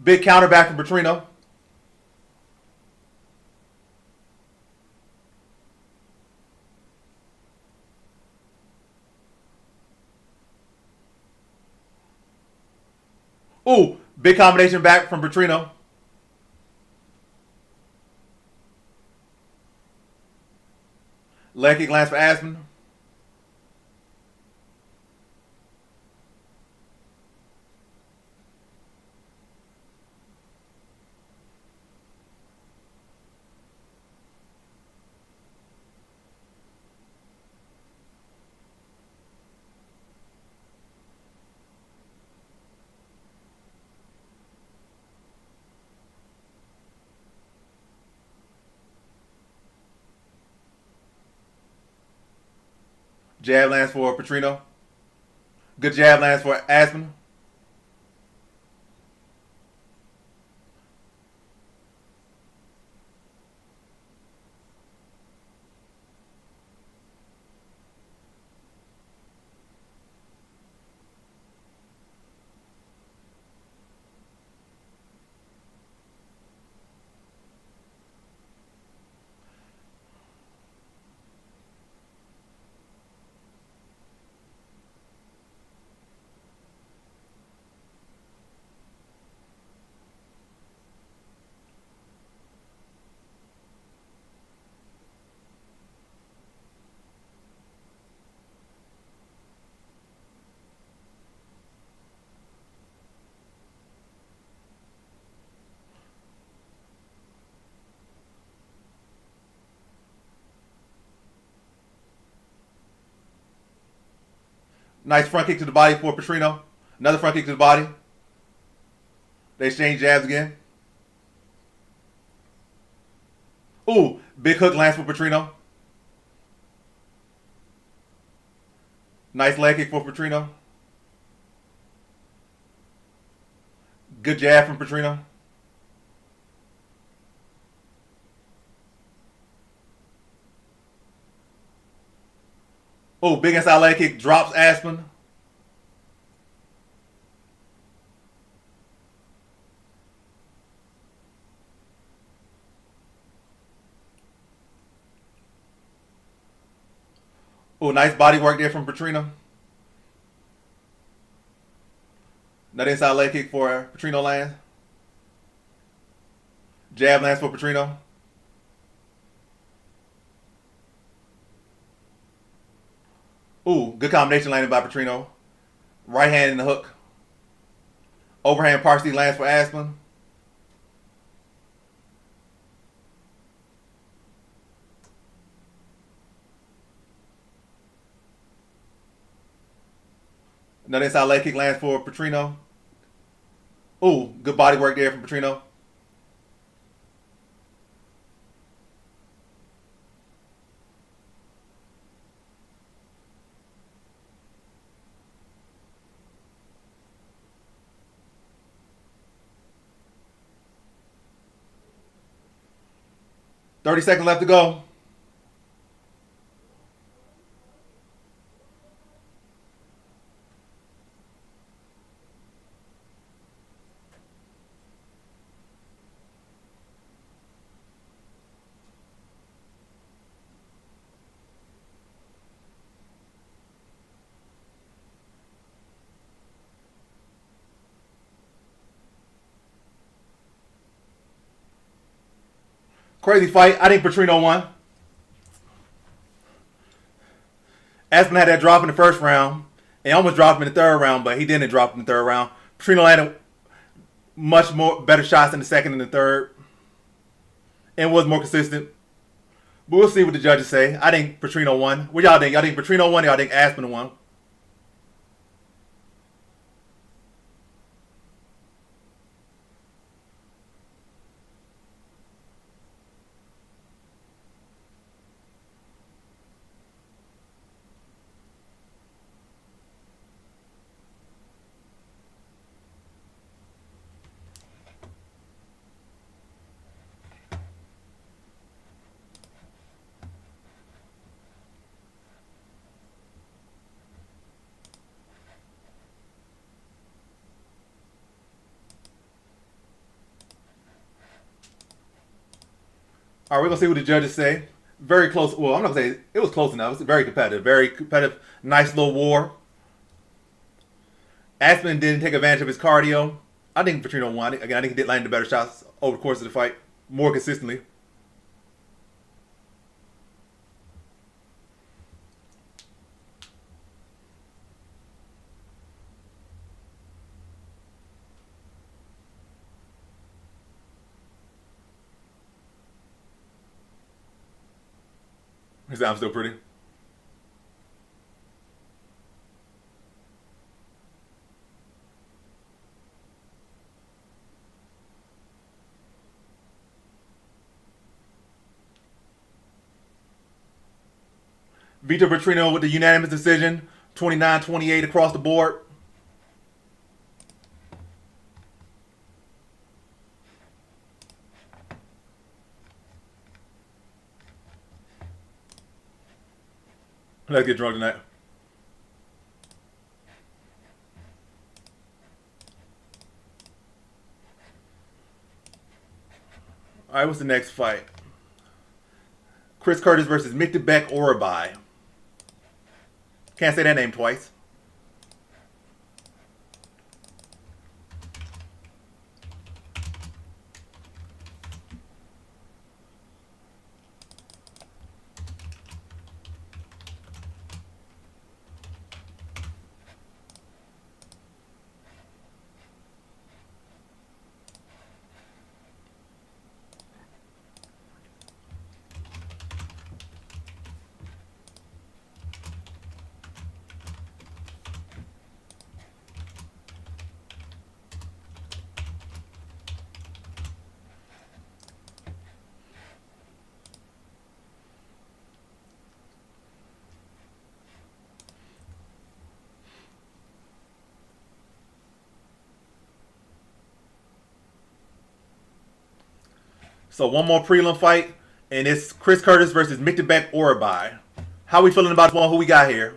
Big counter back from Petrino. Ooh, big combination back from Petrino. Leg kick lands for Aspen. Jab lands for Petrino. Good jab lands for Aspen. Nice front kick to the body for Petrino. Another front kick to the body. They exchange jabs again. Ooh, big hook lands for Petrino. Nice leg kick for Petrino. Good jab from Petrino. Oh, big inside leg kick drops Aspen. Oh, nice body work there from Petrino. Another inside leg kick for Petrino lands. Jab lands for Petrino. Ooh, good combination landed by Petrino. Right hand in the hook. Overhand partially lands for Aspen. Another inside leg kick lands for Petrino. Ooh, good body work there from Petrino. $30 left to go. Crazy fight. I think Petrino won. Aspen had that drop in the first round. He almost dropped him in the third round, but he didn't drop him in the third round. Petrino had much more better shots in the second and the third, and was more consistent. But we'll see what the judges say. I think Petrino won. What y'all think? Y'all think Petrino won? Or y'all think Aspen won? All right, we're gonna see what the judges say. Very close. Well, I'm not gonna say it was close enough. It's very competitive. Very competitive. Nice little war. Aspen didn't take advantage of his cardio. I think Petrino won. Again, I think he did land the better shots over the course of the fight more consistently. His arm's still pretty. Vitor Petrino with the unanimous decision, 29-28 across the board. Let's get drunk tonight. All right, what's the next fight? Chris Curtis versus Miktebek Orabai. Can't say that name twice. So one more prelim fight, and it's Chris Curtis versus Miktebek Orabai. How we feeling about this one? Who we got here?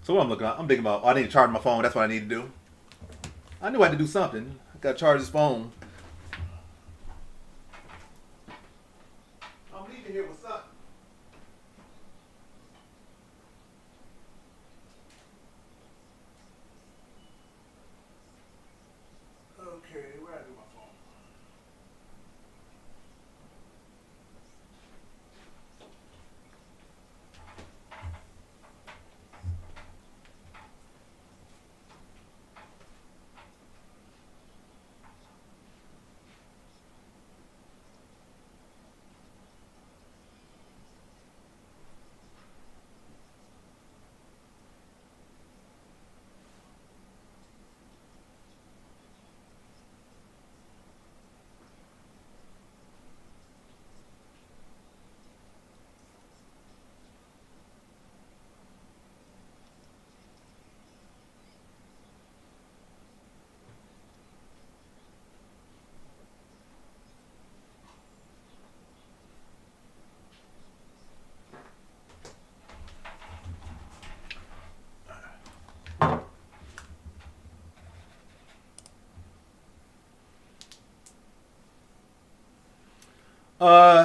So what I'm looking at, I'm thinking about, I need to charge my phone. That's what I need to do. I knew I had to do something. I got to charge this phone. I'm leaving here with something. Okay, where I do my phone?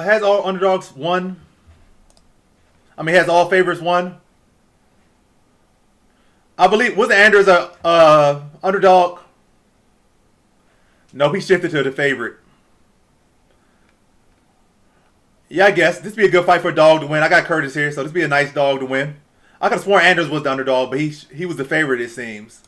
Has all underdogs won? I mean, has all favorites won? I believe, was Anders a underdog? No, he shifted to the favorite. Yeah, I guess this would be a good fight for a dog to win. I got Curtis here, so this would be a nice dog to win. I could have sworn Anders was the underdog, but he was the favorite, it seems.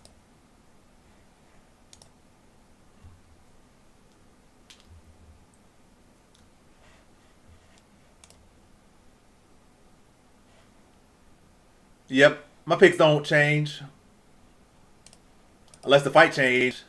Yep, my picks don't change unless the fight change.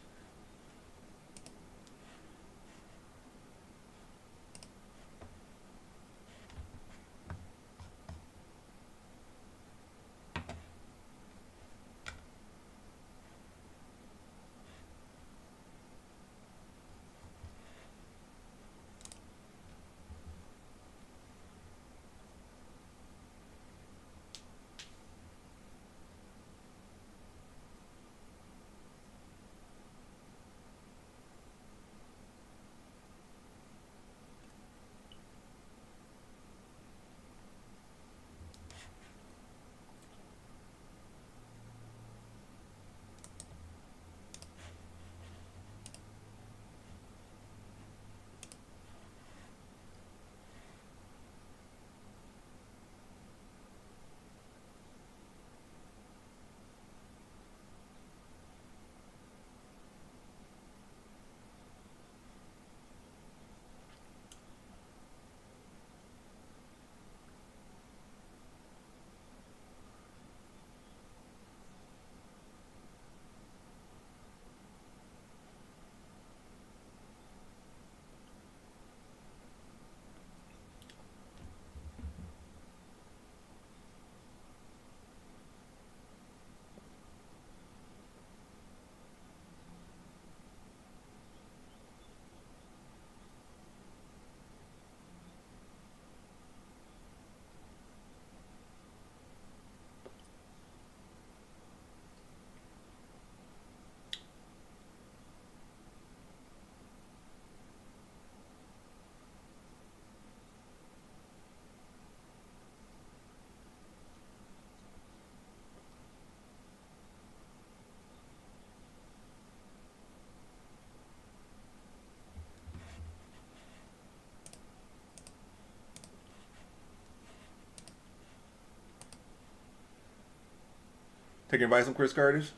Taking advice from Chris Curtis.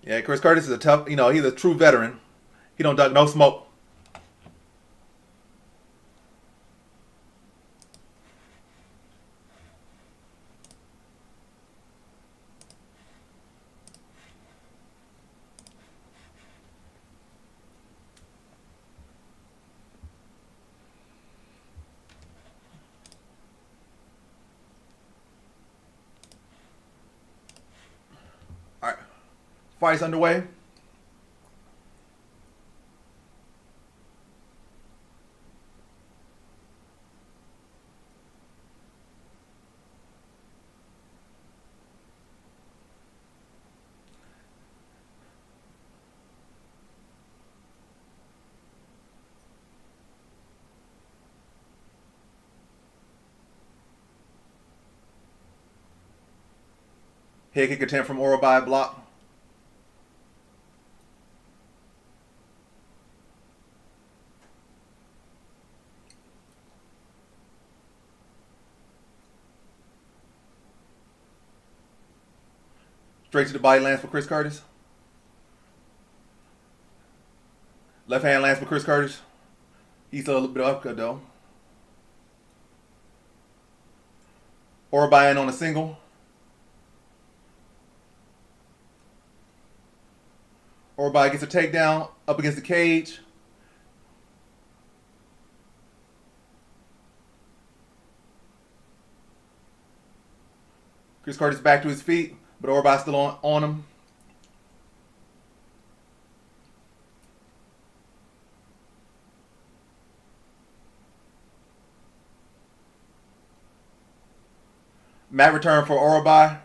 Yeah, Chris Curtis is a tough. He's a true veteran. He don't duck no smoke. All right, fight's underway. Head kick attempt from Orobai block. Straight to the body lands for Chris Curtis. Left hand lands for Chris Curtis. He's still a little bit of upcut though. Orobai in on a single. Orobai gets a takedown up against the cage. Chris Curtis back to his feet, but Orobai still on him. Mat return for Orobai.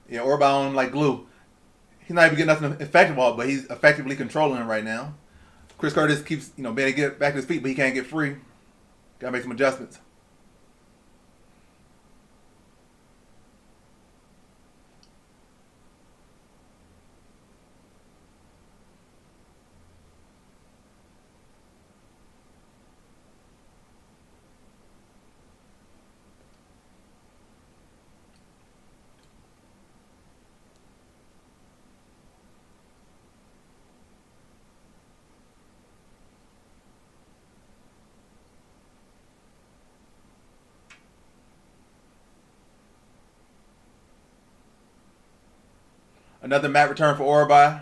Yeah, Orobai on him like glue. He's not even getting nothing effective off, but he's effectively controlling him right now. Chris Curtis keeps, being able to get back to his feet, but he can't get free. Gotta make some adjustments. Another mat return for Orobai.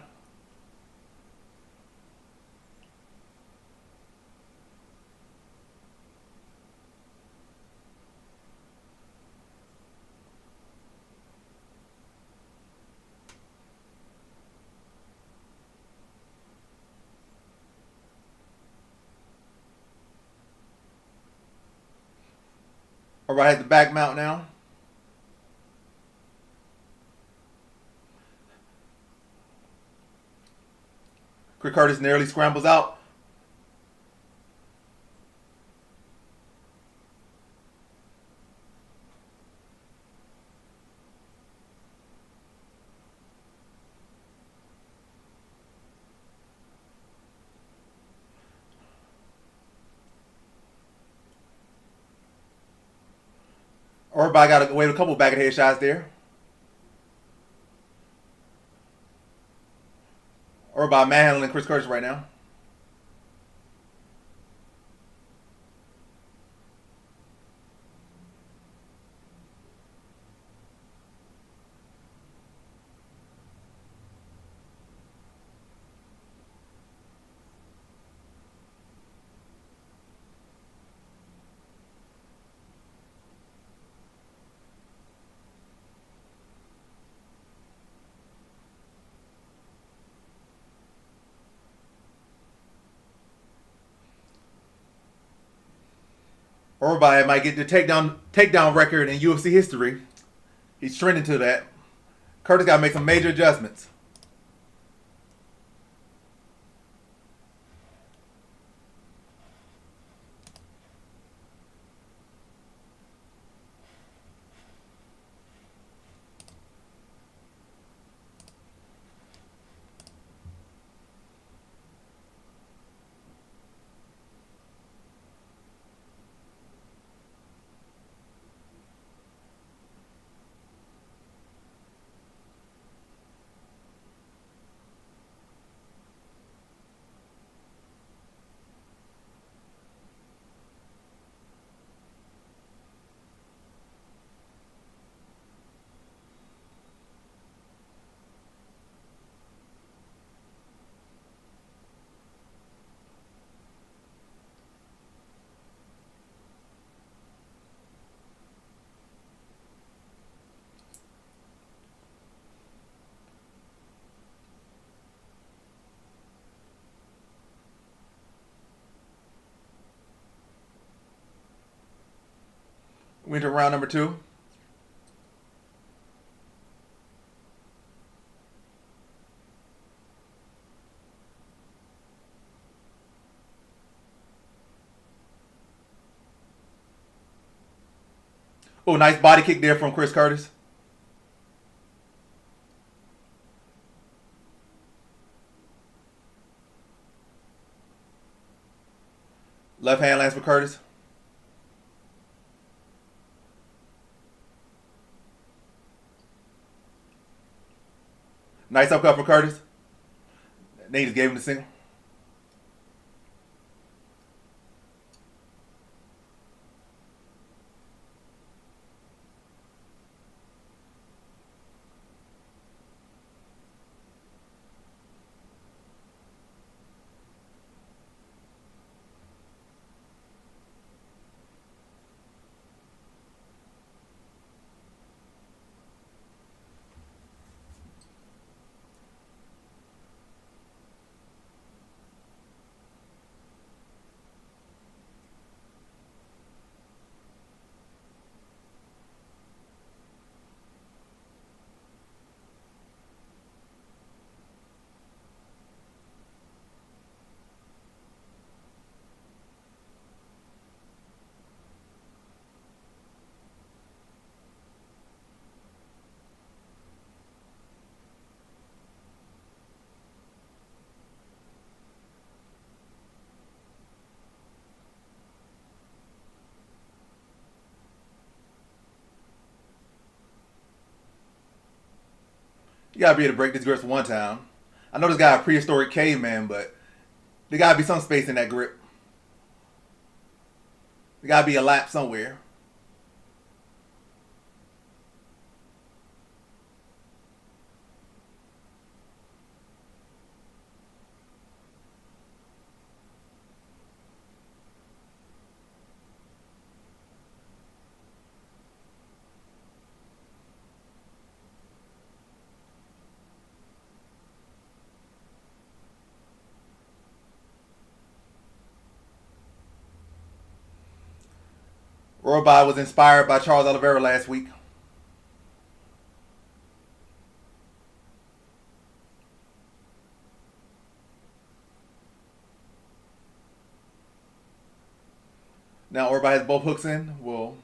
Orobai has the back mount now. Chris Curtis nearly scrambles out. Orobai got away with a couple back of head shots there. Orobai manhandling Chris Curtis right now. Everybody might get the takedown record in UFC history. He's trending to that. Curtis got to make some major adjustments. We enter round number 2. Oh, nice body kick there from Chris Curtis. Left hand lands for Curtis. Nice uppercut for Curtis. Nate just gave him the single. You gotta be able to break this grip for one time. I know this guy a prehistoric caveman, but there gotta be some space in that grip. There gotta be a lap somewhere. Royal was inspired by Charles Oliveira last week. Now Orba has both hooks in. Well,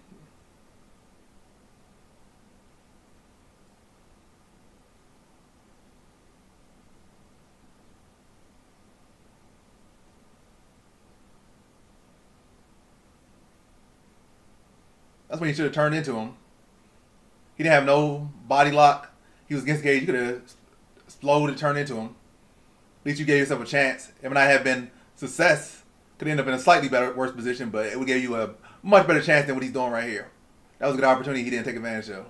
that's when he should have turned into him. He didn't have no body lock. He was against the cage. You could have exploded and turned into him. At least you gave yourself a chance. It might not have been success. Could end up in a slightly worse position, but it would give you a much better chance than what he's doing right here. That was a good opportunity he didn't take advantage of.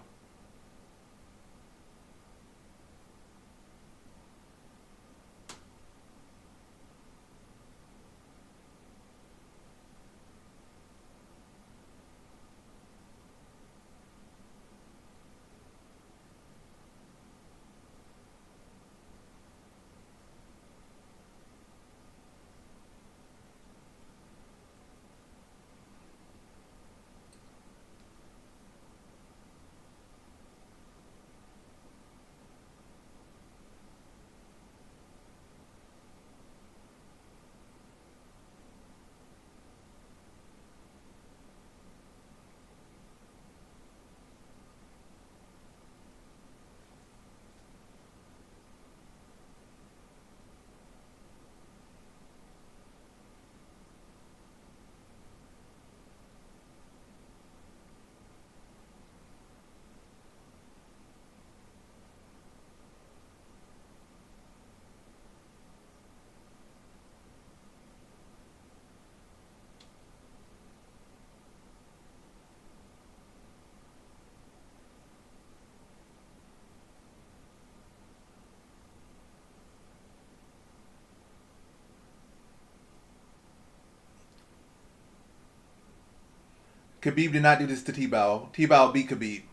Khabib did not do this to T-Bow. T-Bow beat Khabib.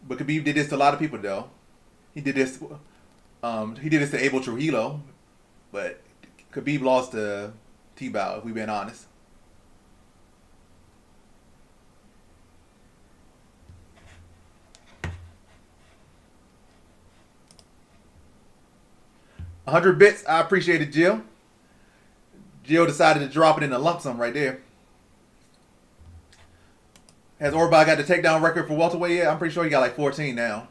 But Khabib did this to a lot of people, though. He did this. He did this to Abel Trujillo, but Khabib lost to T-Bow. If we've been honest. $100 I appreciate it, Jill. Jill decided to drop it in a lump sum right there. Has Orba got the takedown record for welterweight yet? I'm pretty sure he got like 14 now.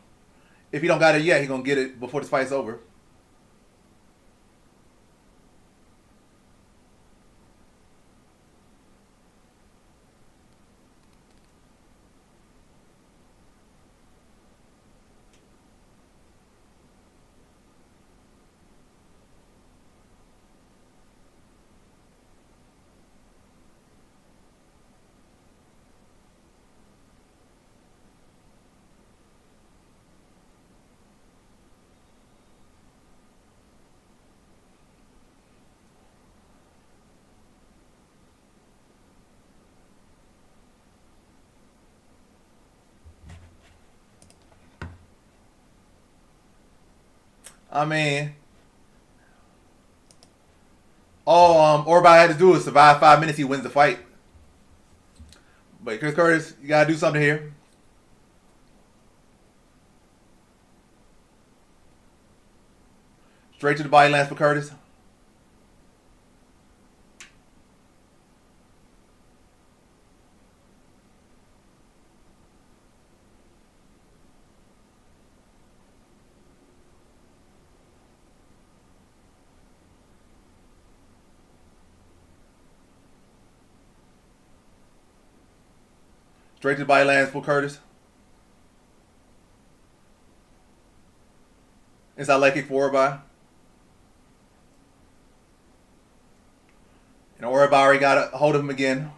If he don't got it yet, he gonna get it before this fight's over. I mean, all Orba had to do is survive 5 minutes. He wins the fight. But Chris Curtis, you gotta do something here. Straight to the body lance for Curtis. Straight to the body lance for Curtis. Inside leg kick for Orba. And Orba already got a hold of him again.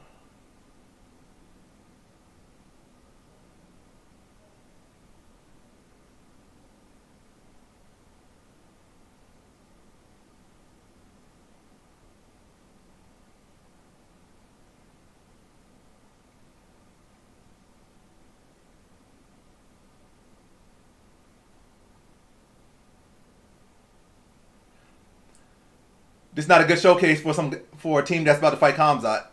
This is not a good showcase for a team that's about to fight Khamzat.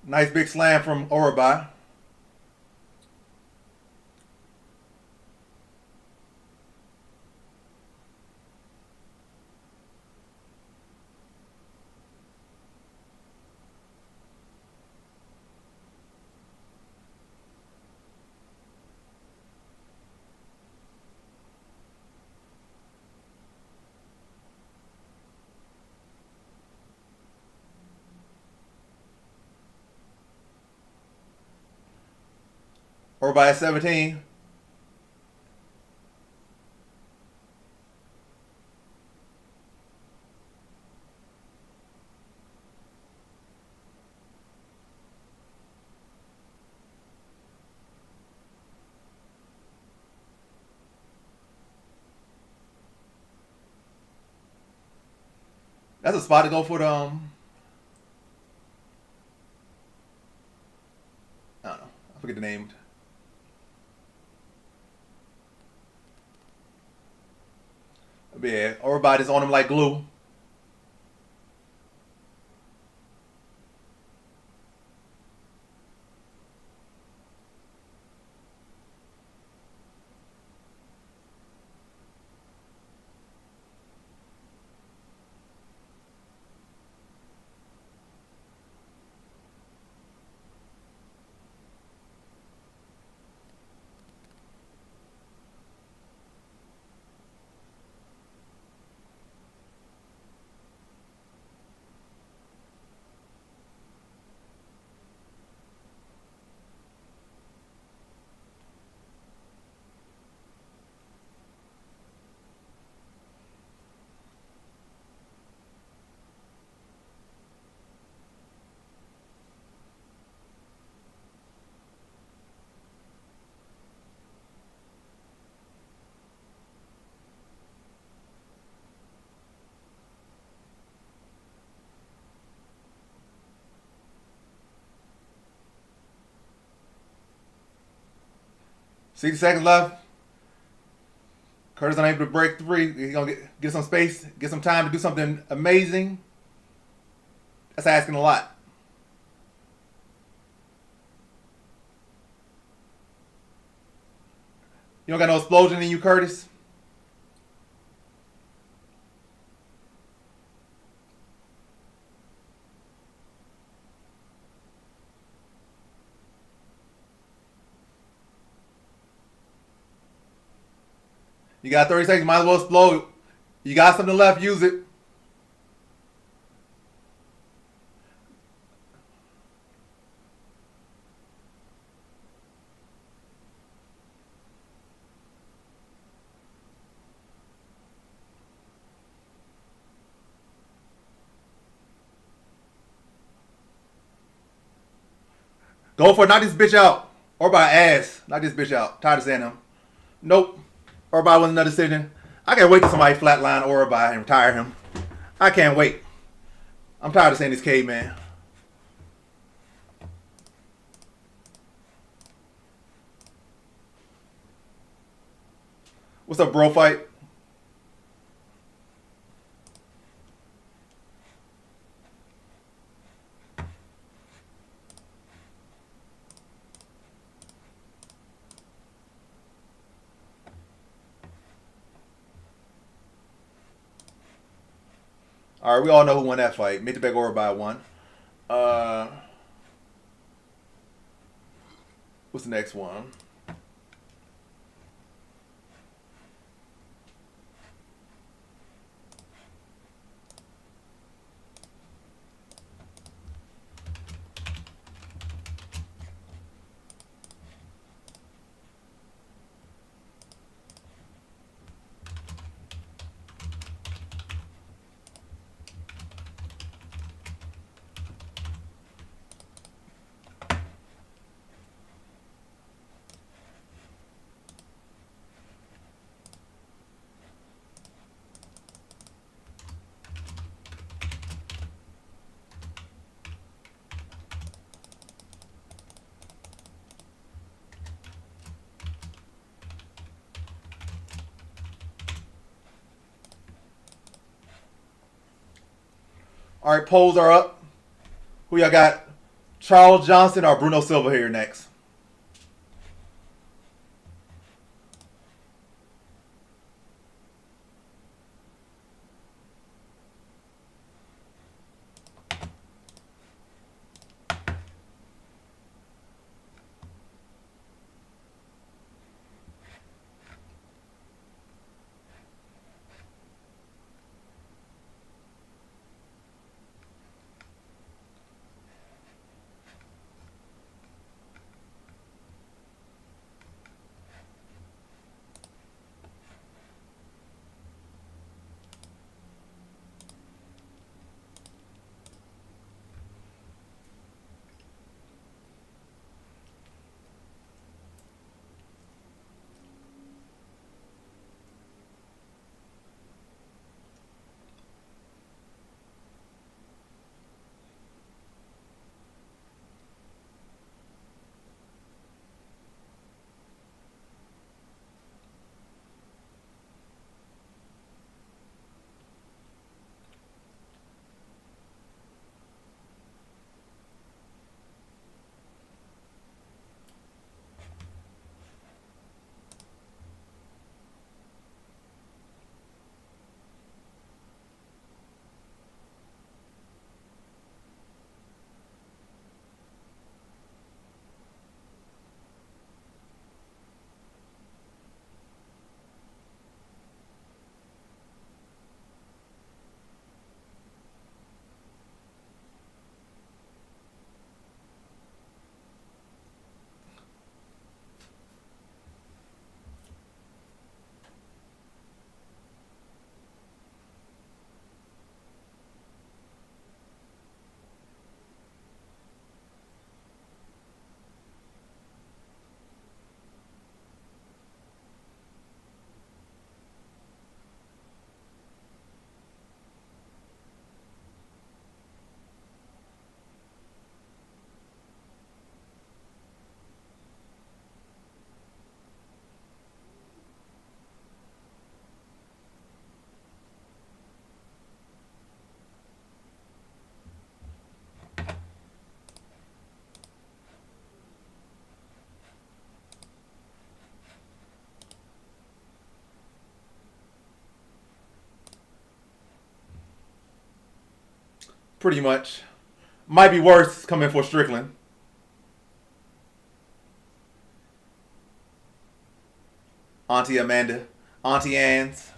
Nice big slam from Orba. Orba at 17. That's a spot to go for the I don't know. I forget the name. Yeah, Orba is on him like glue. 60 seconds left. Curtis unable to break 3. He's gonna get some space, get some time to do something amazing. That's asking a lot. You don't got no explosion in you, Curtis. You got 30 seconds. Might as well explode. You got something left. Use it. Go for it. Knock this bitch out. Or by ass. Knock this bitch out. Tired of saying him. Nope. Orbai wins another decision. I can't wait till somebody flatline Orbai and retire him. I can't wait. I'm tired of saying this caveman. What's up, bro? Fight. All right, we all know who won that fight. Mitebek Orbai won. What's the next one? All right, polls are up. Who y'all got? Charles Johnson or Bruno Silva here next? Pretty much. Might be worse coming for Strickland. Auntie Amanda. Auntie Anne's.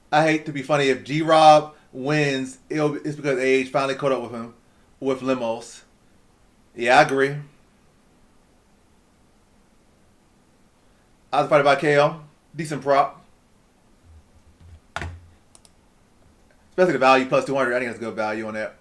I hate to be funny. If G Rob wins, it's because age finally caught up with him with limos. Yeah, I agree. I was fighting by KO. Decent prop. Especially the value plus 200. I think that's good value on that.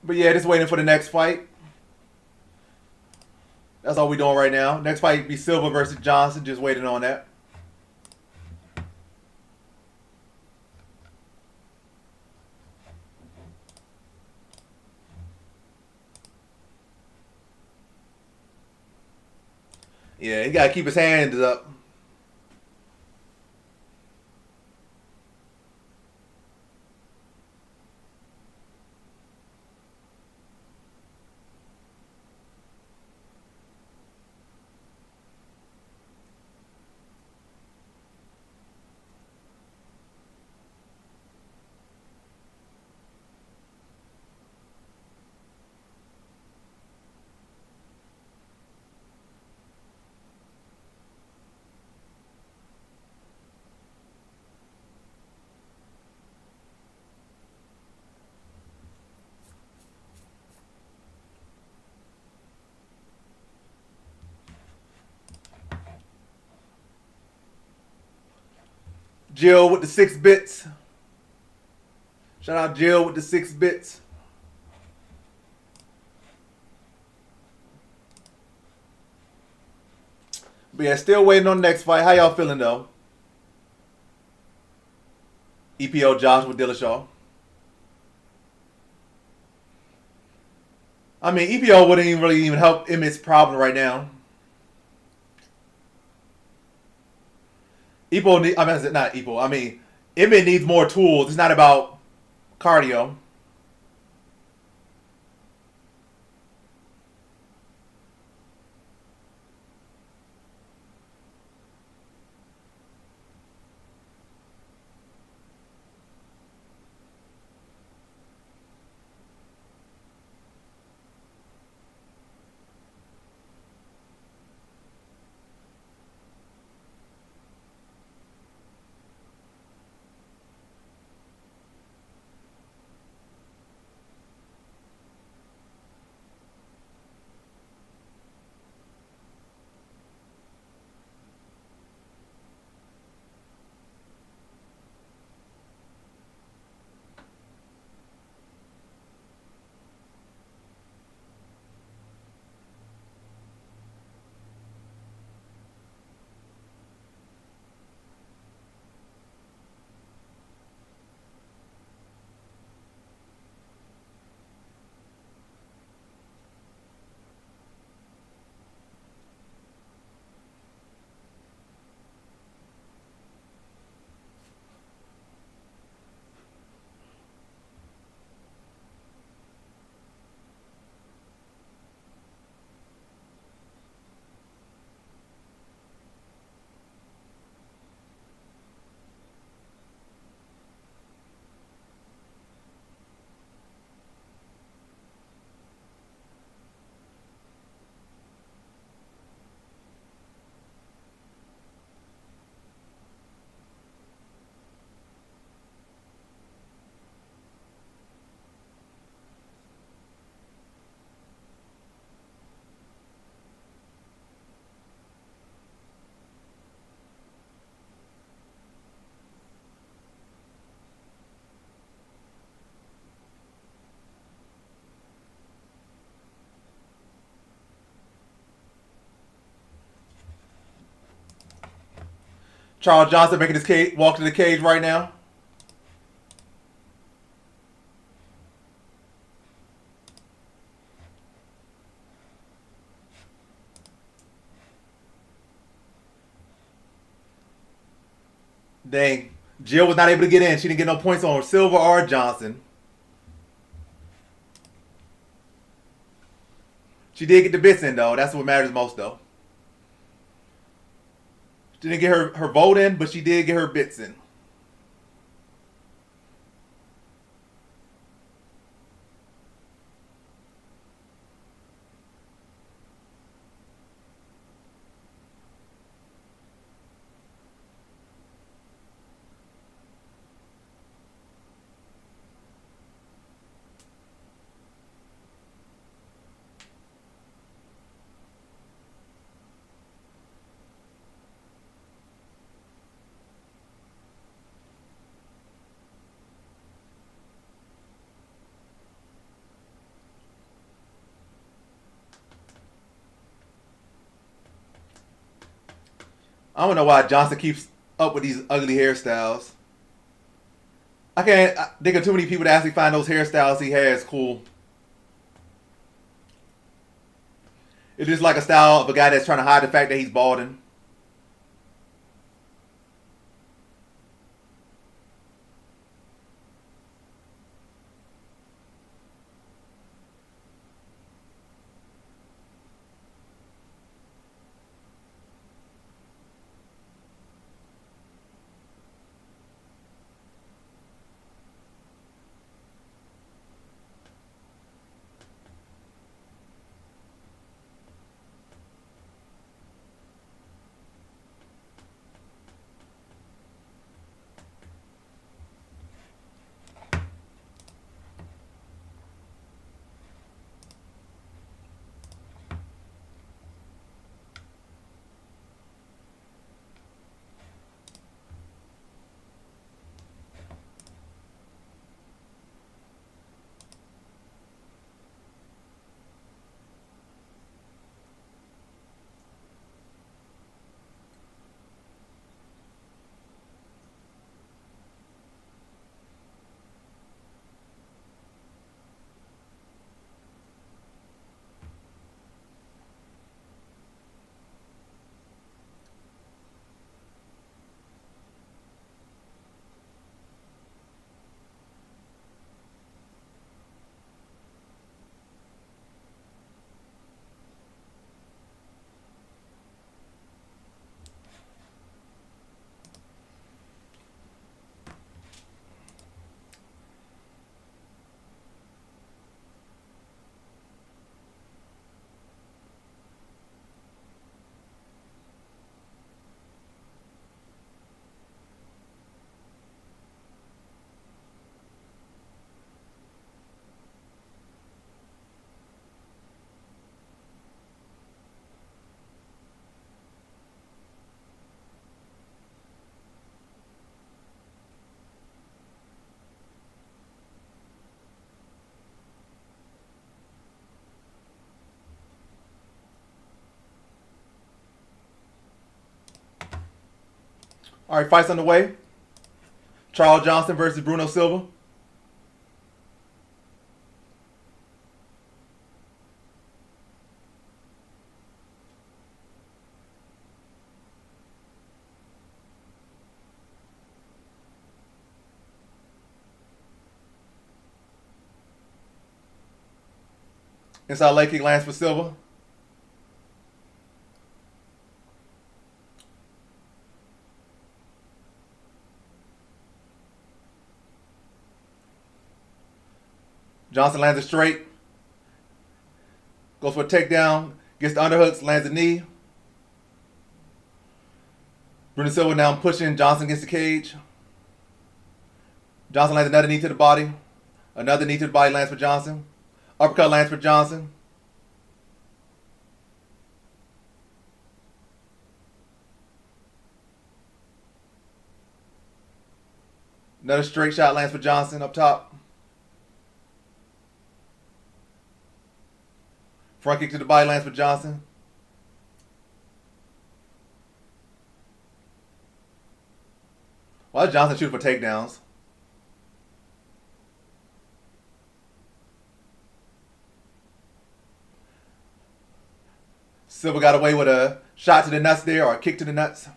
But yeah, just waiting for the next fight. That's all we doing right now. Next fight be Silva versus Johnson. Just waiting on that. Yeah, he gotta keep his hands up. Jill with the 6 bits. Shout out Jill with the 6 bits. But yeah, still waiting on the next fight. How y'all feeling though? EPO Josh with Dillashaw. I mean, EPO wouldn't even really even help Emmett's problem right now. I mean, not Epo. I mean, Emmett needs more tools. It's not about cardio. Charles Johnson making his cage, walk to the cage right now. Dang. Jill was not able to get in. She didn't get no points on Silva or Johnson. She did get the bits in, though. That's what matters most, though. She didn't get her vote in, but she did get her bits in. I don't know why Johnson keeps up with these ugly hairstyles. I can't think of too many people that actually find those hairstyles he has cool. It's just like a style of a guy that's trying to hide the fact that he's balding. All right, fights underway. Charles Johnson versus Bruno Silva. Inside leg kick lands for Silva. Johnson lands it straight. Goes for a takedown. Gets the underhooks. Lands a knee. Bruno Silva now pushing Johnson against the cage. Johnson lands another knee to the body. Another knee to the body lands for Johnson. Uppercut lands for Johnson. Another straight shot lands for Johnson up top. Front kick to the body lands for Johnson. Why is Johnson shooting for takedowns? Silva got away with a shot to the nuts there, or a kick to the nuts.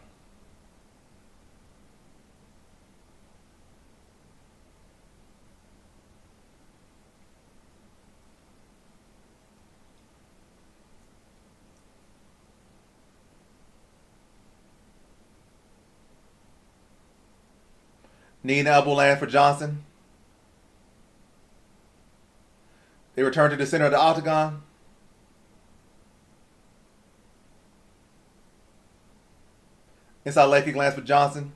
Knee and elbow land for Johnson. They return to the center of the octagon. Inside leg kick lands for Johnson.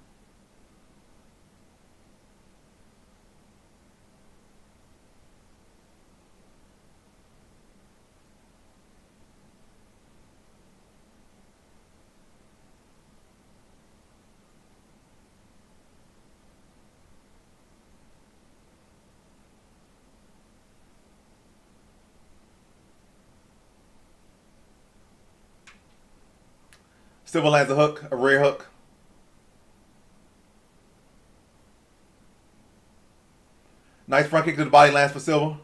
Silva lands a hook, a rear hook. Nice front kick to the body lands for Silva.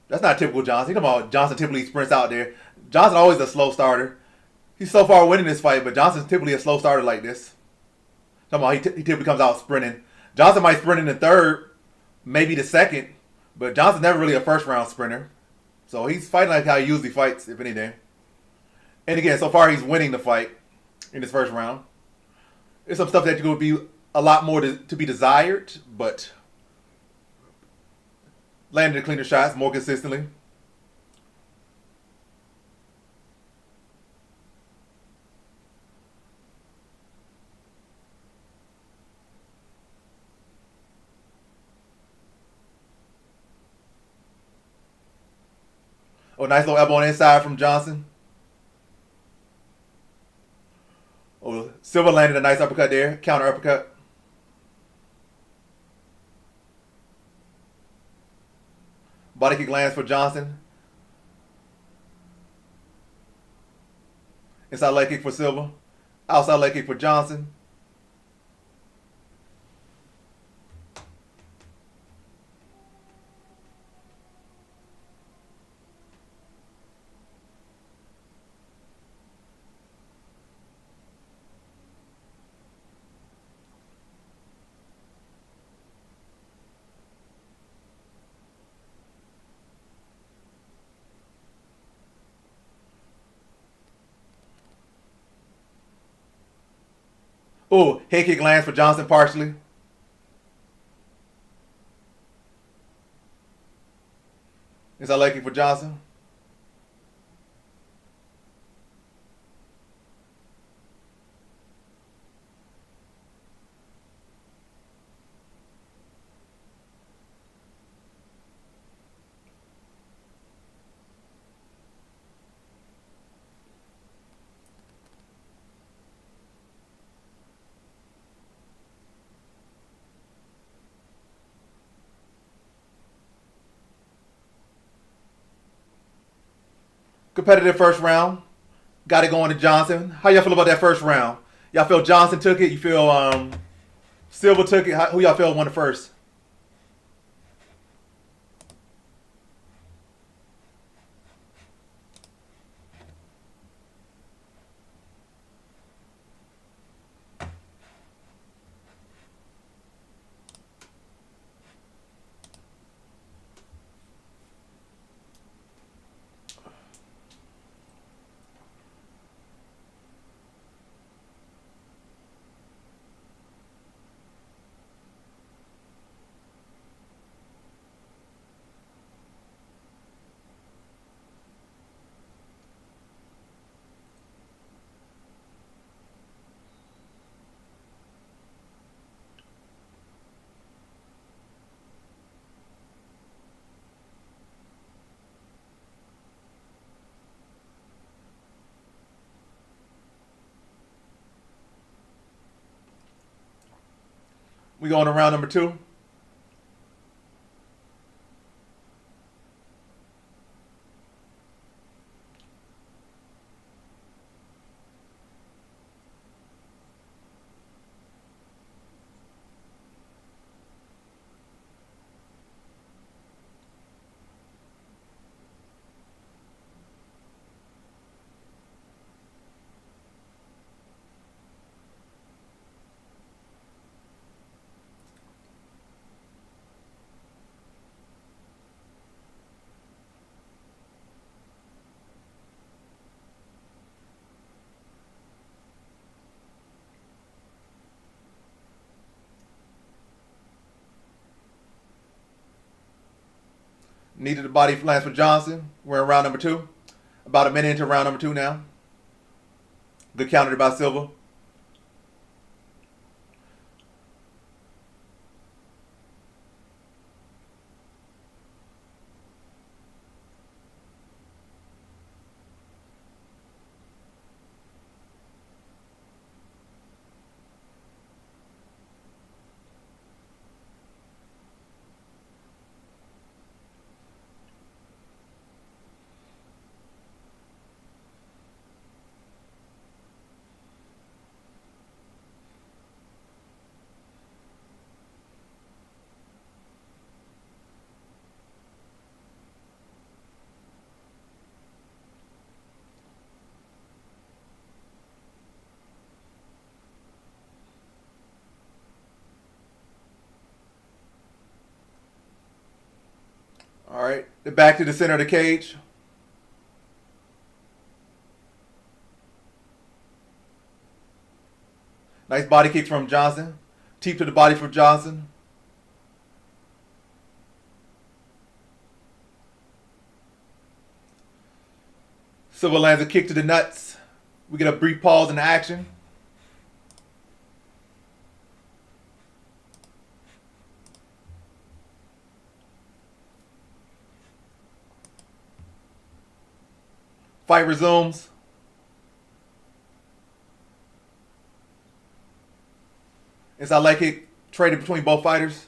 That's not typical Johnson. You know about Johnson typically sprints out there. Johnson always a slow starter. He's so far winning this fight, but Johnson's typically a slow starter like this. Talking about he typically comes out sprinting. Johnson might sprint in the third, maybe the second, but Johnson's never really a first round sprinter. So he's fighting like how he usually fights, if anything. And again, so far he's winning the fight in his first round. There's some stuff that could be a lot more to be desired, but landing the cleaner shots more consistently. Oh, nice little elbow on the inside from Johnson. Oh, Silva landed a nice uppercut there. Counter uppercut. Body kick lands for Johnson. Inside leg kick for Silva. Outside leg kick for Johnson. Oh, head kick lands for Johnson partially. Inside leg kick for Johnson. Competitive first round. Got it going to Johnson. How y'all feel about that first round? Y'all feel Johnson took it? You feel Silva took it? Who y'all feel won the first? We going to round number 2. Needed the body lands for Johnson. We're in round number 2. About a minute into round number 2 now. Good counter by Silva. All right, back to the center of the cage. Nice body kick from Johnson. Teep to the body for Johnson. Silva lands a kick to the nuts. We get a brief pause in the action. Fight resumes. Inside leg kick traded between both fighters.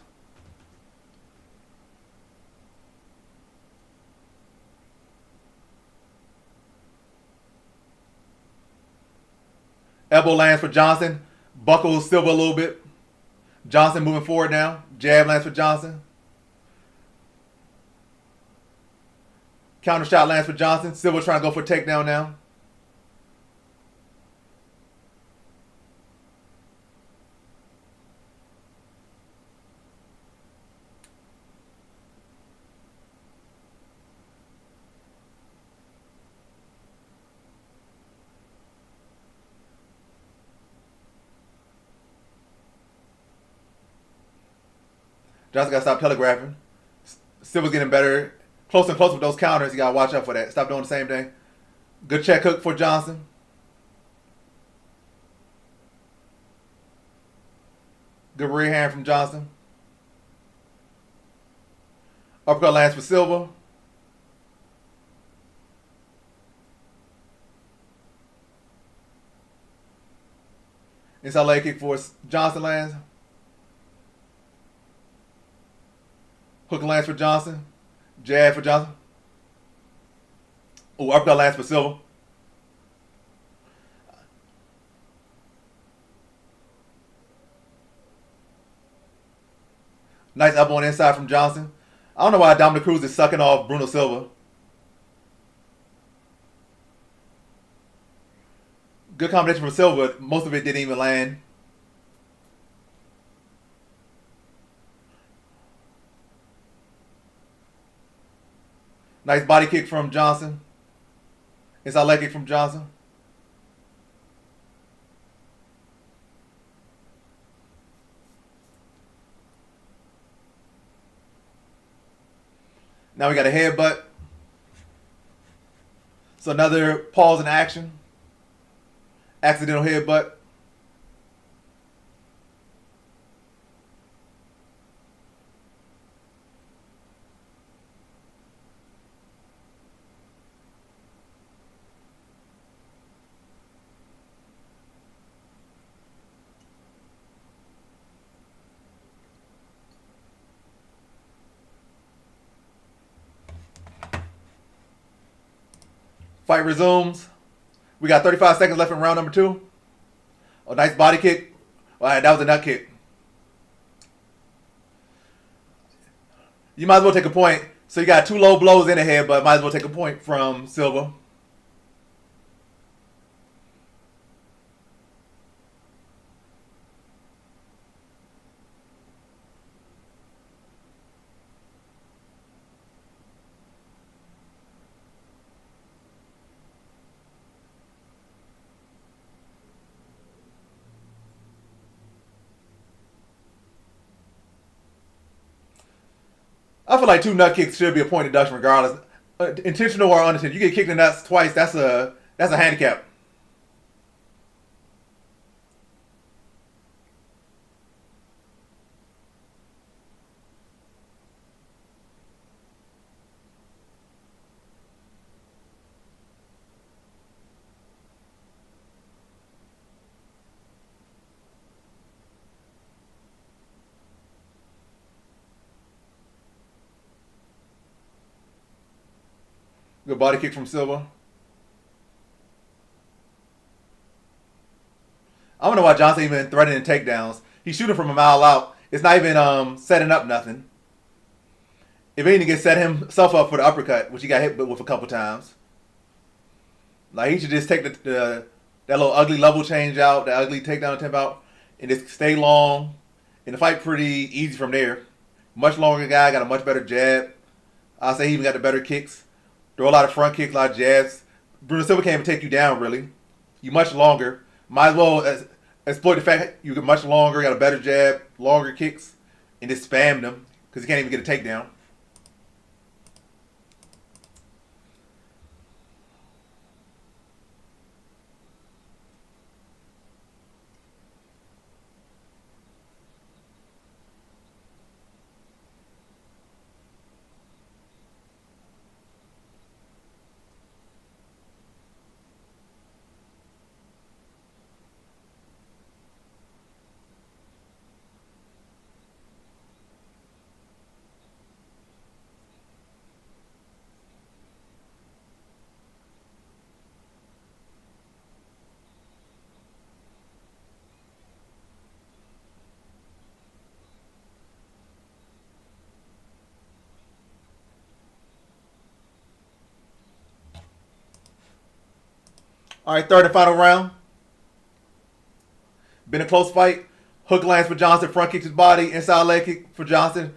Elbow lands for Johnson. Buckles Silva a little bit. Johnson moving forward now. Jab lands for Johnson. Counter shot lands for Johnson. Silva trying to go for a takedown now. Johnson got to stop telegraphing. Silva's getting better. Closer and closer with those counters. You got to watch out for that. Stop doing the same thing. Good check hook for Johnson. Good rear hand from Johnson. Uppercut lands for Silva. Inside leg kick for Johnson lands. Hook lands for Johnson. Jab for Johnson. Oh, uppercut lands for Silva. Nice elbow on the inside from Johnson. I don't know why Dominic Cruz is sucking off Bruno Silva. Good combination from Silva. Most of it didn't even land. Nice body kick from Johnson. Inside leg kick from Johnson. Now we got a headbutt. So another pause in action. Accidental headbutt. Fight resumes. We got 35 seconds left in round number 2. A nice body kick. All right, that was a nut kick. You might as well take a point. So you got 2 low blows in the head, but might as well take a point from Silva. I feel feel like 2 nut kicks should be a point deduction regardless, intentional or unintentional. You get kicked in the nuts twice. That's a handicap. Good body kick from Silva. I don't know why Johnson even threatening takedowns. He's shooting from a mile out. It's not even setting up nothing. If anything, it set himself up for the uppercut, which he got hit with a couple times. Like he should just take that little ugly level change out, that ugly takedown attempt out, and just stay long. And the fight pretty easy from there. Much longer guy, got a much better jab. I'll say he even got the better kicks. Throw a lot of front kicks, a lot of jabs. Bruno Silva can't even take you down really. You much longer. Might as well exploit the fact you get much longer, got a better jab, longer kicks, and just spam them because he can't even get a takedown. All right, third and final round. Been a close fight. Hook lands for Johnson. Front kick to the body. Inside leg kick for Johnson.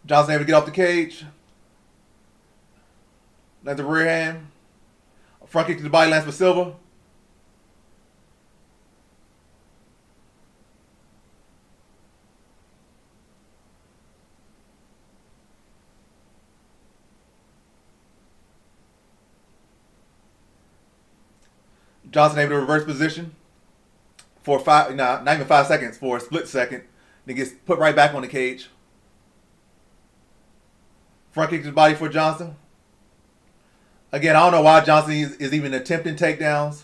Johnson able to get off the cage. Lands the rear hand. Front kick to the body lands for Silva. Johnson able to reverse position for not even 5 seconds, for a split second. Then gets put right back on the cage. Front kick to the body for Johnson. Again, I don't know why Johnson is even attempting takedowns.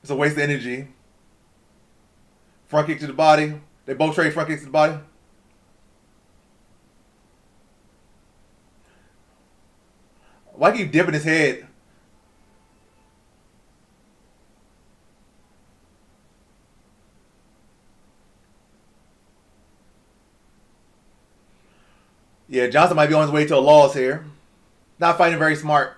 It's a waste of energy. Front kick to the body. They both trade front kicks to the body. Why keep dipping his head? Yeah, Johnson might be on his way to a loss here. Not fighting very smart.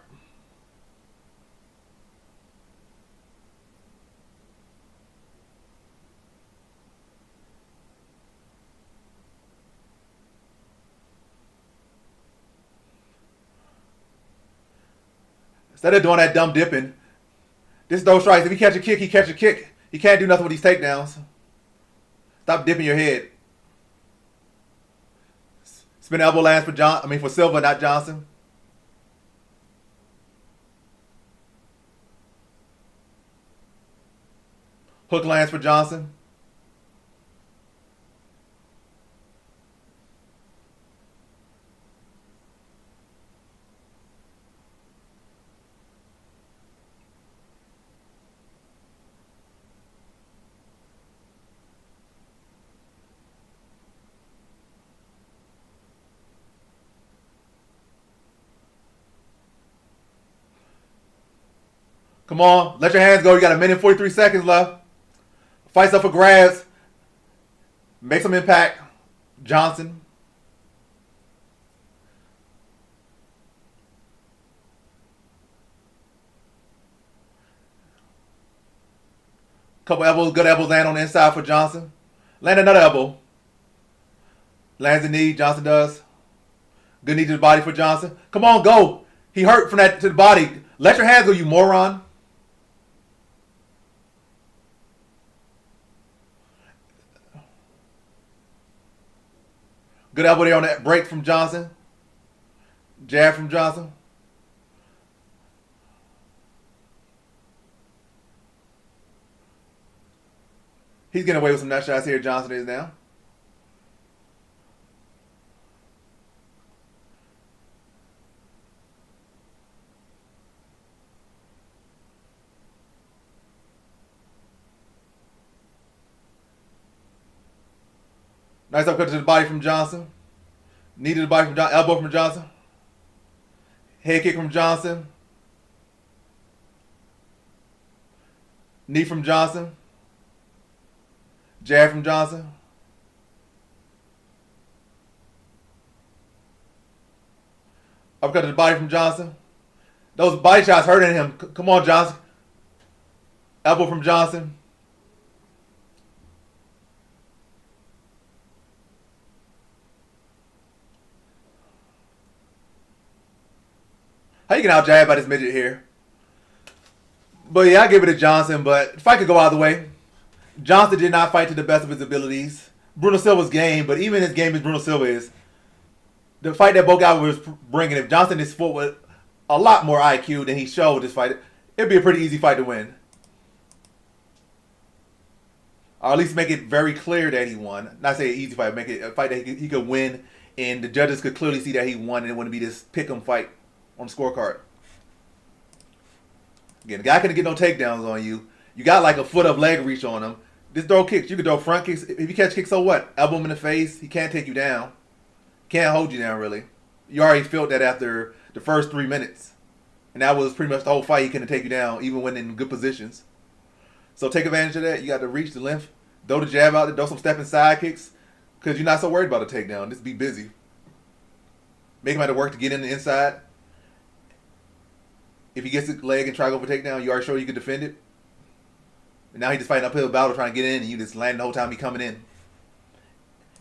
Instead of doing that dumb dipping, this those strikes. If he catch a kick, he catch a kick. He can't do nothing with these takedowns. Stop dipping your head. Spin elbow lands for Silva, not Johnson. Hook lands for Johnson. Come on. Let your hands go. You got a minute and 43 seconds left. Fight's up for grabs. Make some impact. Johnson. Couple elbows, good elbows land on the inside for Johnson. Land another elbow. Lands a knee, Johnson does. Good knee to the body for Johnson. Come on, go. He hurt from that to the body. Let your hands go, you moron. Good elbow there on that break from Johnson. Jab from Johnson. He's getting away with some nut shots here. Johnson is now. Nice uppercut to the body from Johnson. Knee to the body from Johnson. Elbow from Johnson. Head kick from Johnson. Knee from Johnson. Jab from Johnson. Uppercut to the body from Johnson. Those body shots hurting him. Come on, Johnson. Elbow from Johnson. How you get out jabbed by this midget here? But yeah, I give it to Johnson, but the fight could go either way. Johnson did not fight to the best of his abilities. Bruno Silva's game, but even his game as Bruno Silva is, the fight that both guys was bringing, if Johnson is fought with a lot more IQ than he showed this fight, it'd be a pretty easy fight to win. Or at least make it very clear that he won. Not say an easy fight, make it a fight that he could win, and the judges could clearly see that he won, and it wouldn't be this pick-em fight on the scorecard. Again, the guy couldn't get no takedowns on you. You got like a foot of leg reach on him. Just throw kicks. You can throw front kicks. If you catch kicks, so what? Elbow him in the face. He can't take you down. Can't hold you down, really. You already felt that after the first 3 minutes. And that was pretty much the whole fight. He couldn't take you down, even when in good positions. So take advantage of that. You got to reach the length. Throw the jab out there. Throw some stepping side kicks. Because you're not so worried about a takedown. Just be busy. Make him have to work to get in the inside. If he gets the leg and try to go for a takedown, you already sure you can defend it. And now he just fighting uphill battle trying to get in, and you just land the whole time he coming in.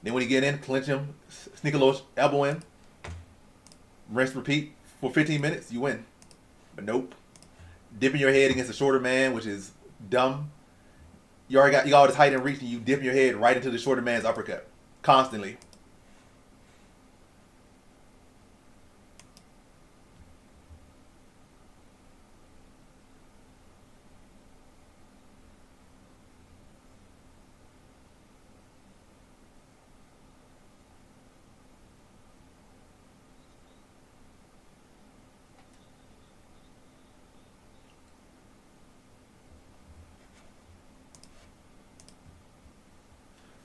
Then when he get in, clinch him, sneak a little elbow in, rinse, repeat for 15 minutes, you win. But nope. Dipping your head against a shorter man, which is dumb. You got all this height and reach, and you dip your head right into the shorter man's uppercut. Constantly.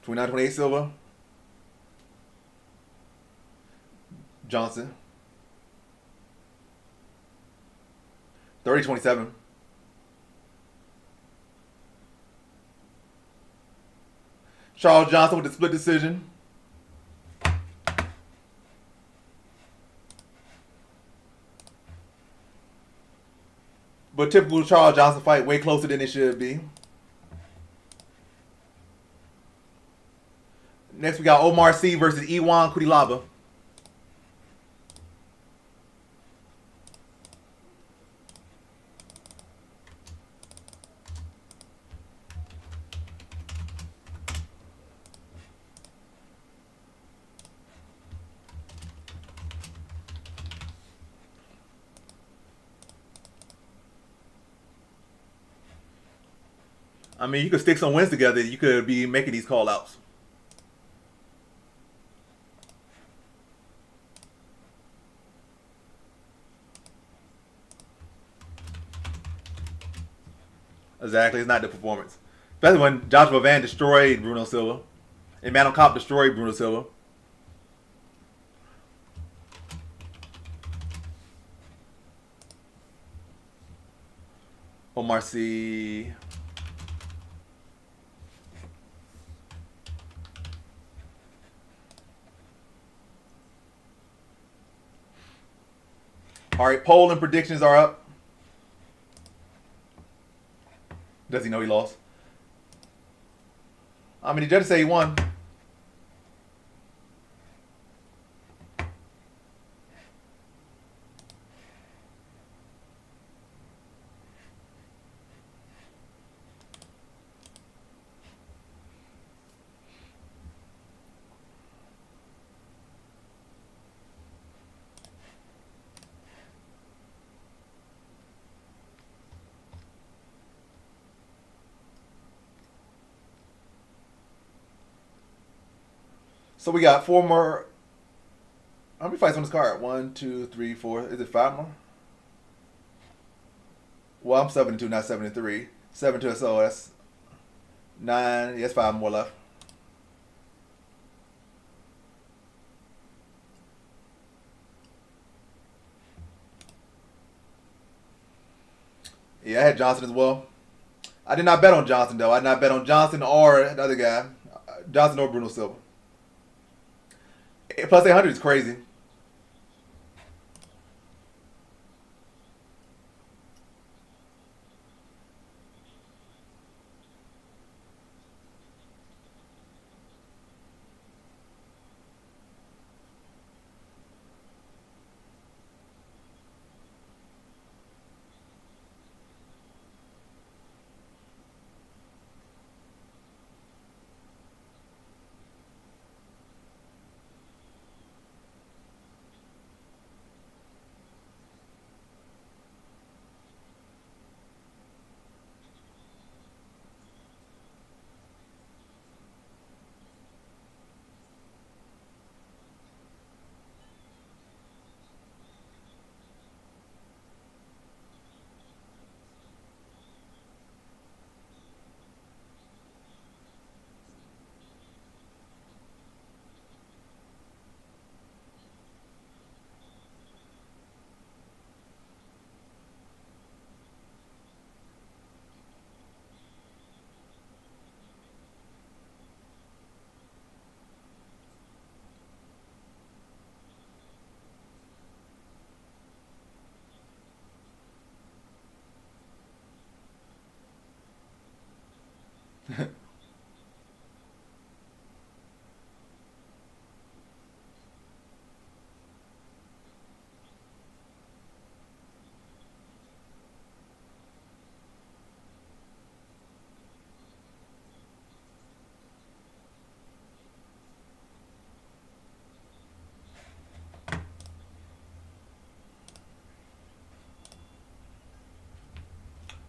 $29, $28 Silva. Johnson. $30-27. Charles Johnson with the split decision. But typical Charles Johnson fight, way closer than it should be. Next, we got Omar Sy versus Iwan Cutelaba. I mean, you could stick some wins together. You could be making these call-outs. Exactly, it's not the performance. Especially when Joshua Van destroyed Bruno Silva. And Manon Cop destroyed Bruno Silva. Omar C. All right, poll and predictions are up. Does he know he lost? I mean, the judges say he won. So we got 4 more. How many fights on this card? 1, 2, 3, 4. Is it 5 more? Well, I'm 7-2, not 7-3. 7-2, so that's 9. Yes, 5 more left. Yeah, I had Johnson as well. I did not bet on Johnson, though. I did not bet on Johnson or the other guy. Johnson or Bruno Silva. Plus 800 is crazy.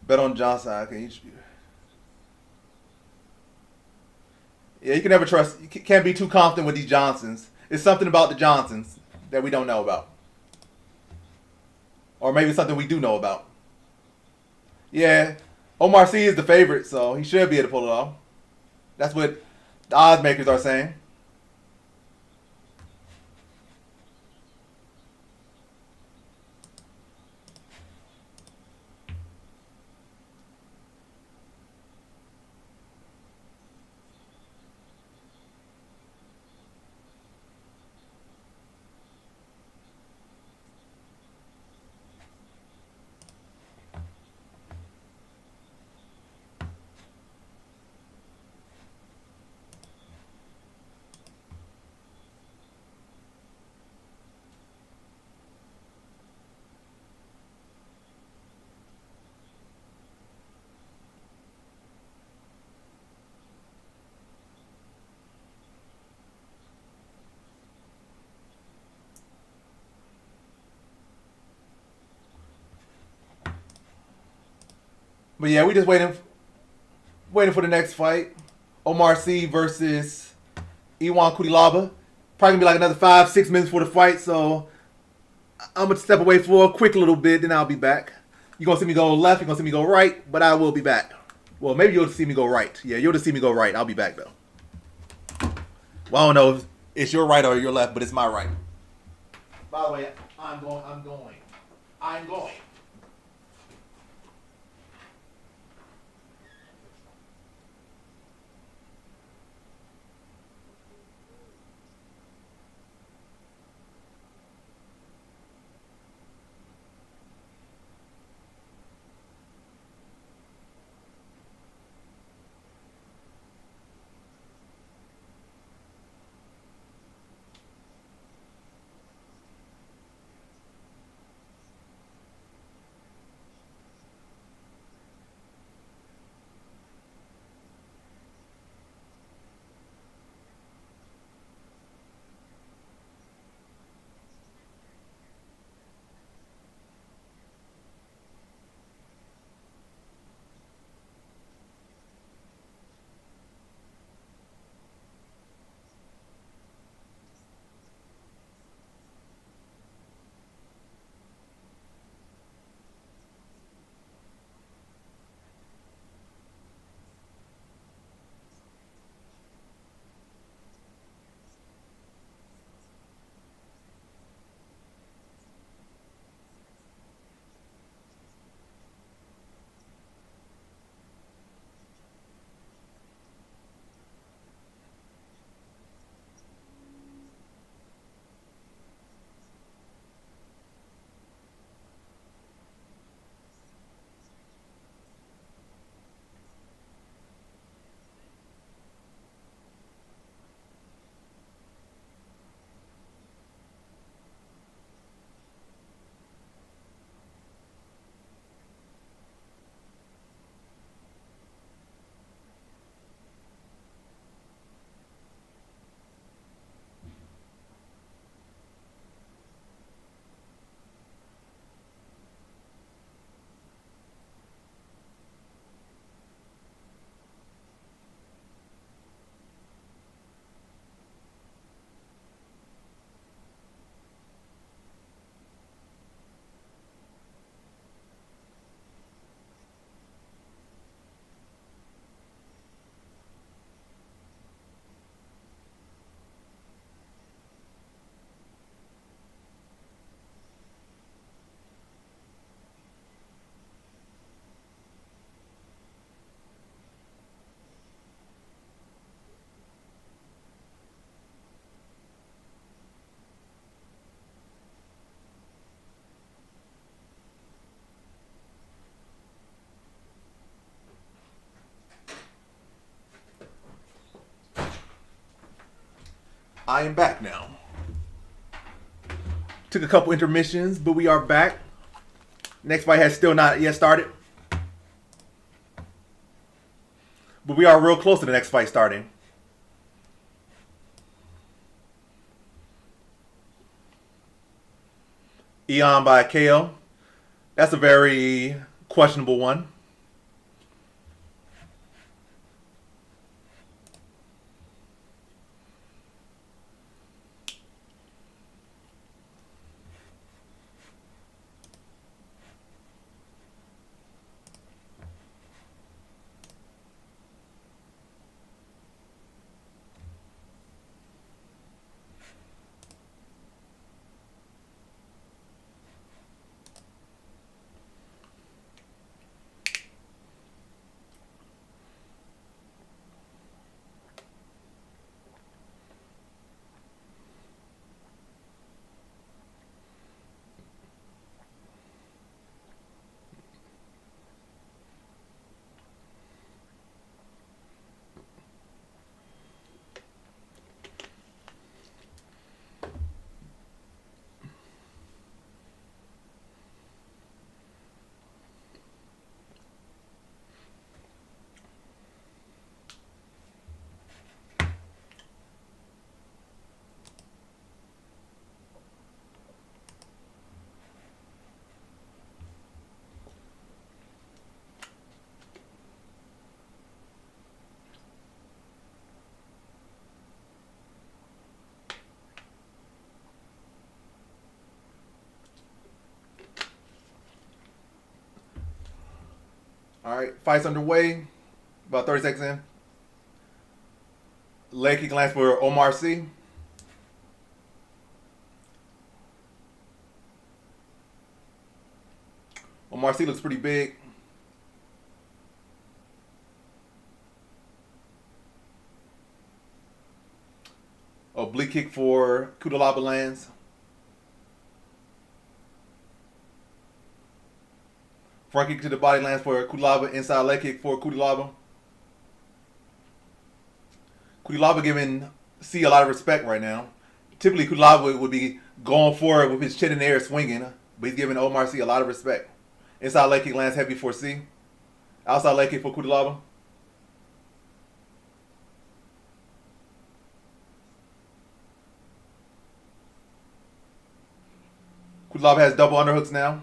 Bet on Johnson. Okay. Yeah, you can never trust. You can't be too confident with these Johnsons. It's something about the Johnsons that we don't know about. Or maybe something we do know about. Yeah. Omar C is the favorite, so he should be able to pull it off. That's what the odds makers are saying. But yeah, we just waiting for the next fight. Omar C versus Iwan Kudilaba. Probably gonna be like another 5-6 minutes for the fight, so I'm gonna step away for a quick little bit, then I'll be back. You're gonna see me go left, you're gonna see me go right, but I will be back. Well, maybe you'll see me go right. Yeah, you'll just see me go right. I'll be back though. Well, I don't know if it's your right or your left, but it's my right. By the way, I'm going. I am back now. Took a couple intermissions, but we are back. Next fight has still not yet started. But we are real close to the next fight starting. Eon by KO. That's a very questionable one. All right, fight's underway. About 30 seconds in. Leg kick lands for Omar C. Omar C looks pretty big. Oblique kick for Kudalaba lands. Front kick to the body lands for Kudalaba. Inside leg kick for Kudalaba. Kudalaba giving C a lot of respect right now. Typically, Kudalaba would be going forward with his chin in the air swinging, but he's giving Omar C a lot of respect. Inside leg kick lands heavy for C. Outside leg kick for Kudalaba. Kudalaba has double underhooks now.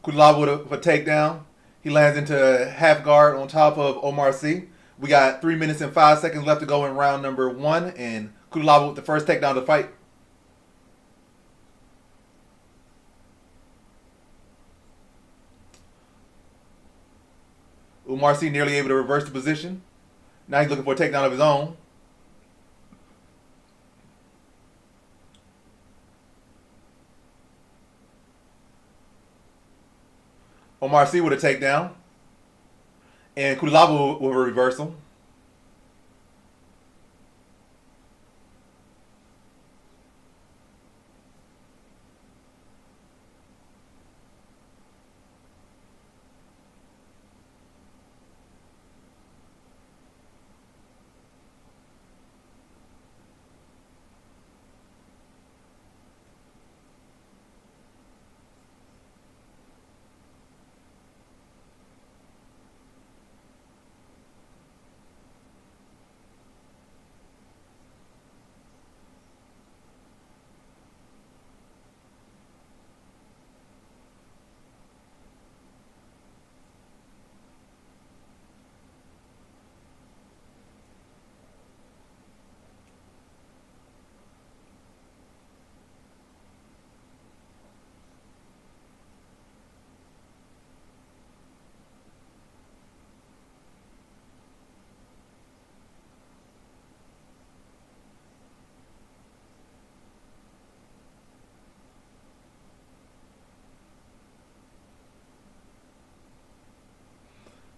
Kudalaba with a takedown. He lands into half guard on top of Omar C. We got 3 minutes and 5 seconds left to go in round number 1, and Kudalaba with the first takedown of the fight. Omar C nearly able to reverse the position. Now he's looking for a takedown of his own. Omar C with a takedown. And Kudalaba with a reversal.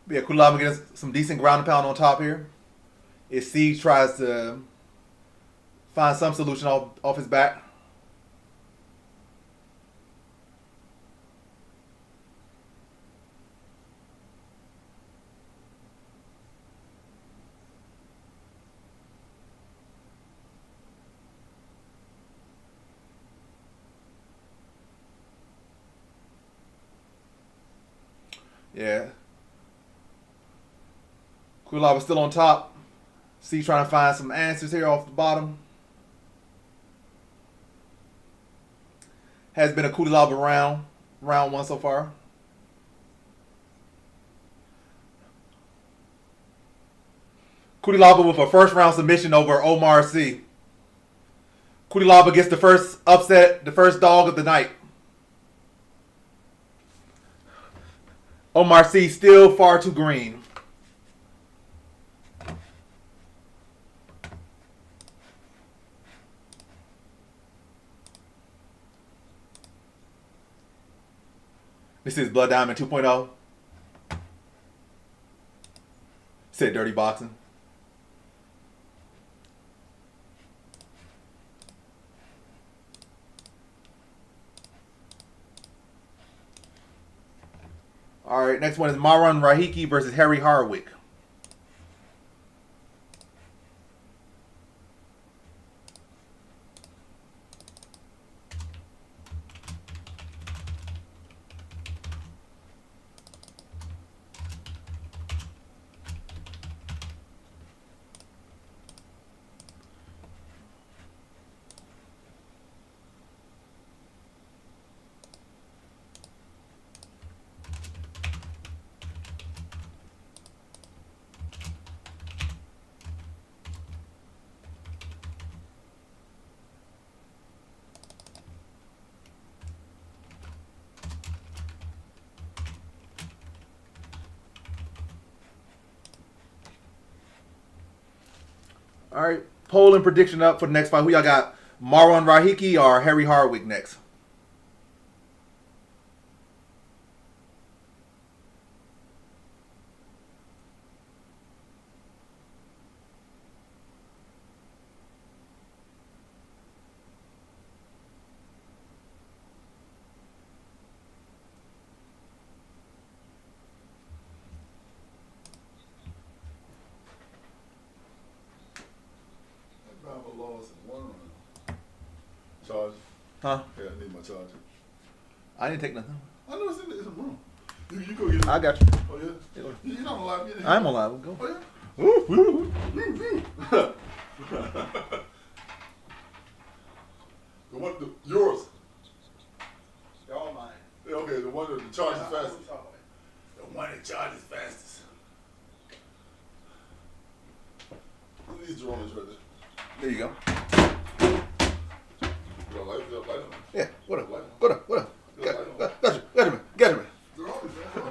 Yeah, Kulaba getting some decent ground and pound on top here. If Siege tries to find some solution off his back. Yeah. Kulaba still on top. Siege trying to find some answers here off the bottom. Has been a Kulaba round one so far. Kulaba with a first round submission over Omar C. Kulaba gets the first upset, the first dog of the night. Omar C still far too green. This is Blood Diamond 2.0. Said Dirty Boxing. All right, next one is Marwan Rahiki versus Harry Harwick. All right, poll and prediction up for the next fight. Who y'all got? Marwan Rahiki or Harry Harwick next? Charge. Huh? Yeah, I need my charger. I didn't take nothing. I know it's in the room. You go get it. I got you. Oh, yeah? You're not alive yet? I'm alive. Go. Oh, yeah? Yours. They're all mine. Yeah, okay, the one that charges fastest. The one that charges fastest. These drones right there. There you go. You got light? You got light on? Yeah. What up? Light on. What up? What up? You got light on? Got you. Get him. Get him. Drones, man.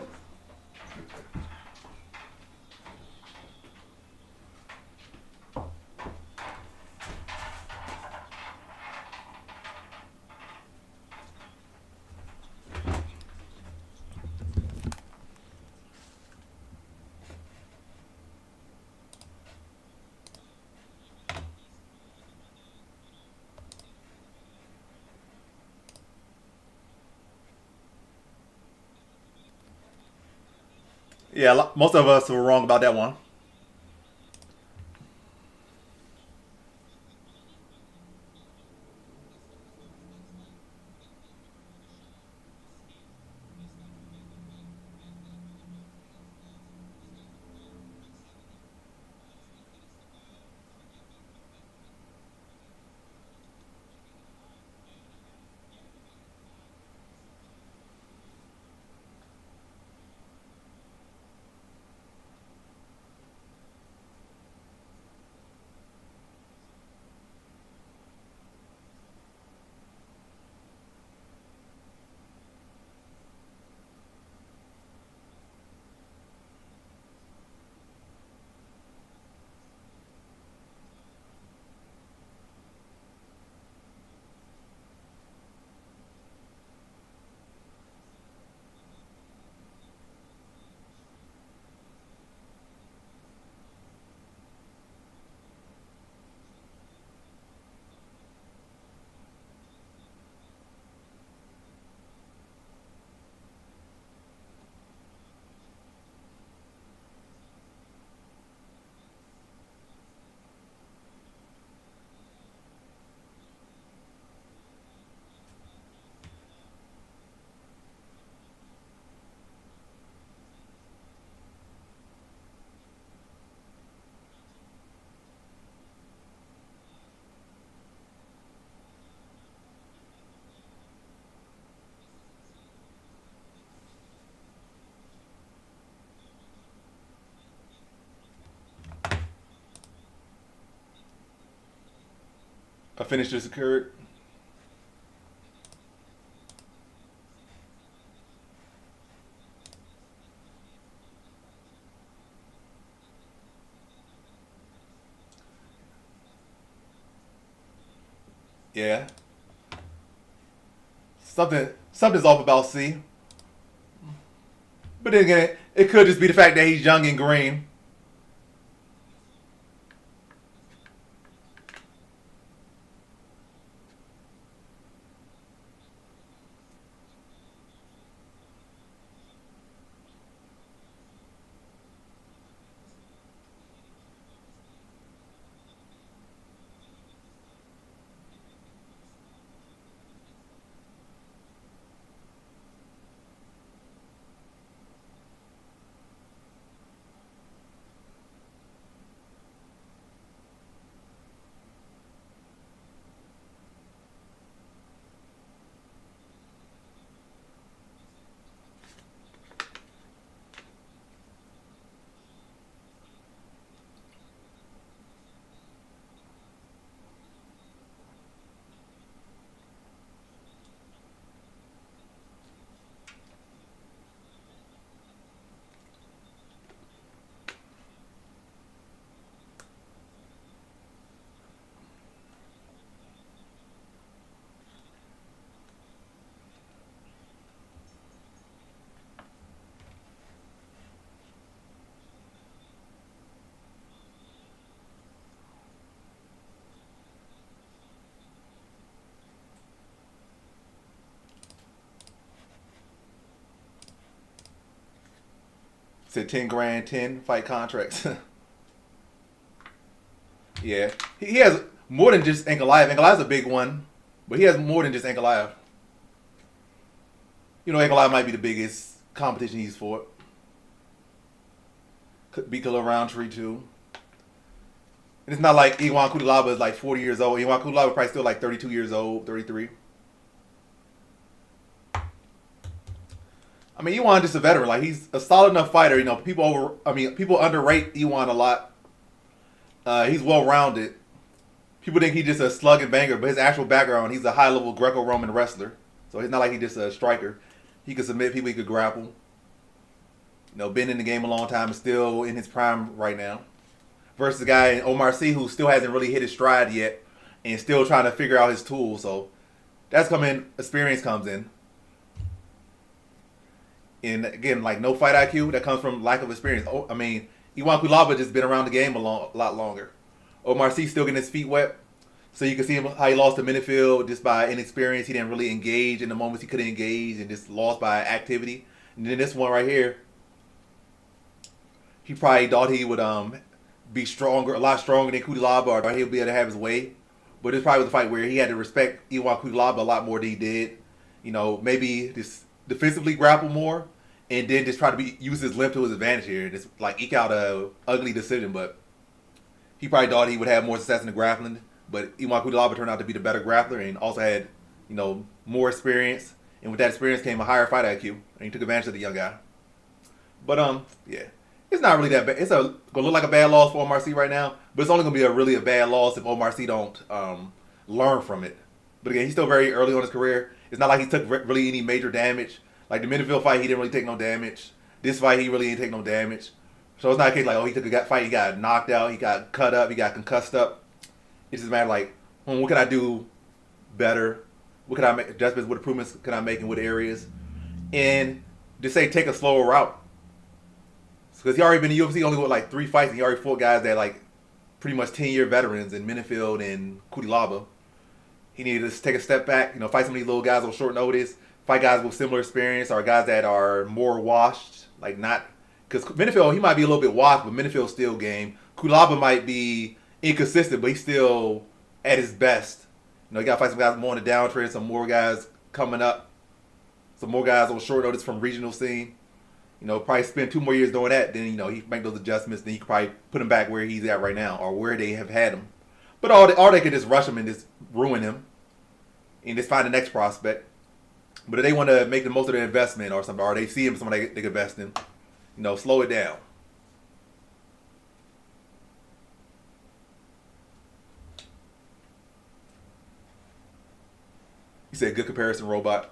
Yeah, most of us were wrong about that one. A finish just occurred. Yeah. Something's off about C. But then again, it could just be the fact that he's young and green. Said 10 grand, 10 fight contracts. Yeah. He has more than just Ankalaev. Ankalaev's a big one, but he has more than just Ankalaev. You know, Ankalaev might be the biggest competition he's fought. Could beat Khalil Roundtree too. And it's not like Iwan Kutalaba is like 40 years old. Iwan Kutalaba probably still like 32 years old, 33. I mean, Iwan just a veteran. Like, he's a solid enough fighter. You know, people underrate Iwan a lot. He's well rounded. People think he's just a slug and banger, but his actual background, he's a high level Greco-Roman wrestler. So he's not like he's just a striker. He could submit people, he could grapple. You know, been in the game a long time and still in his prime right now. Versus a guy Omar Sy who still hasn't really hit his stride yet and still trying to figure out his tools. So that's experience comes in. And again, like, no fight IQ, that comes from lack of experience. I mean, Iwan Kutalaba just been around the game a lot longer. Omar Sy still getting his feet wet. So you can see how he lost to Minifield just by inexperience. He didn't really engage in the moments he couldn't engage and just lost by activity. And then this one right here, he probably thought he would be stronger, a lot stronger than Kutalaba, or he'll be able to have his way. But it's probably the fight where he had to respect Iwan Kutalaba a lot more than he did. You know, maybe just defensively grapple more, and then just try to use his length to his advantage here, and just like eke out a ugly decision. But he probably thought he would have more success in the grappling. But Iwan Kutalaba turned out to be the better grappler, and also had, you know, more experience. And with that experience came a higher fight IQ, and he took advantage of the young guy. But yeah, it's not really that bad. It's gonna look like a bad loss for Omar Sy right now, but it's only gonna be a bad loss if Omar Sy don't learn from it. But again, he's still very early on in his career. It's not like he took really any major damage. Like the Minifield fight, he didn't really take no damage. This fight, he really didn't take no damage. So it's not a case like, oh, he took a fight, he got knocked out, he got cut up, he got concussed up. It's just a matter like, what can I do better? What can I make adjustments? What improvements can I make in what areas? And just say take a slower route. Because he already been in the UFC only with like 3 fights, and he already fought guys that like pretty much 10-year veterans in Minifield and Kutalaba. He needed to take a step back, you know, fight some of these little guys on short notice, fight guys with similar experience or guys that are more washed, like not, because Minifield, he might be a little bit washed, but Minifield's still game. Kutalaba might be inconsistent, but he's still at his best. You know, you got to fight some guys more on the downtrend, some more guys coming up, some more guys on short notice from regional scene. You know, probably spend 2 more years doing that, then, you know, he make those adjustments, then you could probably put him back where he's at right now or where they have had him. But or they could just rush him and just ruin him and just find the next prospect. But if they want to make the most of their investment or something, or they see him somebody they could invest in, you know, slow it down. You said good comparison, robot.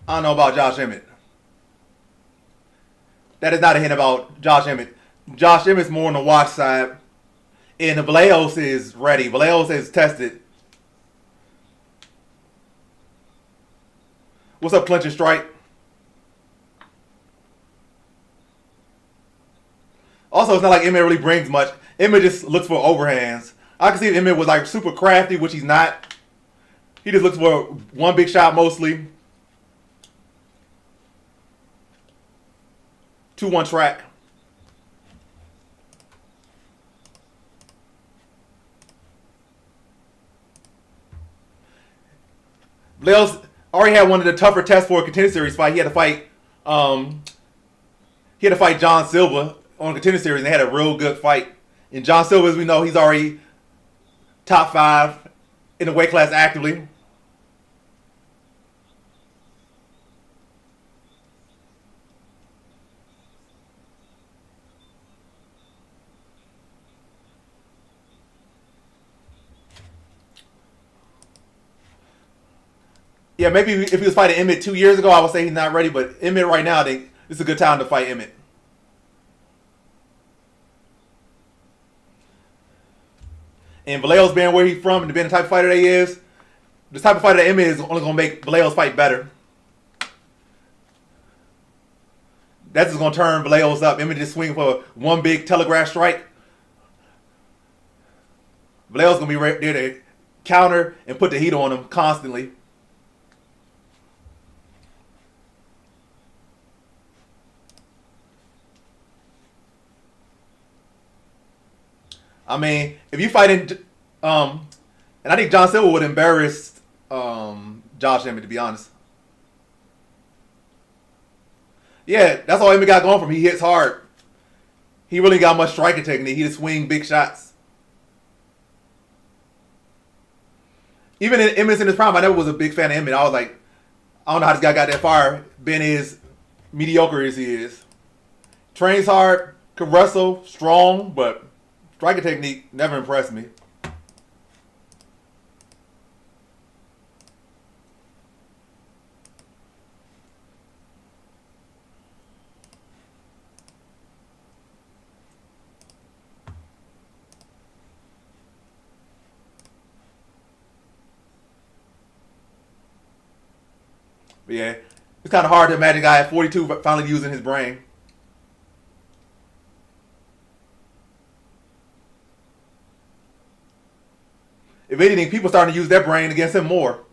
I don't know about Josh Emmett. That is not a hint about Josh Emmett. Josh Emmett's more on the watch side, and the Vallejos is ready. Vallejos is tested. What's up, Clinch and Strike? Also, it's not like Emmett really brings much. Emmett just looks for overhands. I can see if Emmett was like super crafty, which he's not. He just looks for one big shot mostly. 2-1 track. Vallejos already had one of the tougher tests for a contender series fight. He had to fight John Silva on a contender series, and they had a real good fight. And John Silva, as we know, he's already top 5 in the weight class actively. Yeah, maybe if he was fighting Emmett 2 years ago, I would say he's not ready. But Emmett right now, I think it's a good time to fight Emmett. And Vallejos being where he's from and being the type of fighter that he is, the type of fighter that Emmett is only going to make Vallejos fight better. That's just going to turn Vallejos up. Emmett just swinging for one big telegraph strike. Vallejos going to be right there to counter and put the heat on him constantly. I mean, if you fight in, and I think John Silva would embarrass Josh Emmett, to be honest. Yeah, that's all Emmett got going from him. He hits hard. He really got much striking technique. He just swing big shots. Even in Emmett's in his prime, I never was a big fan of Emmett. I was like, I don't know how this guy got that far, being as mediocre as he is. Trains hard, can wrestle, strong, but striking technique never impressed me. But yeah, it's kind of hard to imagine a guy at 42 finally using his brain. if anything, people starting to use their brain against him more.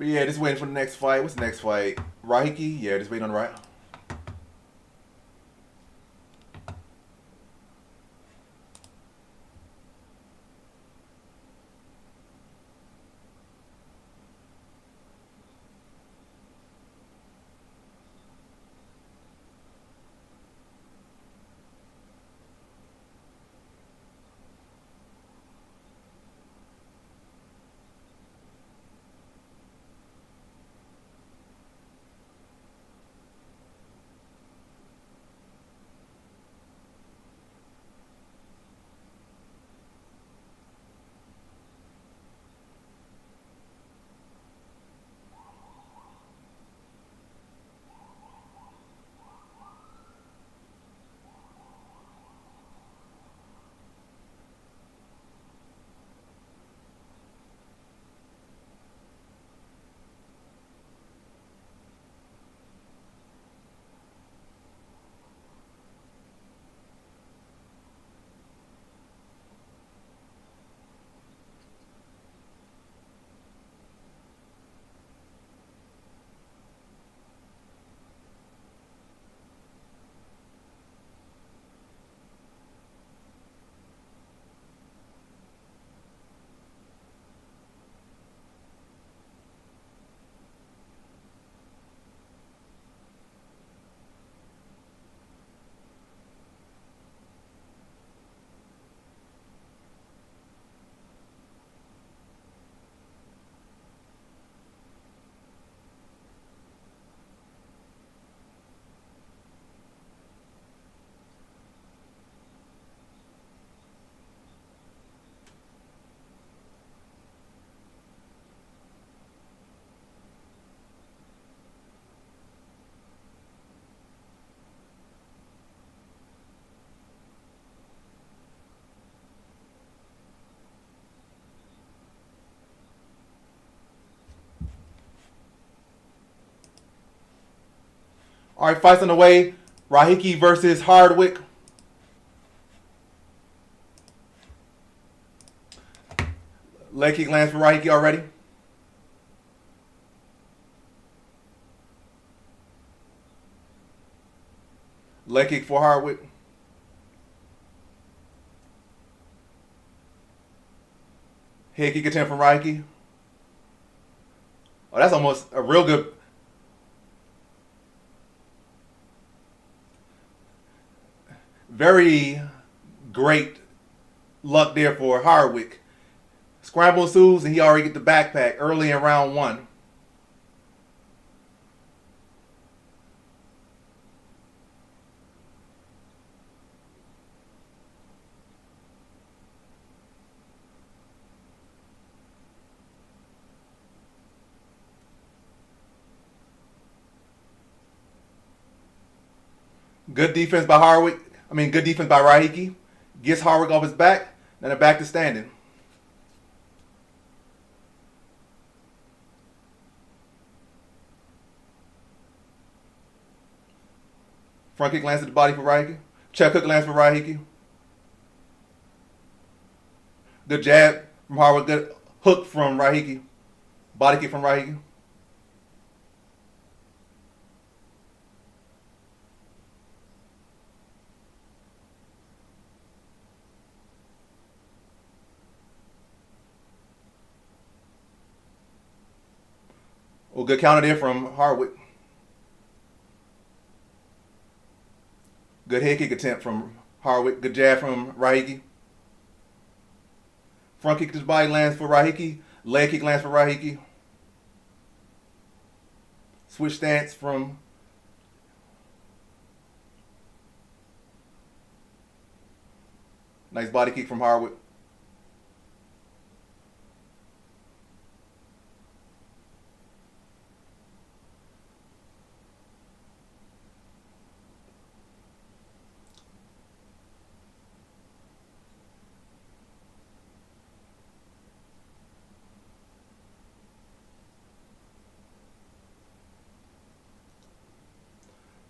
But yeah, just waiting for the next fight. What's the next fight? Rahiki? Yeah, just waiting on the right. All right, fights on the way. Rahiki versus Hardwick. Leg kick lands for Rahiki already. Leg kick for Hardwick. Head kick attempt from Rahiki. Oh, that's almost a real good. Very great luck there for Hardwick. Scramble ensues, and he already get the backpack early in round one. Good defense by Hardwick. Good defense by Rahiki. Gets Hardwick off his back, then they're back to standing. Front kick lands to the body for Rahiki. Check hook lands for Rahiki. Good jab from Hardwick. Good hook from Rahiki. Body kick from Rahiki. Oh, good counter there from Hardwick. Good head kick attempt from Hardwick. Good jab from Rahiki. Front kick to the body lands for Rahiki. Leg kick lands for Rahiki. Switch stance from nice body kick from Hardwick.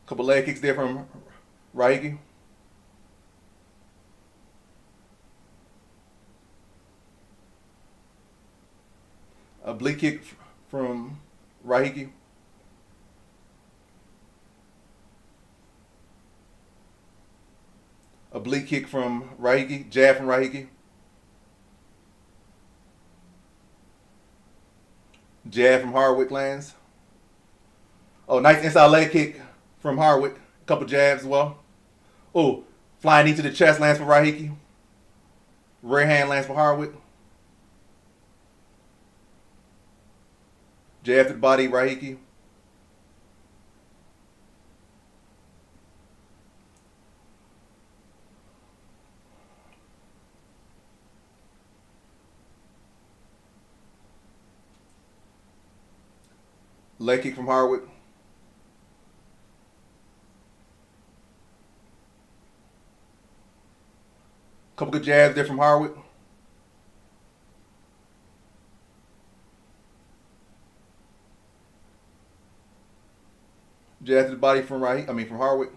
Couple leg kicks there from Rahiki. Oblique kick from Rahiki. Oblique kick from Rahiki. Jab from Rahiki. Jab from Hardwick lands. Oh, nice inside leg kick from Hardwick. Couple jabs as well. Oh, flying knee to the chest lands for Rahiki. Rear hand lands for Hardwick. Jab to the body, Rahiki. Leg kick from Hardwick. Couple good jabs there from Hardwick. Jab to the body from from Hardwick.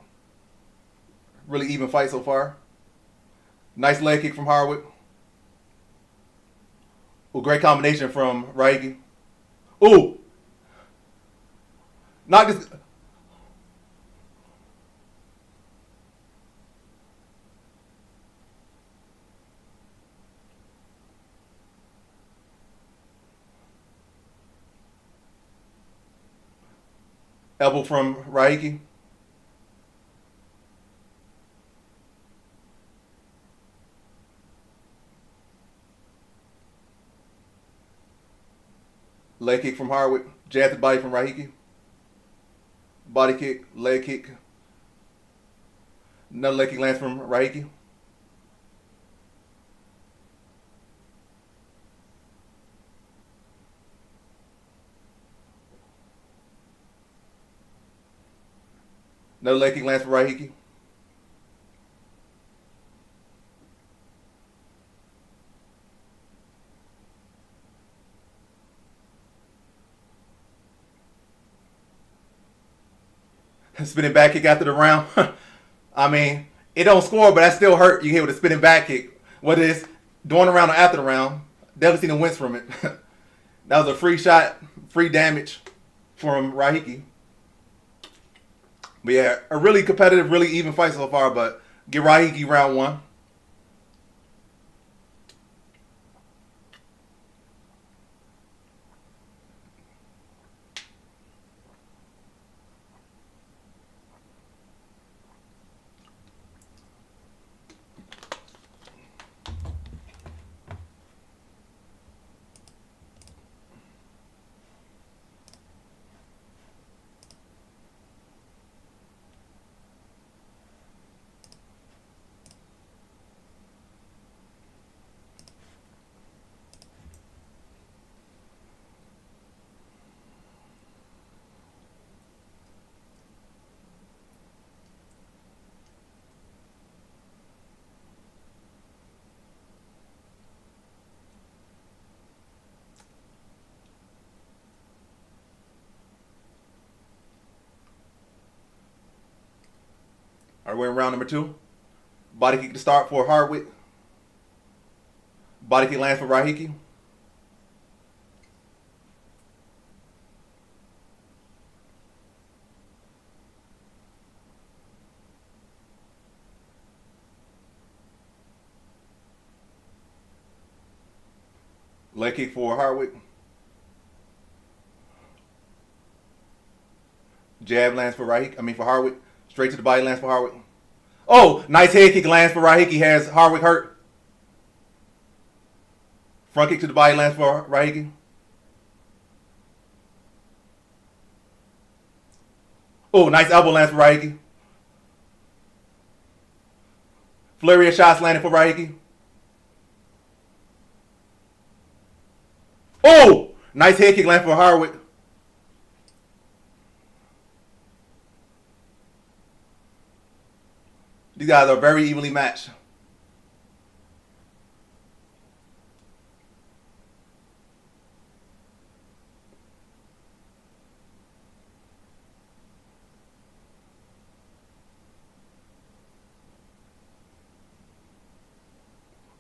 Really even fight so far. Nice leg kick from Hardwick. Ooh, great combination from Rahiki. Ooh. Knock this. Elbow from Rahiki. Leg kick from Hardwick. Jab to the body from Rahiki. Body kick, leg kick. Another leg kick lands from Rahiki. Another leg kick lands for Rahiki. Spinning back kick after the round. I mean, it don't score, but that still hurt. You hit with a spinning back kick. Whether it's during the round or after the round, definitely seen a wins from it. That was a free shot, free damage from Rahiki. But yeah, a really competitive, really even fight so far, but get Rahiki round one. All right, we're in round number two. Body kick to start for Hardwick. Body kick lands for Rahiki. Leg kick for Hardwick. Jab lands for Hardwick. Straight to the body lands for Hardwick. Oh, nice head kick lands for Rahiki. Has Hardwick hurt. Front kick to the body lands for Rahiki. Oh, nice elbow lands for Rahiki. Flurry of shots landing for Rahiki. Oh, nice head kick landing for Hardwick. These guys are very evenly matched.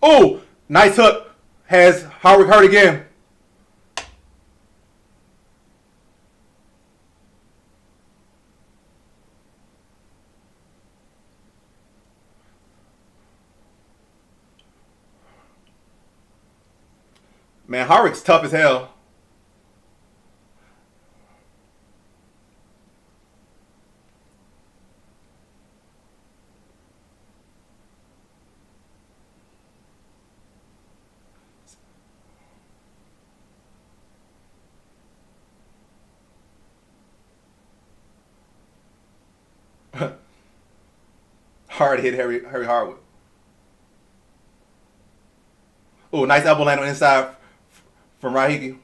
Oh, nice hook. Has Hardwick hurt again. Man, Hardwick's tough as hell. Hard hit Harry Hardwick. Oh, nice elbow land on the inside from Rahiki.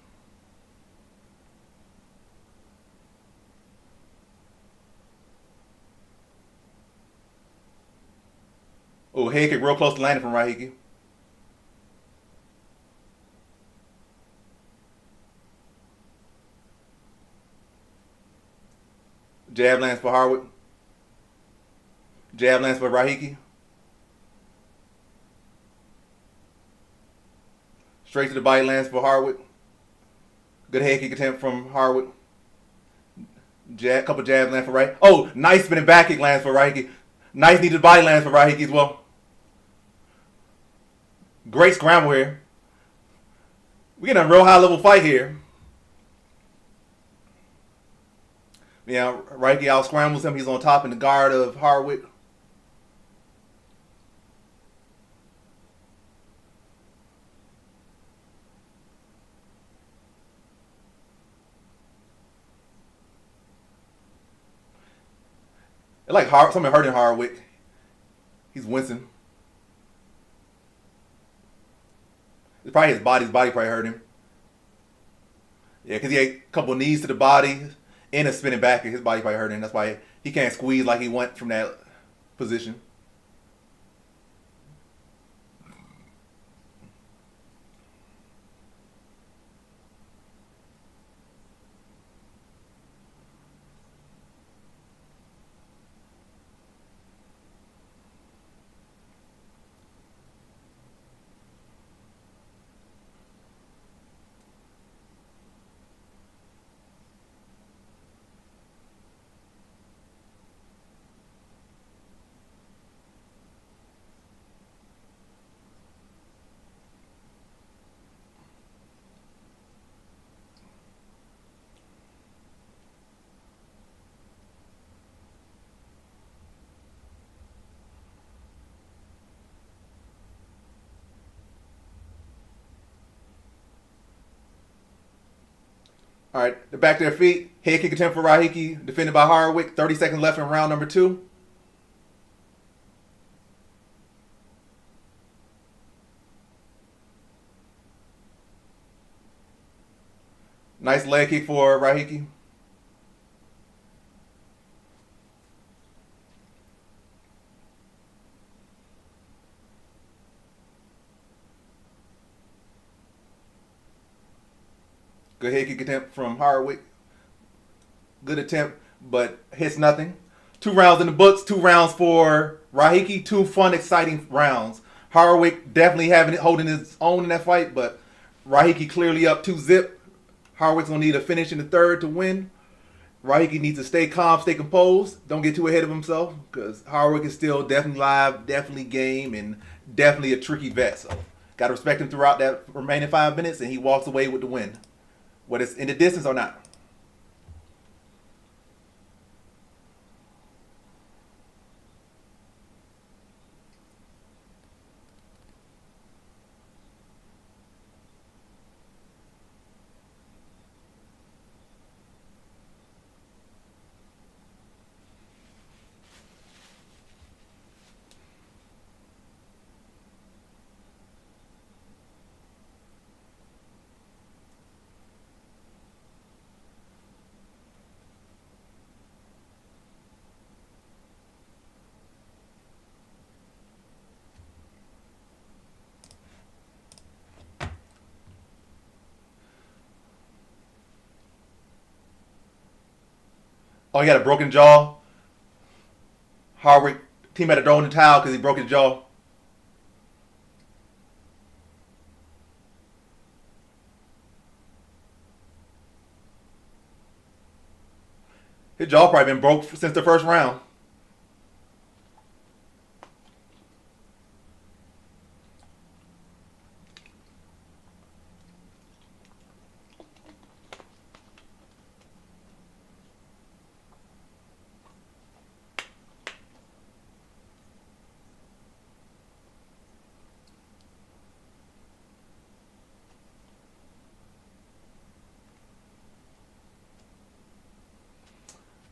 Oh, head kick real close to landing from Rahiki. Jab lands for Hardwick. Jab lands for Rahiki. Straight to the body lands for Hardwick. Good head kick attempt from Hardwick. Couple jabs lands for Rahiki. Oh, nice spinning back kick lands for Rahiki. Nice knee to the body lands for Rahiki as well. Great scramble here. We getting a real high level fight here. Yeah, Rahiki out scrambles him. He's on top in the guard of Hardwick. It's like something hurting Hardwick. He's wincing. It's probably his body. His body probably hurt him. Yeah, because he had a couple knees to the body and a spinning back, and his body probably hurt him. That's why he can't squeeze like he went from that position. All right, they're back to their feet. Head kick attempt for Rahiki, defended by Hardwick. 30 seconds left in round number 2. Nice leg kick for Rahiki. Good head kick attempt from Hardwick. Good attempt, but hits nothing. 2 rounds in the books. 2 rounds for Rahiki. 2 fun, exciting rounds. Hardwick definitely holding his own in that fight, but Rahiki clearly up 2-zip. Hardwick's gonna need a finish in the third to win. Rahiki needs to stay calm, stay composed. Don't get too ahead of himself, because Hardwick is still definitely live, definitely game, and definitely a tricky vet. So got to respect him throughout that remaining 5 minutes, and he walks away with the win, whether it's in the distance or not. Oh, he had a broken jaw. Hardwick team had to throw in the towel because he broke his jaw. His jaw probably been broke since the first round.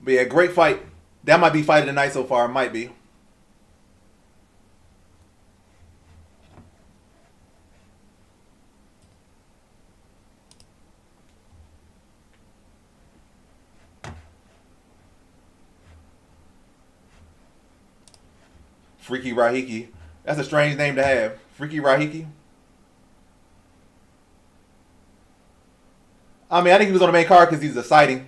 But yeah, great fight. That might be fight of the night so far. It might be. Freaky Rahiki. That's a strange name to have. Freaky Rahiki. I mean, I think he was on the main card because he's a sighting.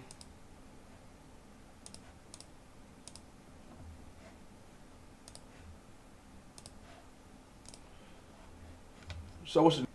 So what's the...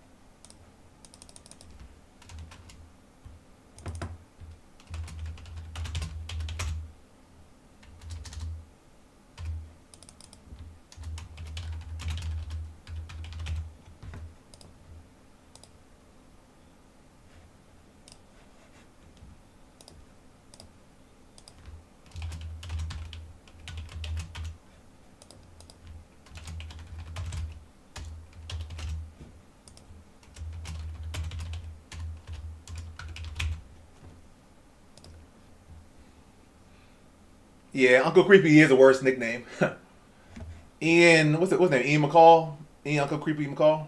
Yeah, Uncle Creepy is the worst nickname. Ian, what's his name? Ian McCall? Ian Uncle Creepy McCall?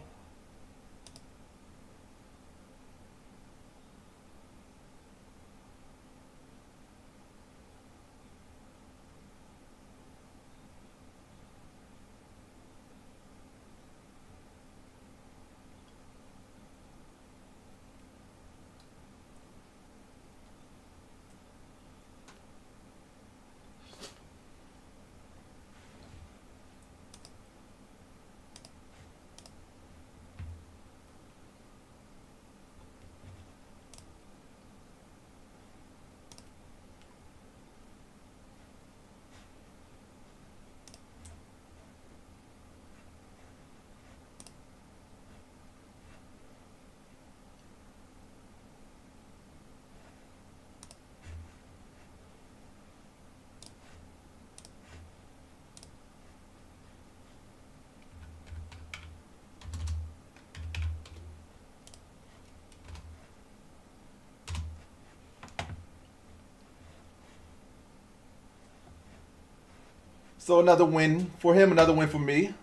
So another win for him, another win for me.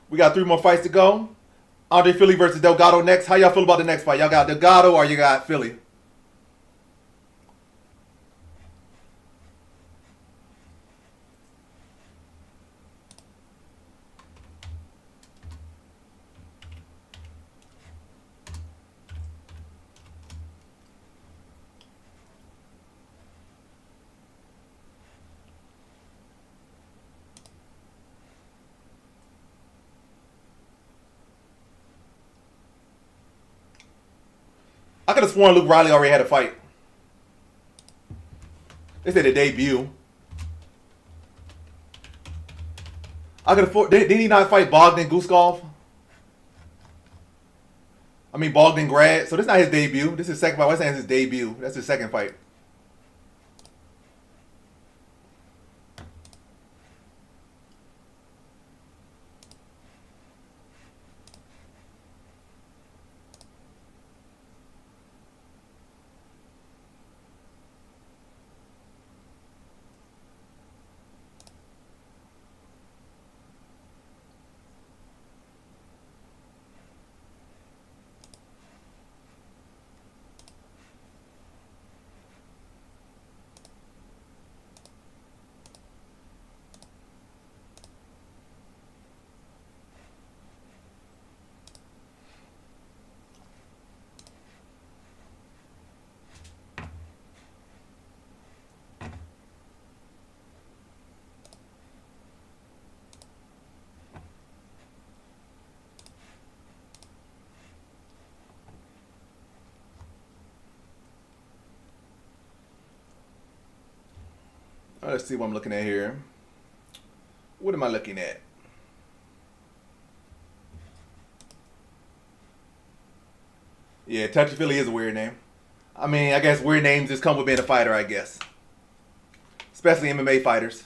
We got 3 more fights to go. Andre Philly versus Delgado next. How y'all feel about the next fight? Y'all got Delgado or you got Philly? I could have sworn Luke Riley already had a fight. They said a debut. I could have. Did he not fight Bogdan Guskov? I mean Bogdan Grad. So this is not his debut. This is his second fight. Why saying his debut? That's his second fight. Let's see what I'm looking at here. What am I looking at? Yeah, Touchy Philly is a weird name. I mean, I guess weird names just come with being a fighter, I guess. Especially MMA fighters.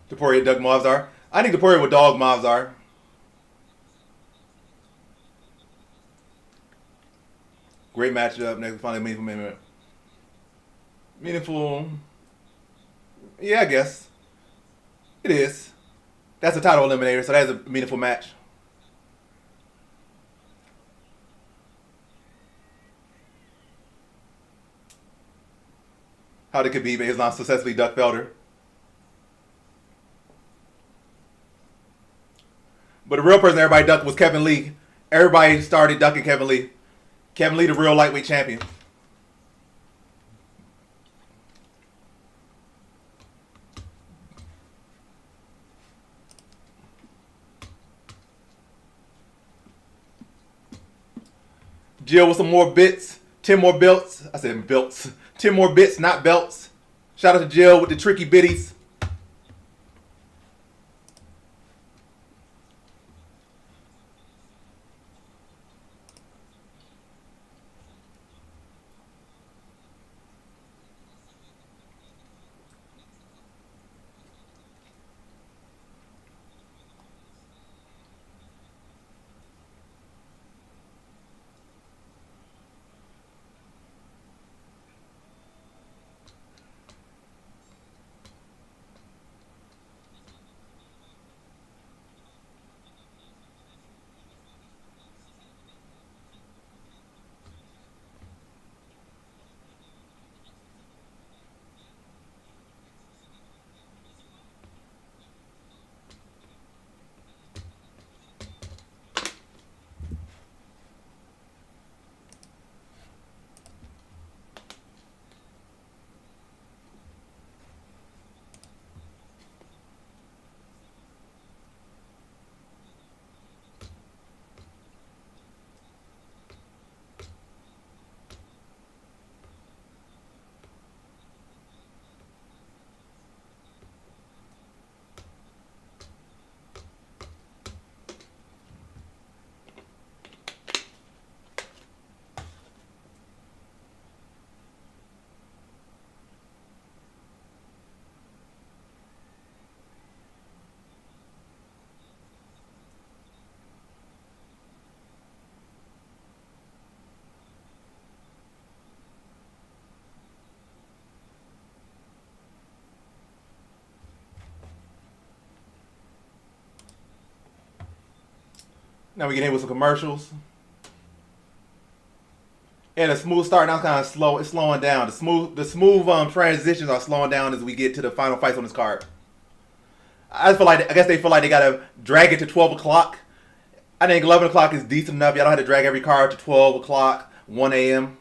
Taporia Doug Mavzar. I think Taporia would dog Mavzar. Great matchup. Next, finally meaningful minute. Meaningful. Yeah, I guess it is. That's a title eliminator, so that's a meaningful match. How did Khabib and Islam successfully duck Felder? But the real person everybody ducked was Kevin Lee. Everybody started ducking Kevin Lee. Kevin Lee, the real lightweight champion. Jill with some more bits. 10 more belts. I said belts. 10 more bits, not belts. Shout out to Jill with the tricky bitties. Now we get hit with some commercials. And a smooth start. Now it's kind of slow. It's slowing down. The smooth transitions are slowing down as we get to the final fights on this card. I guess they feel like they gotta drag it to 12 o'clock. I think 11 o'clock is decent enough. Y'all don't have to drag every card to 12 o'clock, 1 a.m.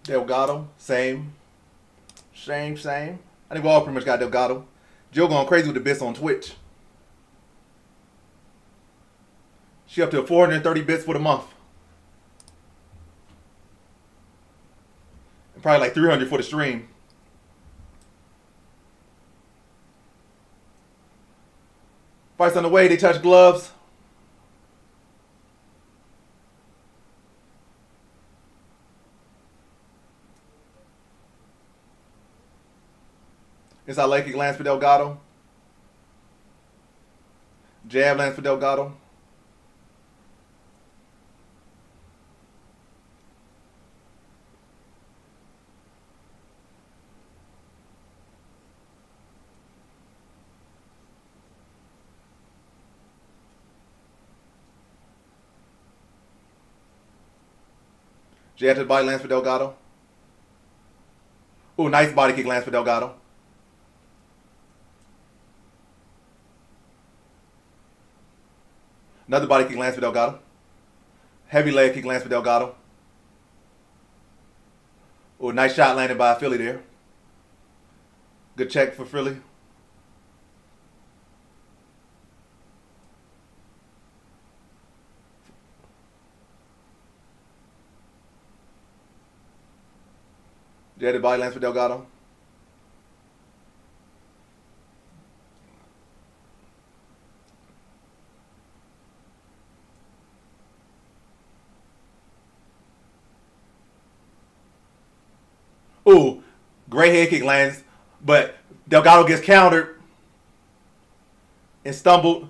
Delgado, same. Same. I think we all pretty much got Delgado. Jill going crazy with the bits on Twitch. She up to 430 bits for the month. And probably like 300 for the stream. Fights on the way, they touch gloves. Inside leg kick lands for Delgado. Jab lands for Delgado. Jab to the body lands for Delgado. Ooh, nice body kick lands for Delgado. Another body kick lands for Delgado. Heavy leg kick lands for Delgado. Ooh, nice shot landed by Philly there. Good check for Philly. Yeah, the body lands for Delgado. Ooh, great head kick lands, but Delgado gets countered and stumbled.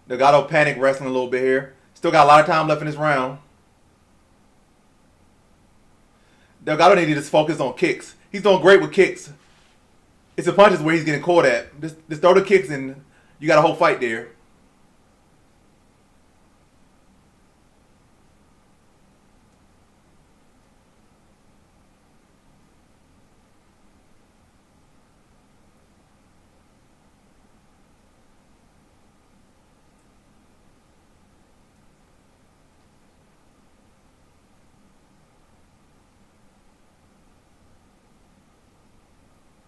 Delgado panic wrestling a little bit here. Still got a lot of time left in this round. Delgado needed to focus on kicks. He's doing great with kicks. It's the punches where he's getting caught at. Just throw the kicks and you got a whole fight there.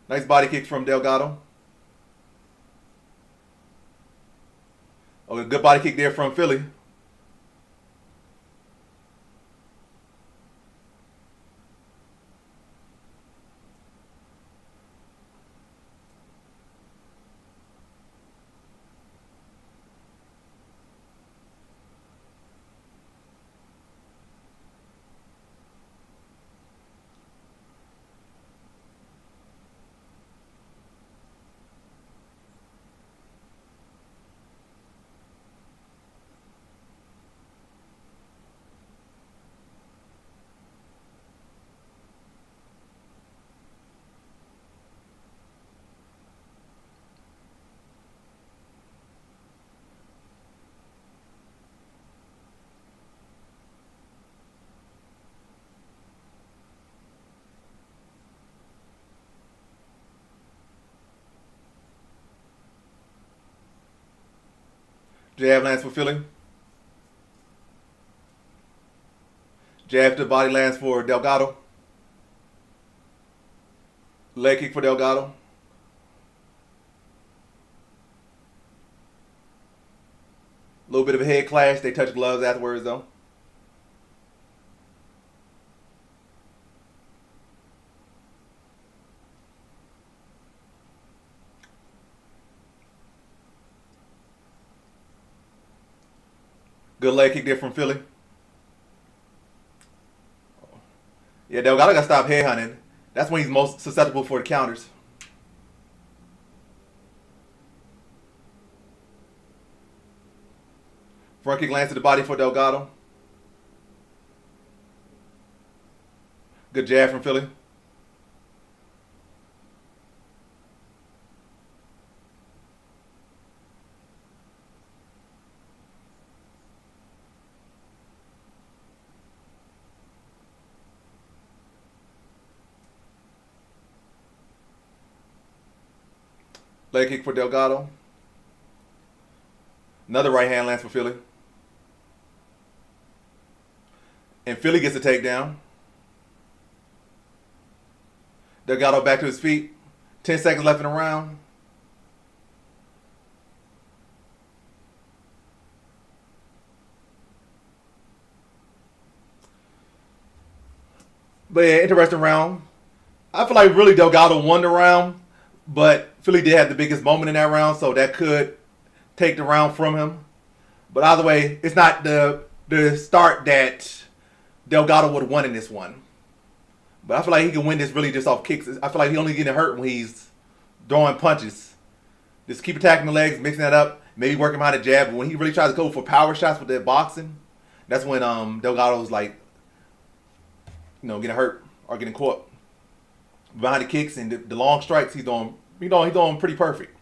Nice body kick from Delgado. Oh, a good body kick there from Philly. Jab lands for Philly. Jab to body lands for Delgado. Leg kick for Delgado. A little bit of a head clash. They touch gloves afterwards, though. Good leg kick there from Philly. Yeah, Delgado got to stop headhunting. That's when he's most susceptible for the counters. Front kick lands to the body for Delgado. Good jab from Philly. Leg kick for Delgado. Another right hand lands for Philly. And Philly gets a takedown. Delgado back to his feet. 10 seconds left in the round. But yeah, interesting round. I feel like really Delgado won the round, but Philly did have the biggest moment in that round, so that could take the round from him. But either way, it's not the start that Delgado would have won in this one. But I feel like he can win this really just off kicks. I feel like he only getting hurt when he's throwing punches. Just keep attacking the legs, mixing that up, maybe working behind the jab. But when he really tries to go for power shots with that boxing, that's when Delgado's like, getting hurt or getting caught behind the kicks and the long strikes. He's doing pretty perfect.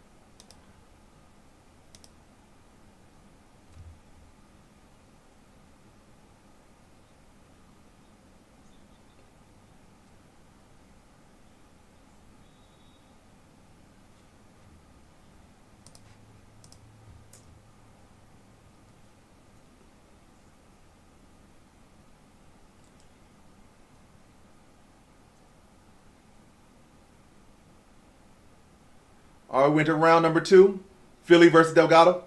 All right, we went to round number 2. Philly versus Delgado.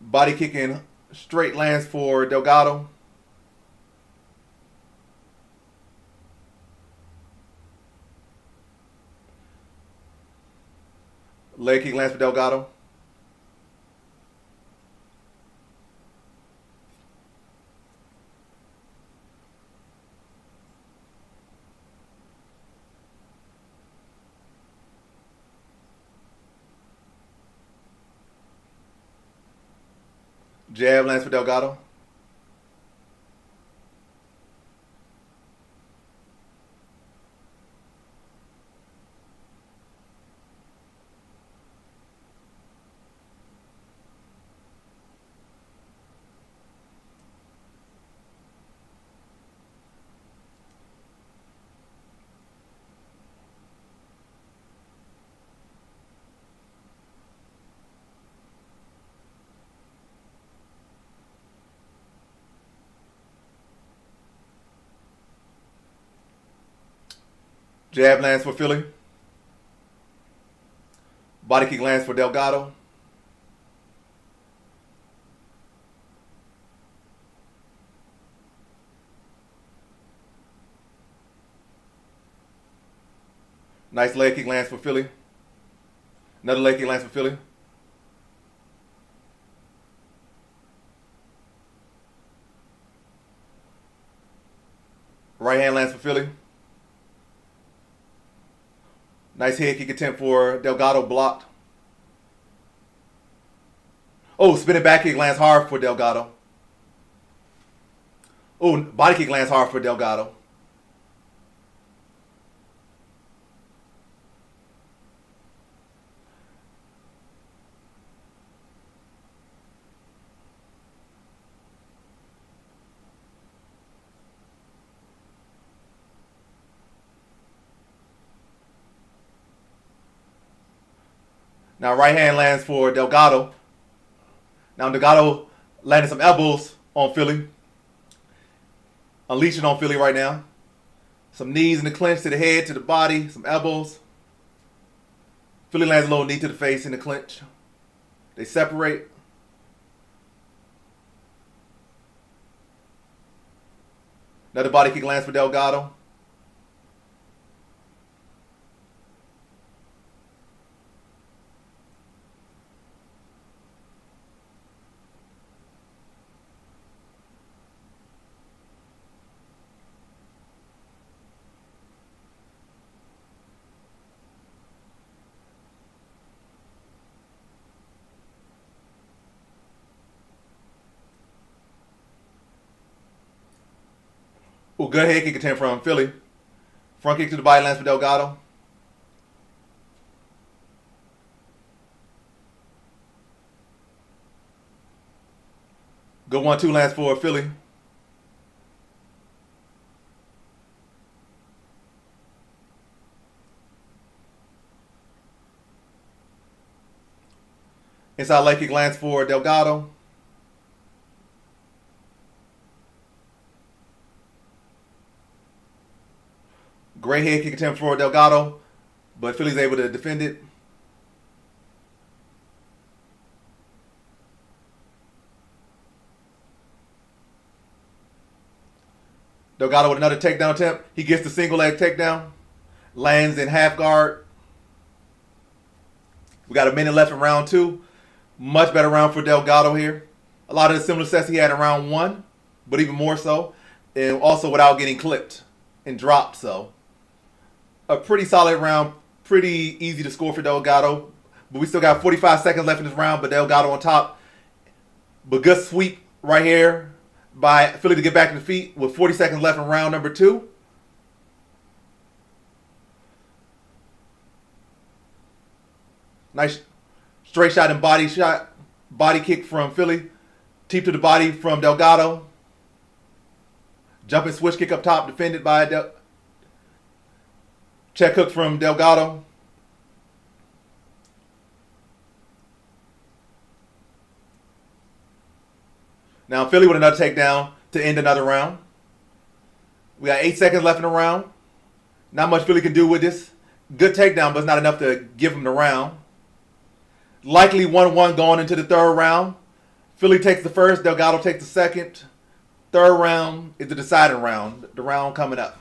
Body kicking straight lands for Delgado. Leg kick lands for Delgado. Jab lands for Delgado. Jab lands for Philly. Body kick lands for Delgado. Nice leg kick lands for Philly. Another leg kick lands for Philly. Right hand lands for Philly. Nice head kick attempt for Delgado, blocked. Oh, spinning back kick lands hard for Delgado. Oh, body kick lands hard for Delgado. Now right hand lands for Delgado. Now Delgado landing some elbows on Philly. Unleashing on Philly right now. Some knees in the clinch to the head, to the body, some elbows. Philly lands a little knee to the face in the clinch. They separate. Another body kick lands for Delgado. Ooh, good head kick attempt from Philly. Front kick to the body lands for Delgado. Good 1-2 lands for Philly. Inside leg kick lands for Delgado. Great head kick attempt for Delgado, but Philly's able to defend it. Delgado with another takedown attempt. He gets the single leg takedown. Lands in half guard. We got a minute left in round 2. Much better round for Delgado here. A lot of the similar sets he had in round 1, but even more so. And also without getting clipped and dropped. So a pretty solid round. Pretty easy to score for Delgado. But we still got 45 seconds left in this round, but Delgado on top. But good sweep right here by Philly to get back to the feet with 40 seconds left in round number 2. Nice straight shot and body kick from Philly. Teep to the body from Delgado. Jumping switch kick up top, defended by check hook from Delgado. Now Philly with another takedown to end another round. We got 8 seconds left in the round. Not much Philly can do with this. Good takedown, but it's not enough to give him the round. Likely 1-1 going into the third round. Philly takes the first, Delgado takes the second. Third round is the deciding round. The round coming up.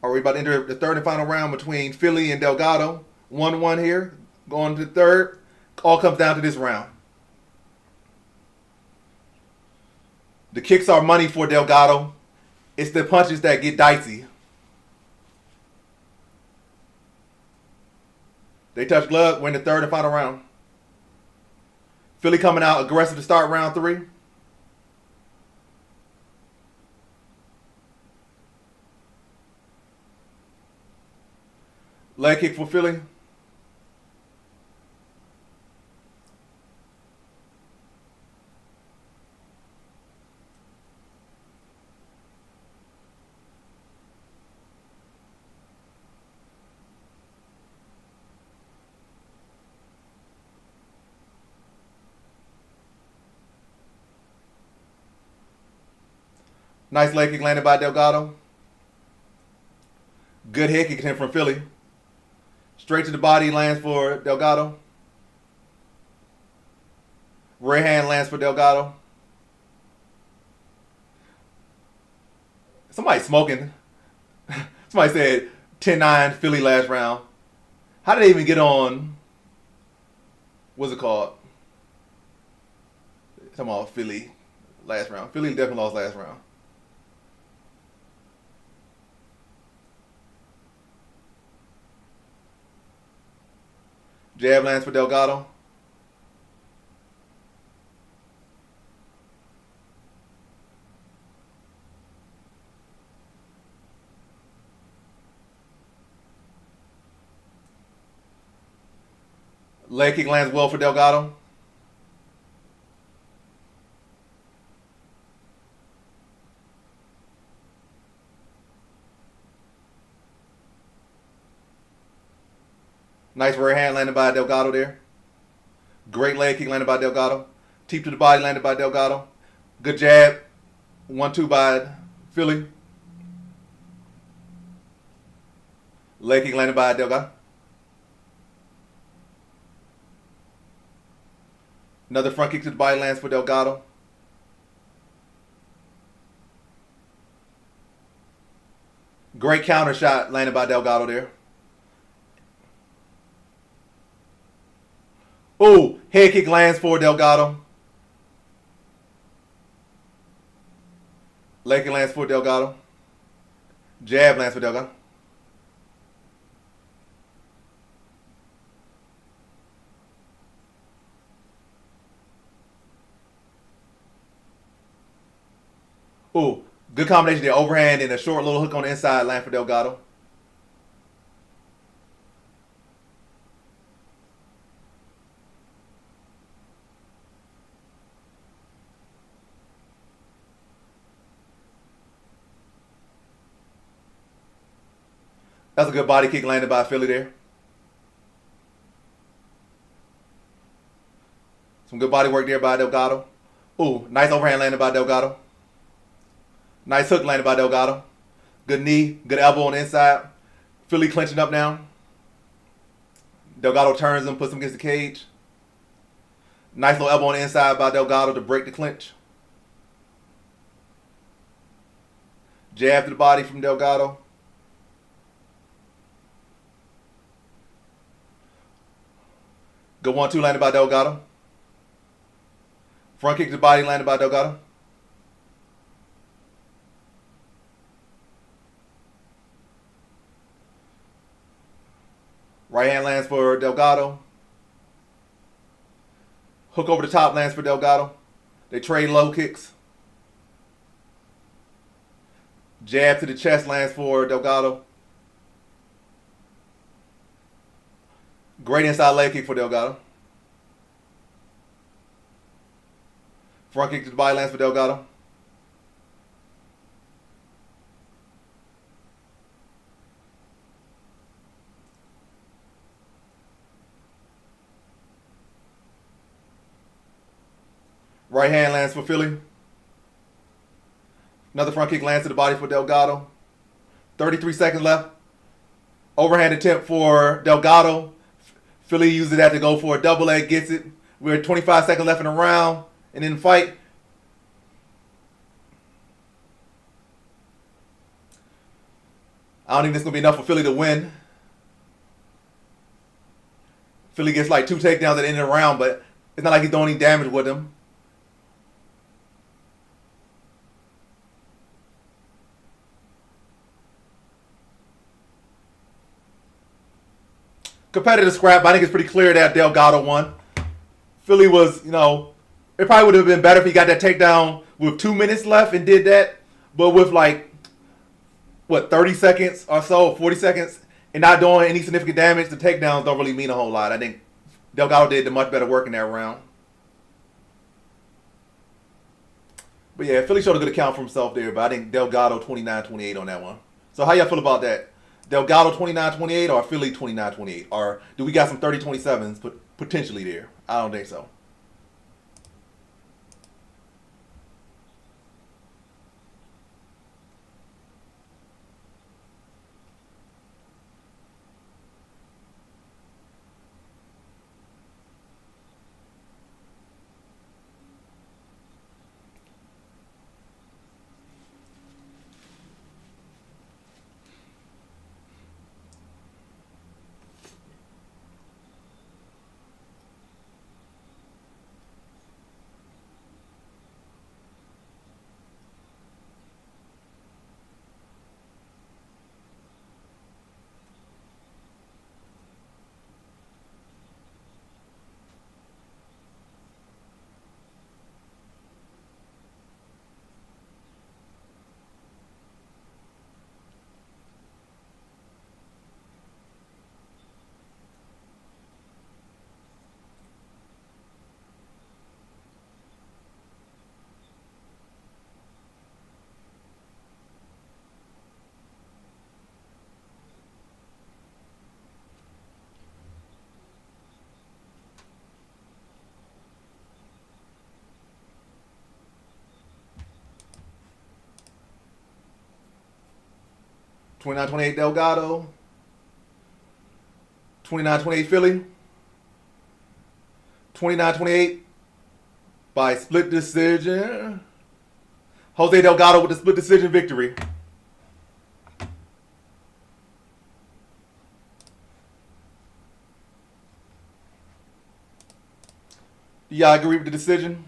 Are we about to enter the third and final round between Philly and Delgado? 1-1 here. Going to the third. All comes down to this round. The kicks are money for Delgado. It's the punches that get dicey. They touch glove. We're in the third and final round. Philly coming out aggressive to start round 3. Leg kick for Philly. Nice leg kick landed by Delgado. Good head kick from Philly. Straight to the body lands for Delgado. Rear hand lands for Delgado. Somebody smoking. Somebody said 10-9 Philly last round. How did they even get on? What's it called? Talking about Philly last round. Philly definitely lost last round. Jab lands for Delgado. Leg kick lands well for Delgado. Nice rear hand landed by Delgado there. Great leg kick landed by Delgado. Teep to the body landed by Delgado. Good jab. 1-2 by Philly. Leg kick landed by Delgado. Another front kick to the body lands for Delgado. Great counter shot landed by Delgado there. Ooh, head kick lands for Delgado. Leg kick lands for Delgado. Jab lands for Delgado. Ooh, good combination there. Overhand and a short little hook on the inside land for Delgado. That's a good body kick landed by Philly there. Some good body work there by Delgado. Ooh, nice overhand landed by Delgado. Nice hook landed by Delgado. Good knee, good elbow on the inside. Philly clinching up now. Delgado turns him, puts him against the cage. Nice little elbow on the inside by Delgado to break the clinch. Jab to the body from Delgado. Good 1-2 landed by Delgado. Front kick to the body landed by Delgado. Right hand lands for Delgado. Hook over the top lands for Delgado. They trade low kicks. Jab to the chest lands for Delgado. Great inside leg kick for Delgado. Front kick to the body lands for Delgado. Right hand lands for Philly. Another front kick lands to the body for Delgado. 33 seconds left. Overhand attempt for Delgado. Philly uses that to go for a double leg, gets it. We're 25 seconds left in the round. And in the fight, I don't think this is going to be enough for Philly to win. Philly gets like 2 takedowns at the end of the round, but it's not like he's doing any damage with them. Competitive scrap, but I think it's pretty clear that Delgado won. Philly was, it probably would have been better if he got that takedown with 2 minutes left and did that. But with 30 seconds or so, 40 seconds, and not doing any significant damage, the takedowns don't really mean a whole lot. I think Delgado did the much better work in that round. But yeah, Philly showed a good account for himself there, but I think Delgado 29-28 on that one. So how y'all feel about that? Delgado 29-28 or Philly 29-28? Or do we got some 30-27s potentially there? I don't think so. $29-28 Delgado. $29-28 Philly. $29-28 by split decision. Jose Delgado with the split decision victory. Do y'all agree with the decision?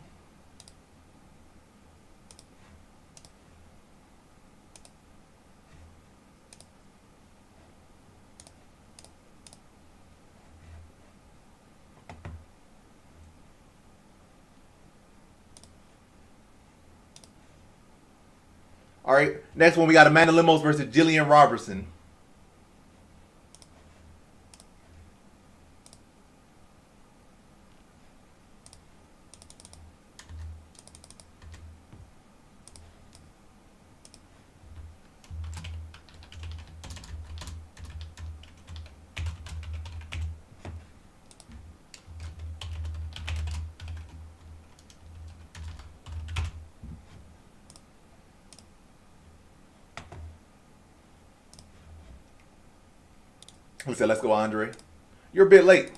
All right. Next one, we got Amanda Lemos versus Jillian Robertson. Who said, let's go, Andre? You're a bit late.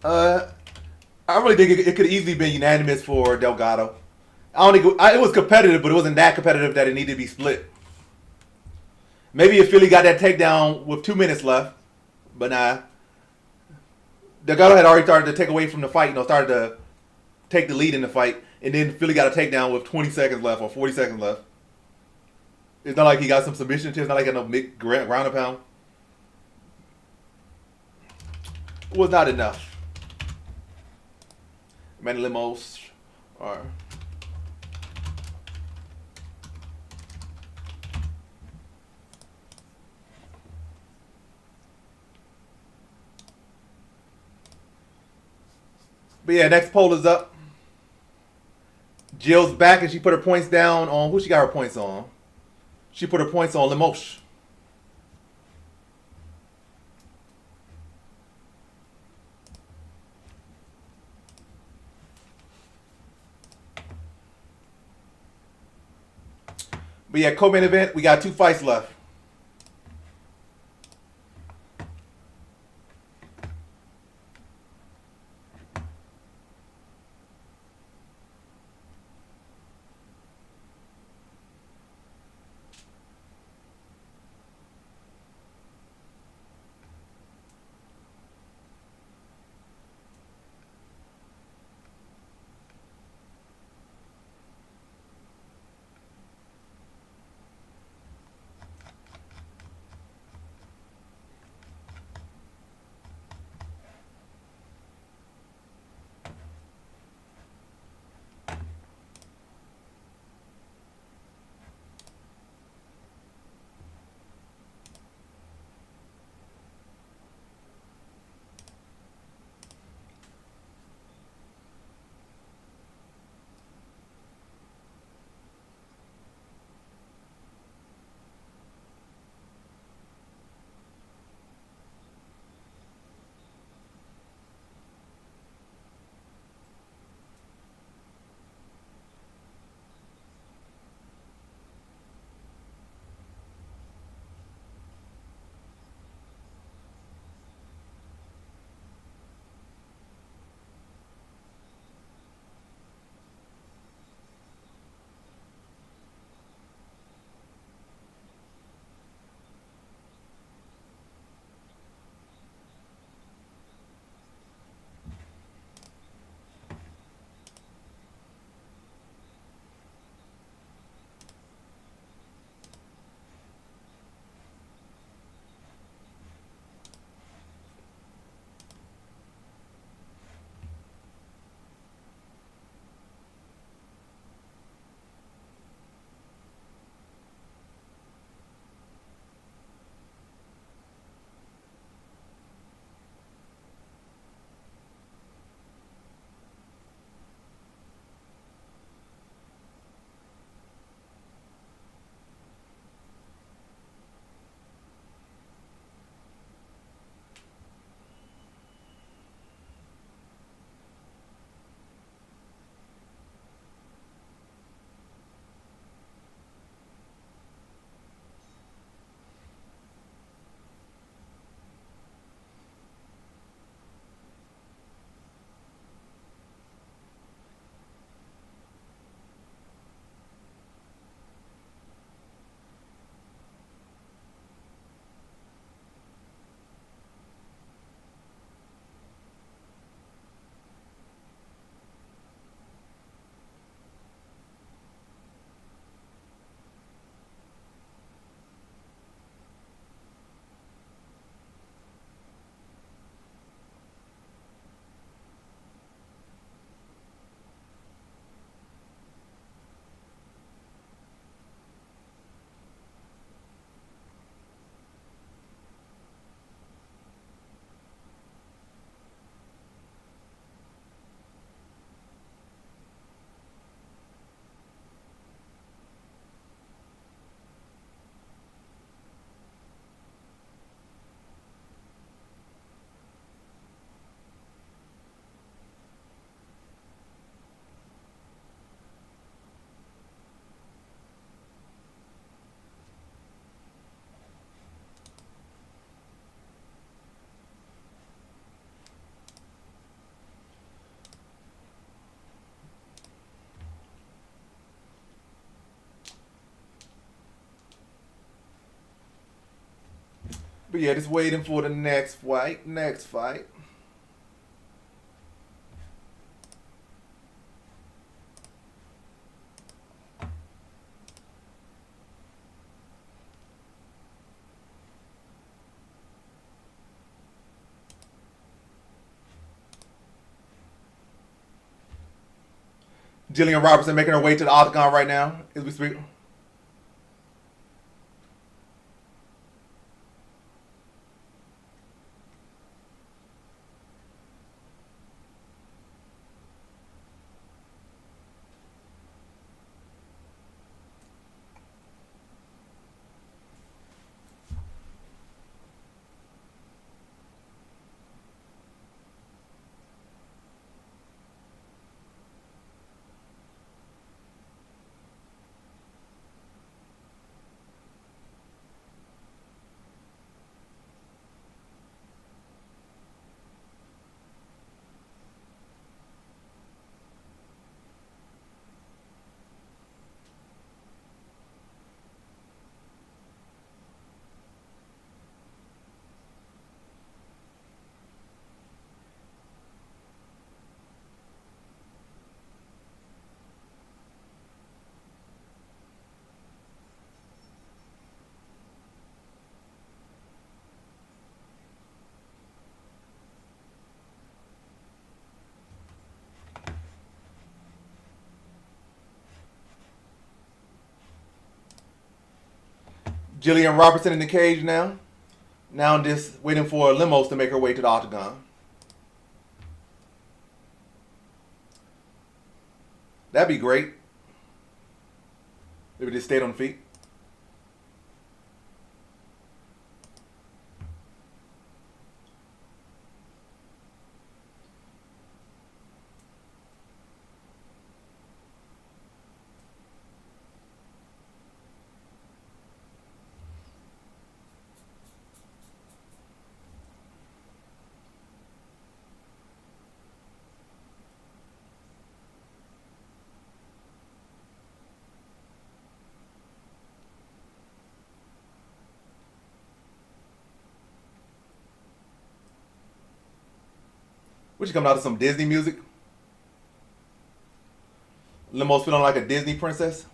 I really think it could have easily been unanimous for Delgado. I don't think it was competitive, but it wasn't that competitive that it needed to be split. Maybe if Philly got that takedown with 2 minutes left, but nah. Delgado had already started to take away from the fight, started to take the lead in the fight, and then Philly got a takedown with 20 seconds left or 40 seconds left. It's not like he got some submission to. It's not like he got no big ground and pound. It was not enough. Manny Lemos. Or but yeah, next poll is up. Jill's back and she put her points down on who she got her points on. She put her points on Lemos. But yeah, co-main event, we got 2 fights left. But yeah, just waiting for the next fight. Next fight. Jillian Robertson making her way to the octagon right now as we speak. Jillian Robertson in the cage now. Now I'm just waiting for Limos to make her way to the octagon. That'd be great. Maybe just stayed on the feet. What, you coming out to some Disney music? Limos feeling like a Disney princess?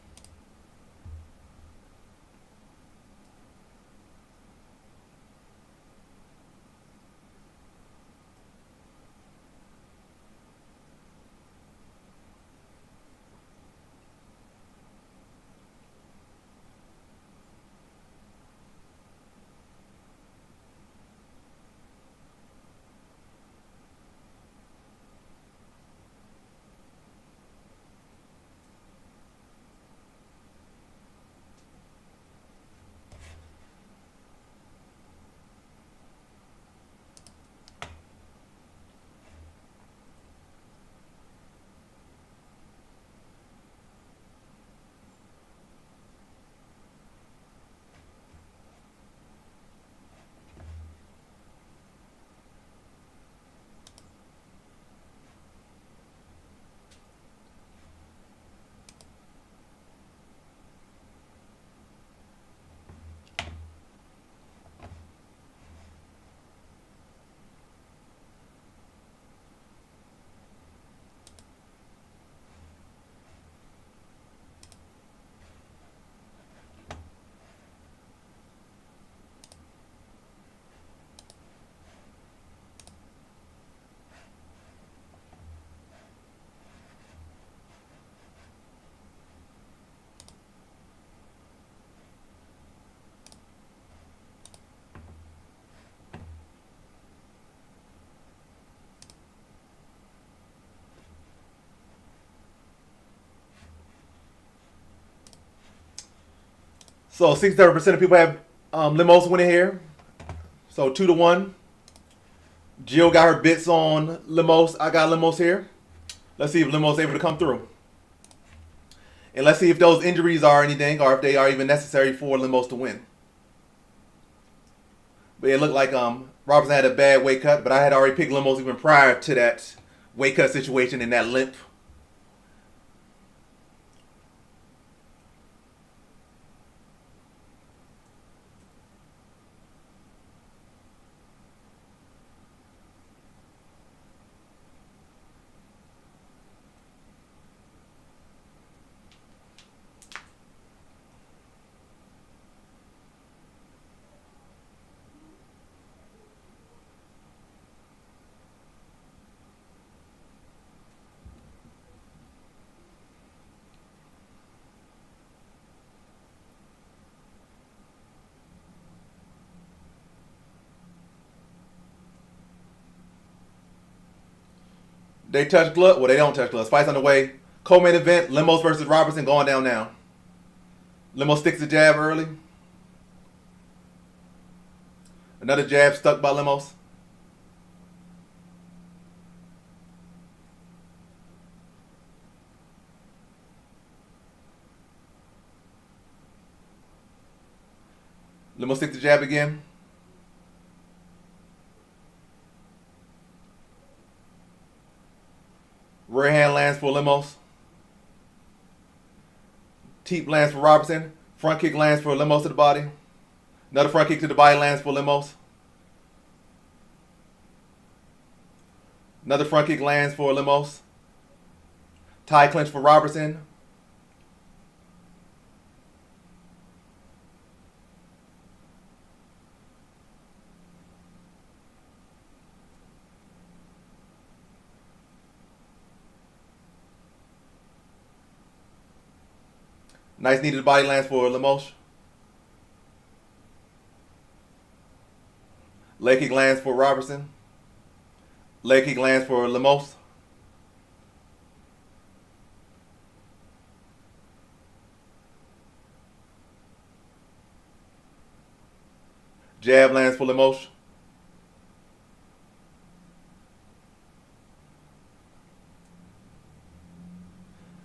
So 67% of people have Limos winning here. So 2-1. Jill got her bits on Limos. I got Limos here. Let's see if Limos able to come through. And let's see if those injuries are anything or if they are even necessary for Limos to win. But it looked like Robertson had a bad weight cut, but I had already picked Limos even prior to that weight cut situation and that limp. They touch gloves. Well, they don't touch gloves. Fight's on the way. Co-main event, Lemos versus Robertson going down now. Lemos sticks the jab early. Another jab stuck by Lemos. Lemos sticks the jab again. Rear hand lands for Lemos. Teep lands for Robertson. Front kick lands for Lemos to the body. Another front kick to the body lands for Lemos. Another front kick lands for Lemos. Tie clinch for Robertson. Nice knee to the body lands for Lemos. Leg kick lands for Robertson. Leg kick lands for Lemos. Jab lands for Lemos.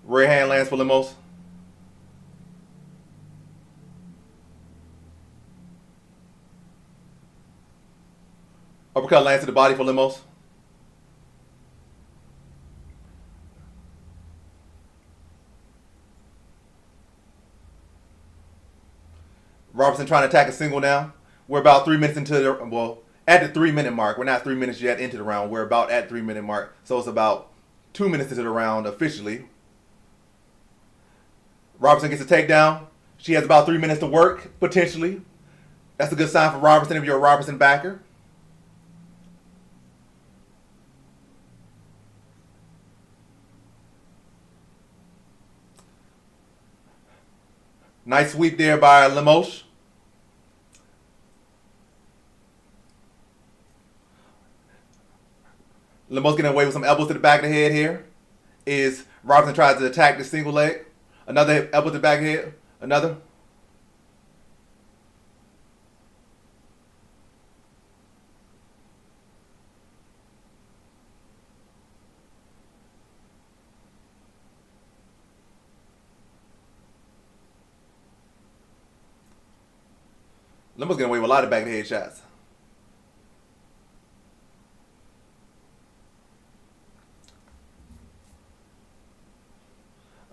Rear hand lands for Lemos. Uppercut lands to the body for Lemos. Robertson trying to attack a single now. We're about 3 minutes into the, well, at the 3 minute mark. We're not 3 minutes yet into the round. We're about at 3 minute mark. So it's about 2 minutes into the round officially. Robertson gets a takedown. She has about 3 minutes to work, potentially. That's a good sign for Robertson if you're a Robertson backer. Nice sweep there by Lemos. Lemos getting away with some elbows to the back of the head here. Is Robertson tries to attack the single leg. Another elbow to the back of the head. Another. Lemos getting away with a lot of back of the head shots.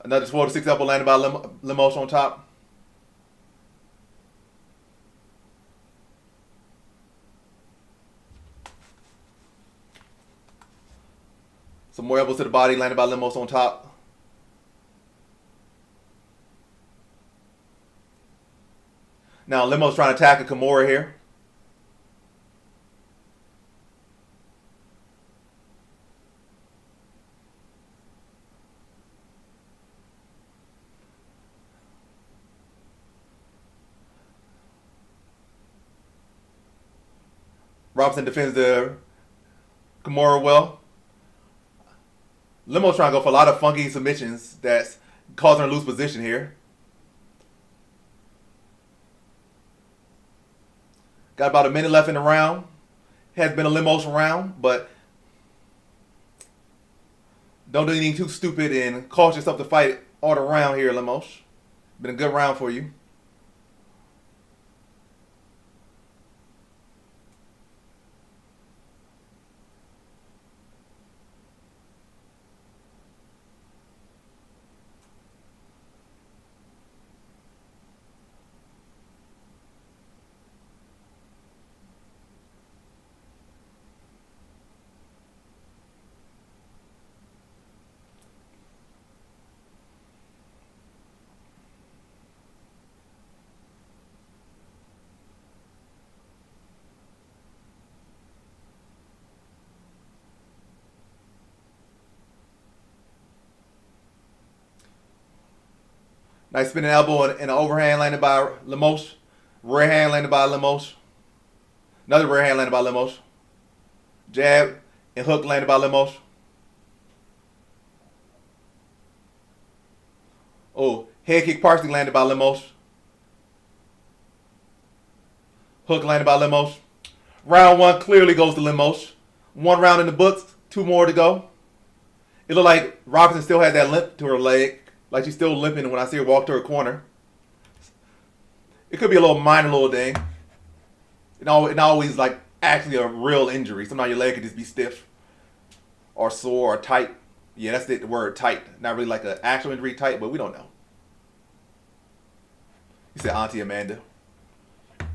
Another 12-6 elbow landed by Lemos on top. Some more elbows to the body landed by Lemos on top. Now Lemos trying to attack a Kimura here. Robertson defends the Kimura well. Lemos trying to go for a lot of funky submissions that's causing her to lose position here. Got about a minute left in the round. Has been a Lemos round, but don't do anything too stupid and cause yourself to fight all the round here, Lemos. Been a good round for you. Nice spinning elbow and an overhand landed by Lemos. Rear hand landed by Lemos. Another rear hand landed by Lemos. Jab and hook landed by Lemos. Oh, head kick partially landed by Lemos. Hook landed by Lemos. Round one clearly goes to Lemos. One round in the books, two more to go. It looked like Robinson still had that limp to her leg, like she's still limping when I see her walk to her corner. It could be a little minor little thing. It always like actually a real injury. Sometimes your leg could just be stiff or sore or tight. Yeah, that's the word, tight. Not really like an actual injury tight, but we don't know. You said Auntie Amanda.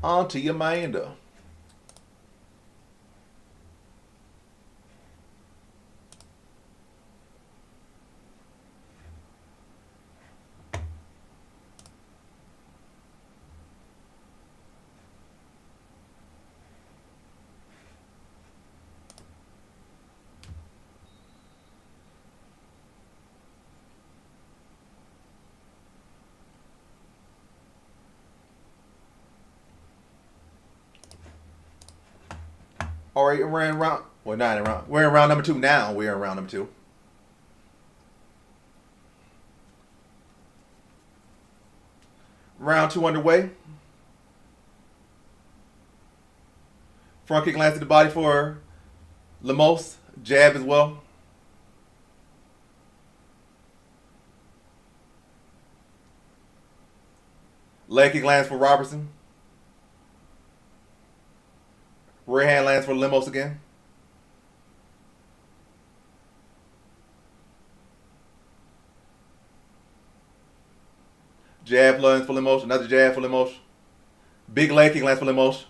Auntie Amanda. All right, we're in round. Well, not in round. We're in round number two now. We're in round number two. Round two underway. Front kick lands to the body for Lemos. Jab as well. Leg kick lands for Robertson. Rear hand lands for Lemos again. Jab lands for Lemos. Another jab for Lemos. Big leg kick lands for Lemos.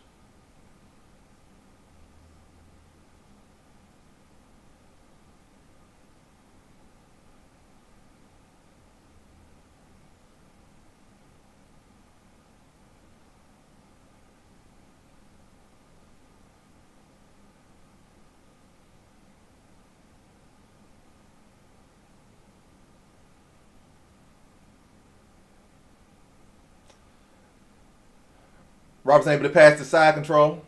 Robertson able to pass to side control.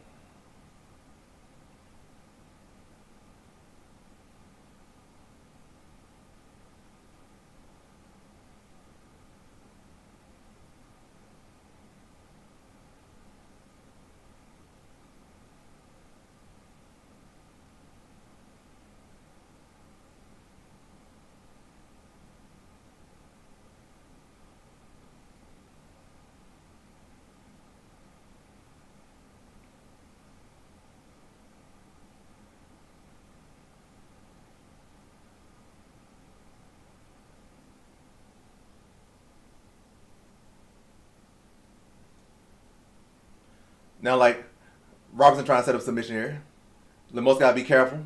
Now, like, Robertson trying to set up submission here. Lemos got to be careful.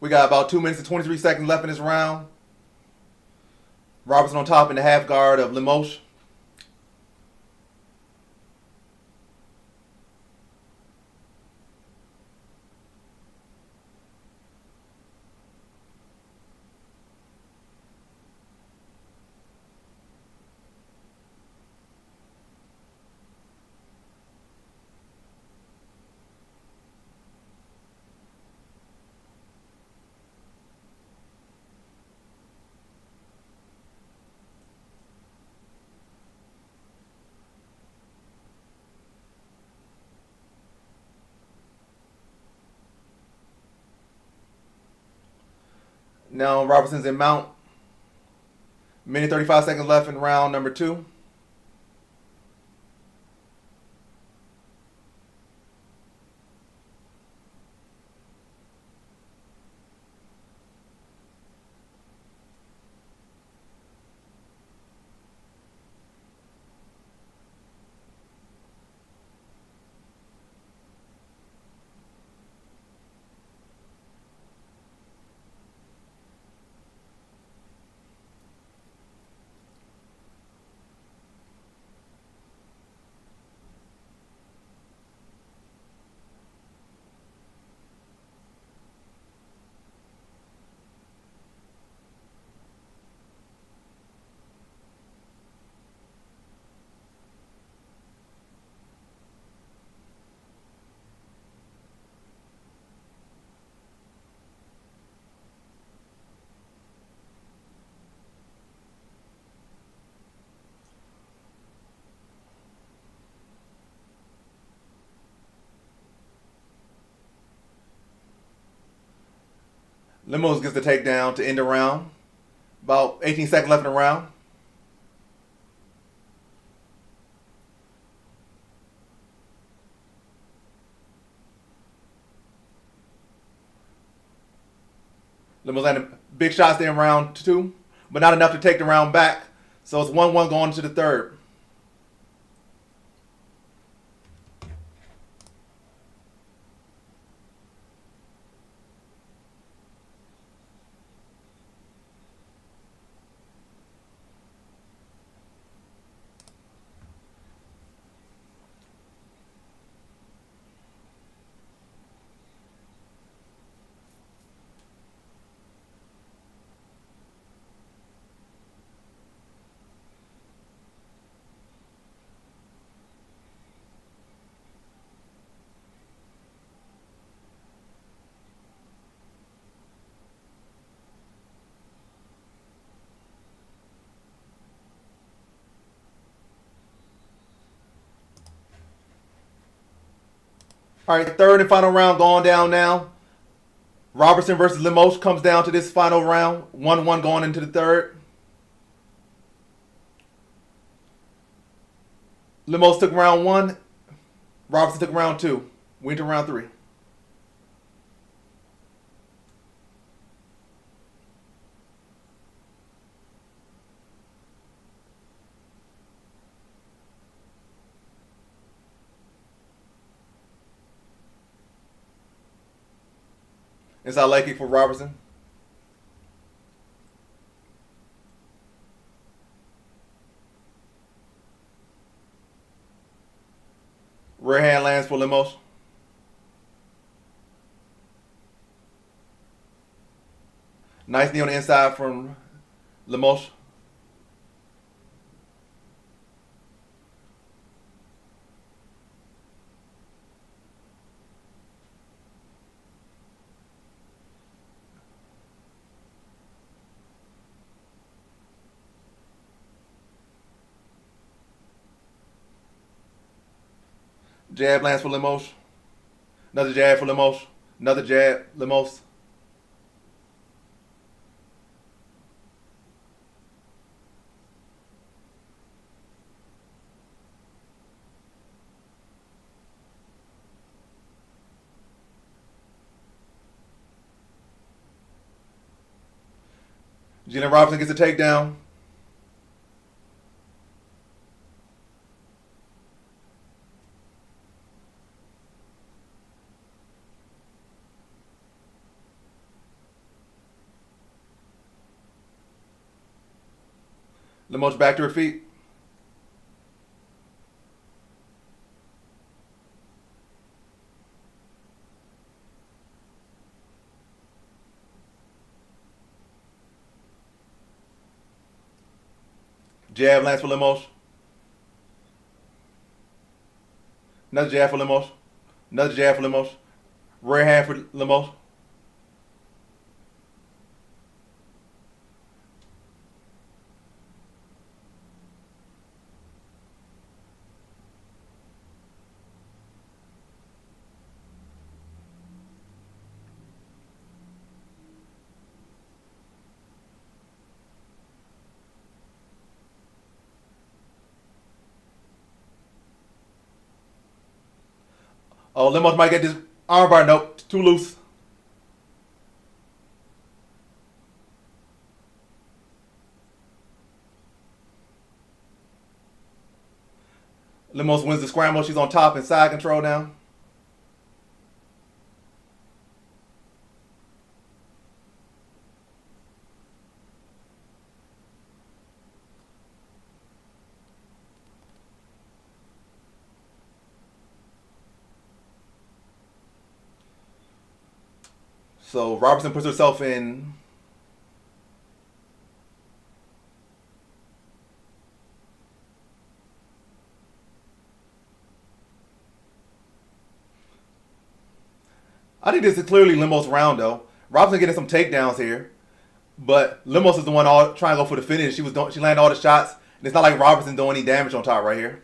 We got about 2 minutes and 23 seconds left in this round. Robertson on top in the half guard of Lemos. Now Robertson's in mount. Minute 35 seconds left in round number two. Limos gets the takedown to end the round. About 18 seconds left in the round. Limos landed big shots there in round 2, but not enough to take the round back. So it's 1-1 going to the third. All right, third and final round going down now. Robertson versus Limos comes down to this final round. 1-1 going into the third. Limos took round 1. Robertson took round 2. We into round 3. Inside leg kick for Robertson. Rear hand lands for Limos. Nice knee on the inside from Limos. Jab lands for Limos. Another jab for Limos. Another jab, Limos. Jalen Robinson gets a takedown. Limos back to her feet. Jab lands for Limos. Another jab for Limos. Another jab for Limos. Rear hand for Limos. Oh, Limos might get this armbar. Nope, too loose. Limos wins the scramble. She's on top and side control now. So Robertson puts herself in. I think this is clearly Limos' round though. Robinson getting some takedowns here, but Limos is the one all trying to go for the finish. She landed all the shots, and it's not like Robertson doing any damage on top right here.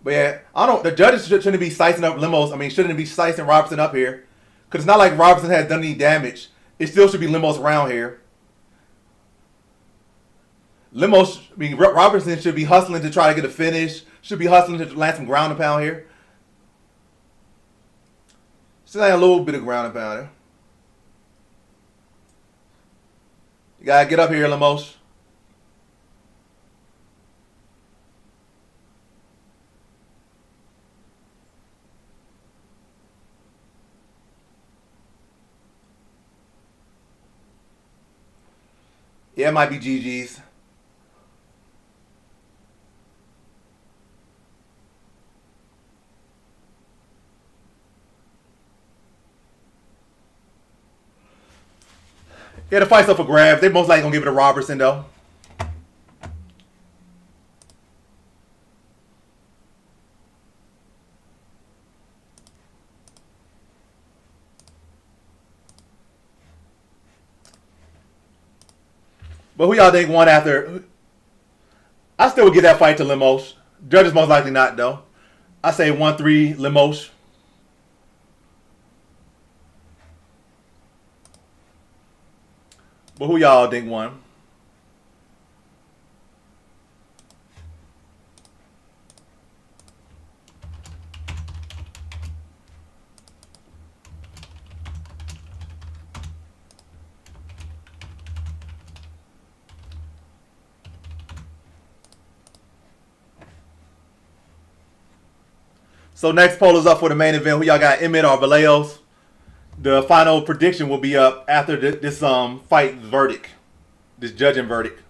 But yeah, I don't. The judges shouldn't be slicing up Limos. I mean, shouldn't be slicing Robertson up here, because it's not like Robertson has done any damage. It still should be Limos around here. Limos, I mean, Robertson should be hustling to try to get a finish. Should be hustling to land some ground and pound here. Still had a little bit of ground and pound here. You gotta get up here, Limos. Yeah, it might be GG's. Yeah, the fight's up for grabs. They most likely gonna give it to Robertson though. But who y'all think won after? I still would give that fight to Limos. Judges most likely not though. I say 1-3 Limos. But who y'all think won? So next poll is up for the main event. Who y'all got, Emmett or Vallejos? The final prediction will be up after this fight verdict, this judging verdict.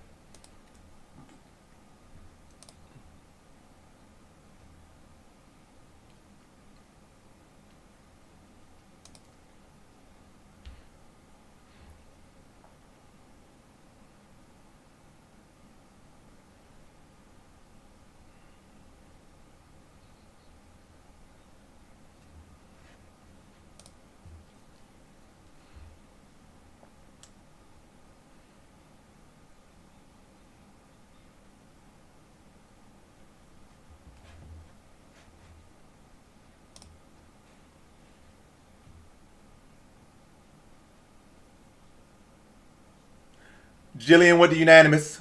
Jillian with the unanimous.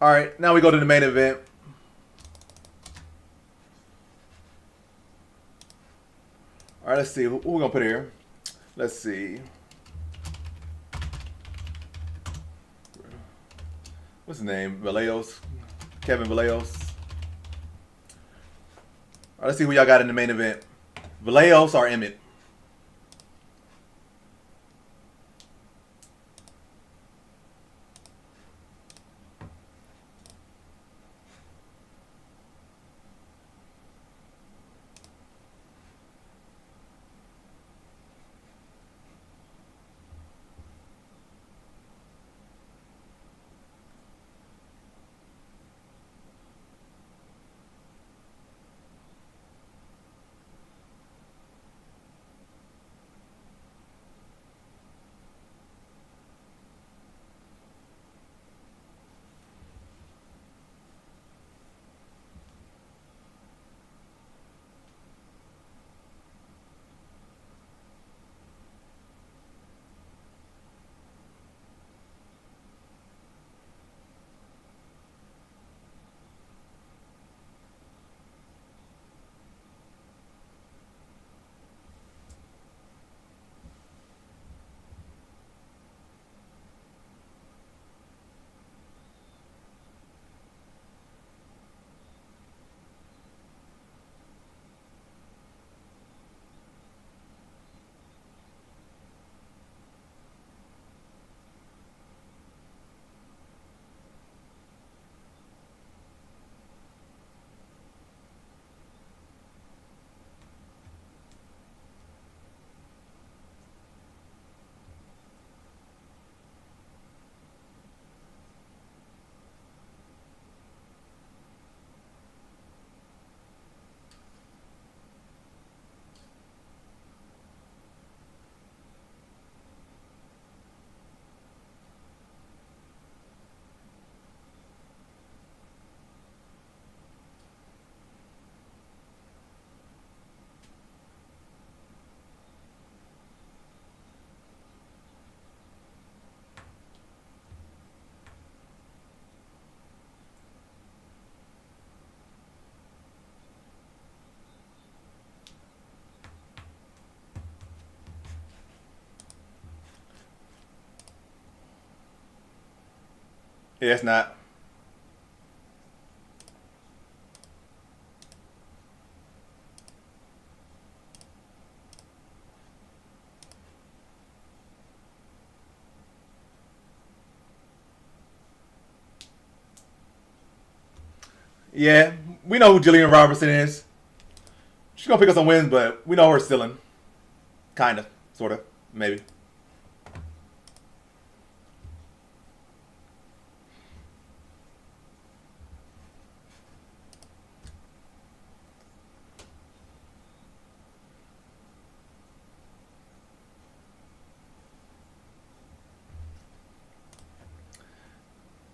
All right, now we go to the main event. All right, let's see. Who we gonna put here? Let's see. What's his name? Vallejos. Kevin Vallejos. All right, let's see who y'all got in the main event. Vallejos or Emmett? Yeah, it's not. Yeah, we know who Jillian Robertson is. She's gonna pick up some wins, but we know her stealing. Kinda, sorta, maybe.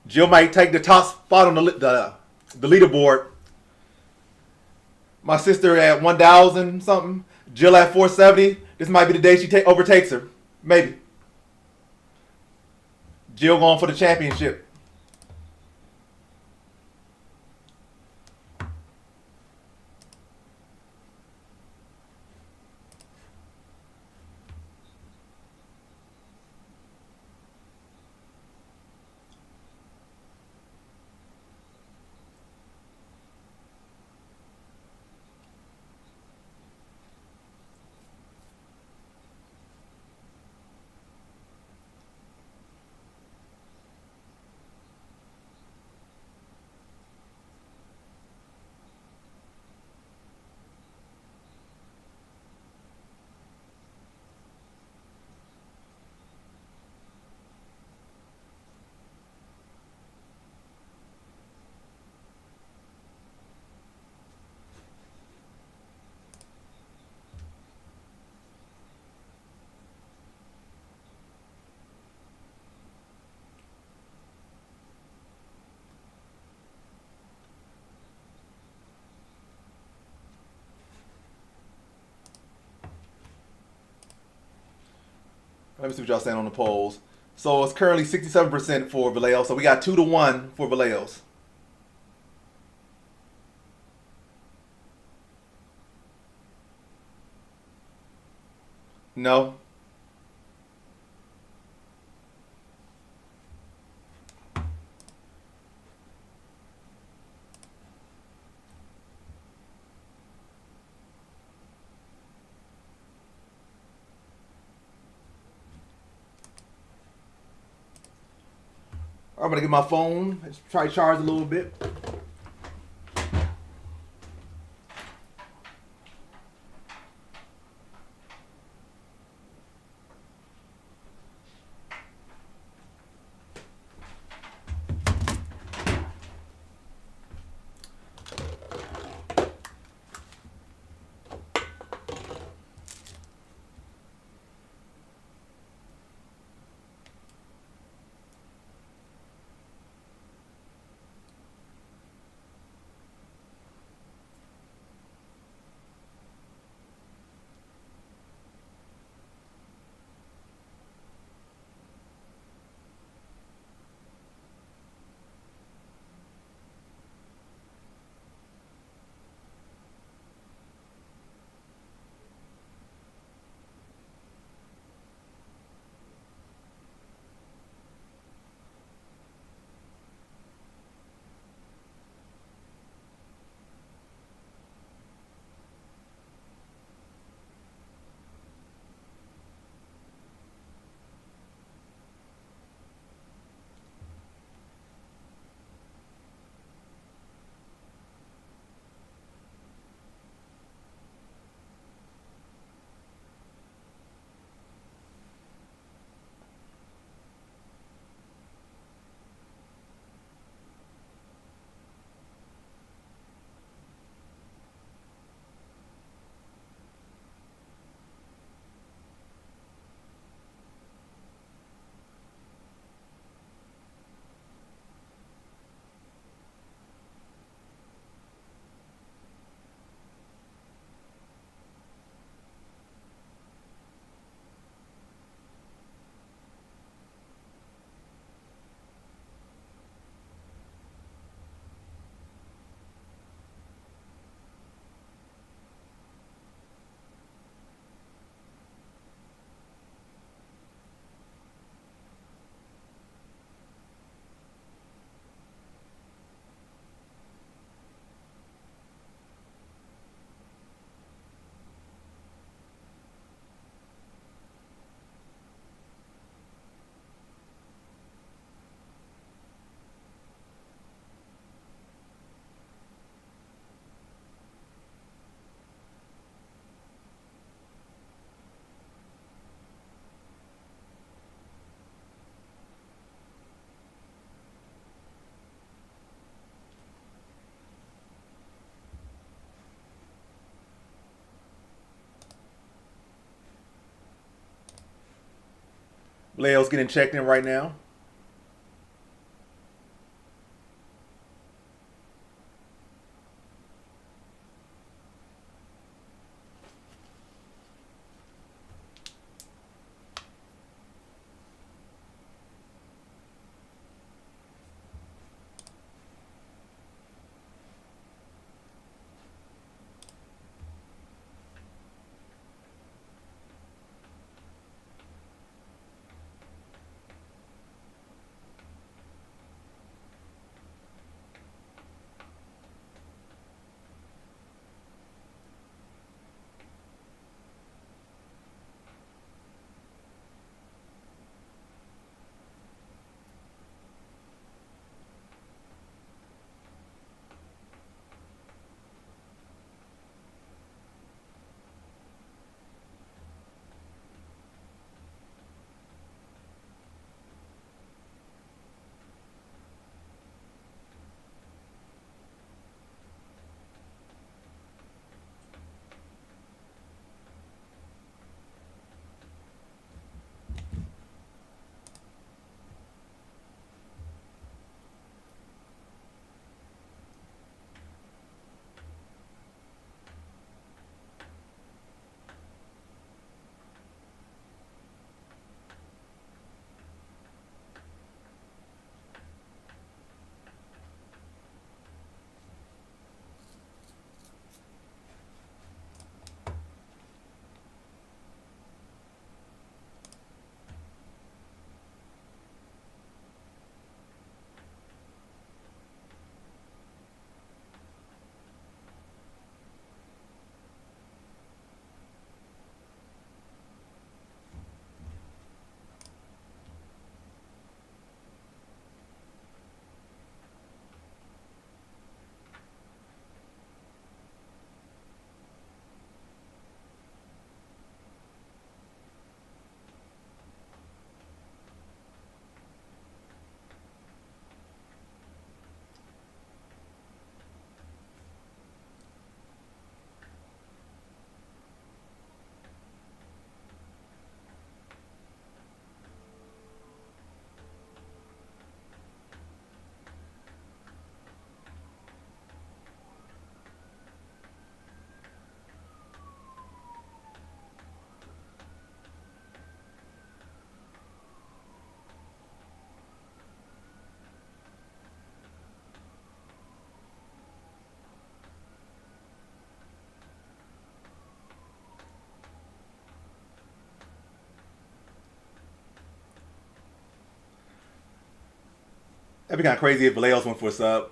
Jill might take the top spot on the leaderboard. My sister at 1,000 something. Jill at 470. This might be the day she overtakes her. Maybe. Jill going for the championship. Let me see what y'all saying on the polls. So it's currently 67% for Vallejos. So we got 2-1 for Vallejos. No. I'm gonna get my phone. Let's try to charge a little bit. Vallejos getting checked in right now. That'd be kind of crazy if Vallejos went for a sub.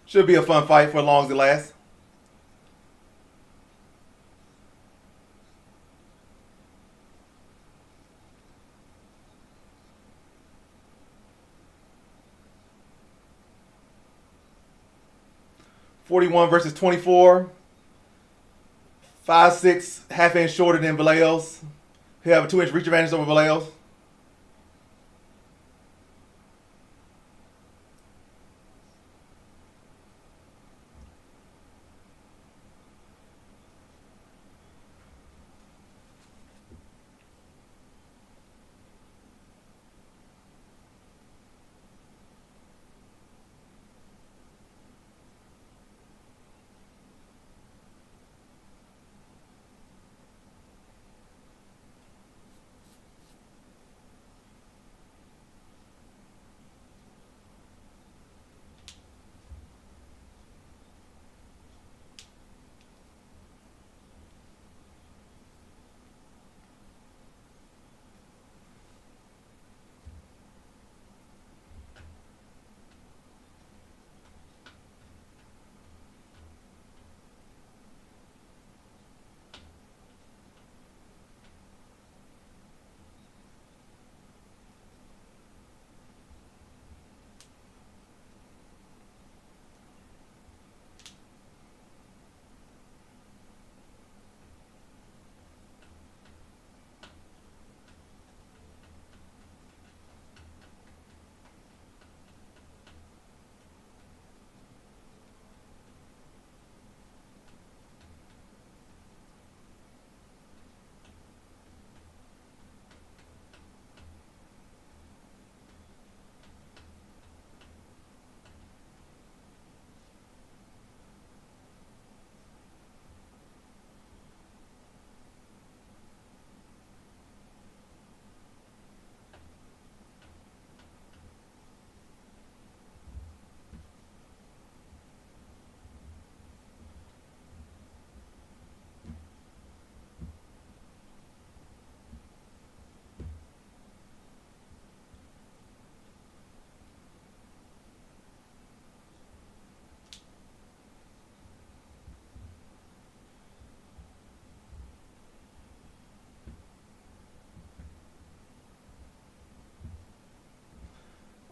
Should be a fun fight for as long as it lasts. .41 versus 24. 5'6", half inch shorter than Vallejos. He'll have a 2-inch reach advantage over Vallejos.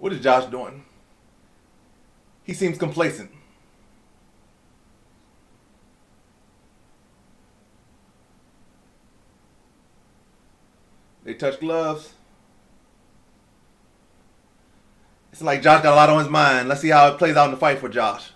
What is Josh doing? He seems complacent. They touch gloves. It's like Josh got a lot on his mind. Let's see how it plays out in the fight for Josh.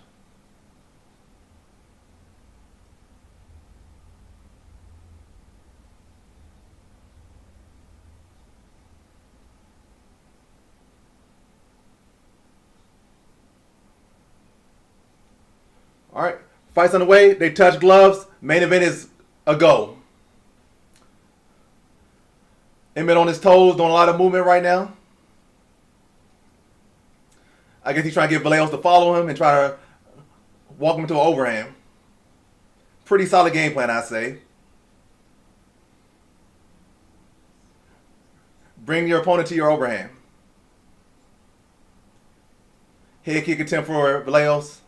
All right, fight's on the way. They touch gloves. Main event is a go. Emmett on his toes, doing a lot of movement right now. I guess he's trying to get Vallejos to follow him and try to walk him into an overhand. Pretty solid game plan, I say. Bring your opponent to your overhand. Head kick attempt for Vallejos.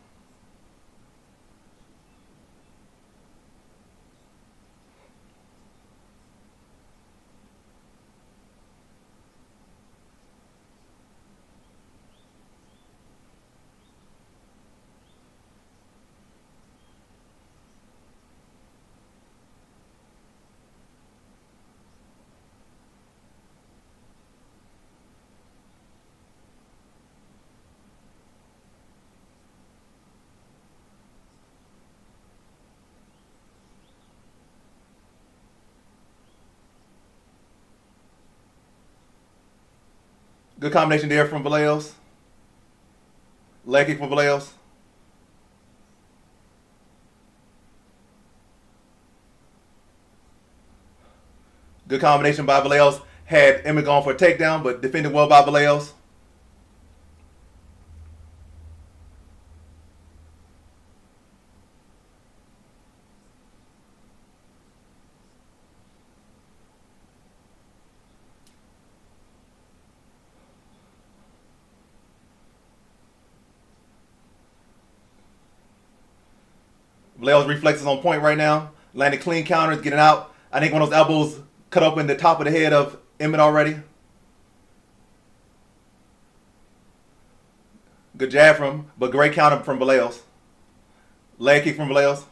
Good combination there from Vallejos. Leg kick from Vallejos. Good combination by Vallejos. Had Emmett going for a takedown, but defended well by Vallejos. Vallejos' reflexes on point right now. Landing clean counters, getting out. I think one of those elbows cut open the top of the head of Emmett already. Good jab from him, but great counter from Vallejos. Leg kick from Vallejos.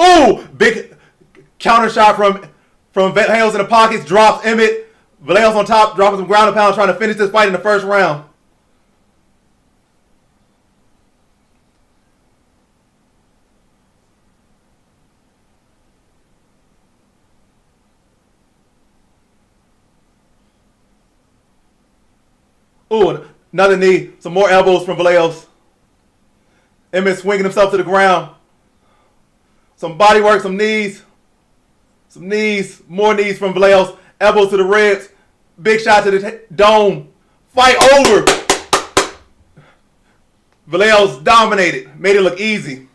Oh, big counter shot from Vallejos in the pockets. Drops Emmett. Vallejos on top, dropping some ground and pound, trying to finish this fight in the first round. Ooh, another knee. Some more elbows from Vallejos. Emmett swinging himself to the ground. Some body work, some knees. Some knees. More knees from Vallejos. Elbows to the ribs. Big shot to the dome. Fight over. Vallejos dominated. Made it look easy.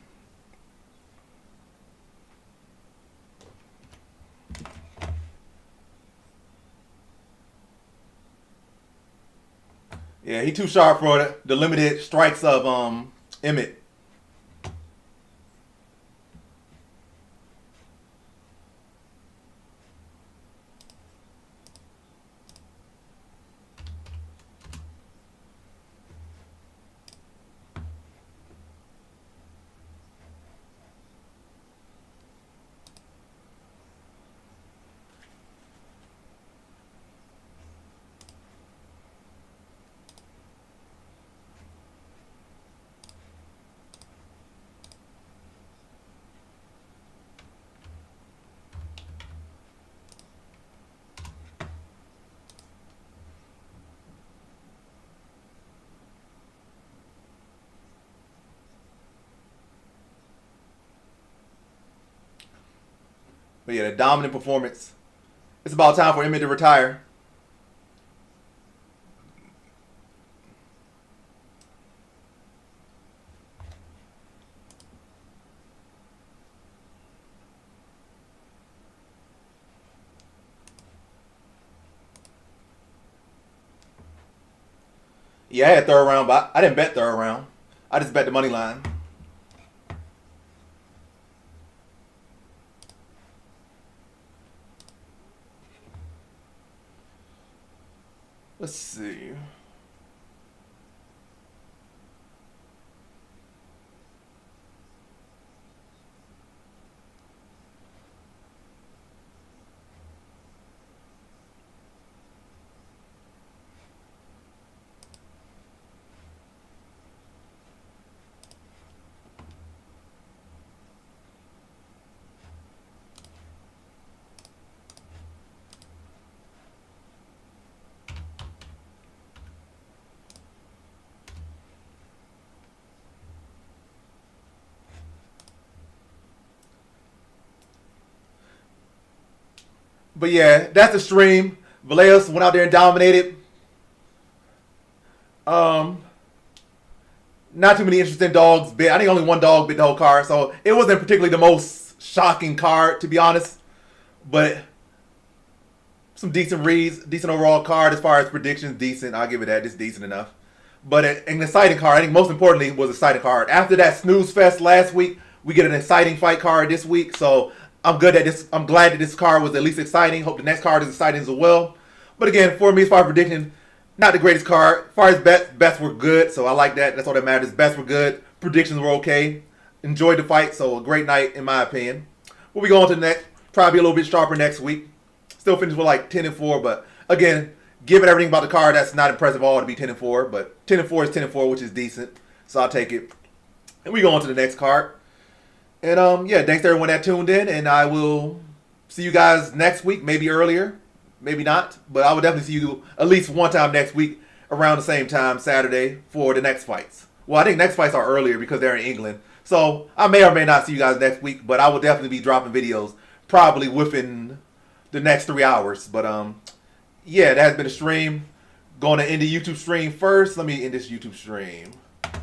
Yeah, he too sharp for the limited strikes of Emmett. But yeah, the dominant performance. It's about time for Emmett to retire. Yeah, I had third round, but I didn't bet third round. I just bet the money line. Let's see. But yeah, that's the stream. Vallejos went out there and dominated. Um, Not too many interesting dogs bit. I think only one dog bit the whole card, so it wasn't particularly the most shocking card, to be honest. But some decent reads, decent overall card as far as predictions, decent. I'll give it that. Just decent enough. But an exciting card. I think most importantly was an exciting card. After that snooze fest last week, we get an exciting fight card this week. So I'm glad that this card was at least exciting. Hope the next card is exciting as well. But again, for me, as far as prediction, not the greatest card. As far as bets were good, so I like that. That's all that matters. Bets were good. Predictions were okay. Enjoyed the fight, so a great night in my opinion. We'll be going to the next. Probably a little bit sharper next week. Still finished with like 10-4, but again, given everything about the card, that's not impressive at all to be 10-4. But 10-4 is 10-4, which is decent. So I'll take it. And we go on to the next card. And yeah, thanks to everyone that tuned in, and I will see you guys next week, maybe earlier. Maybe not, but I will definitely see you at least one time next week around the same time, Saturday, for the next fights. Well, I think next fights are earlier because they're in England. So I may or may not see you guys next week, but I will definitely be dropping videos probably within the next 3 hours. But yeah, that has been a stream. Going to end the YouTube stream first. Let me end this YouTube stream. But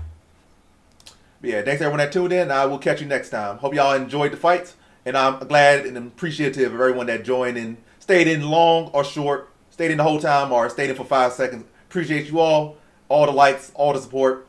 yeah, thanks everyone that tuned in. I will catch you next time. Hope y'all enjoyed the fights, and I'm glad and appreciative of everyone that joined and stayed in long or short, stayed in the whole time or stayed in for 5 seconds. Appreciate you all the likes, all the support.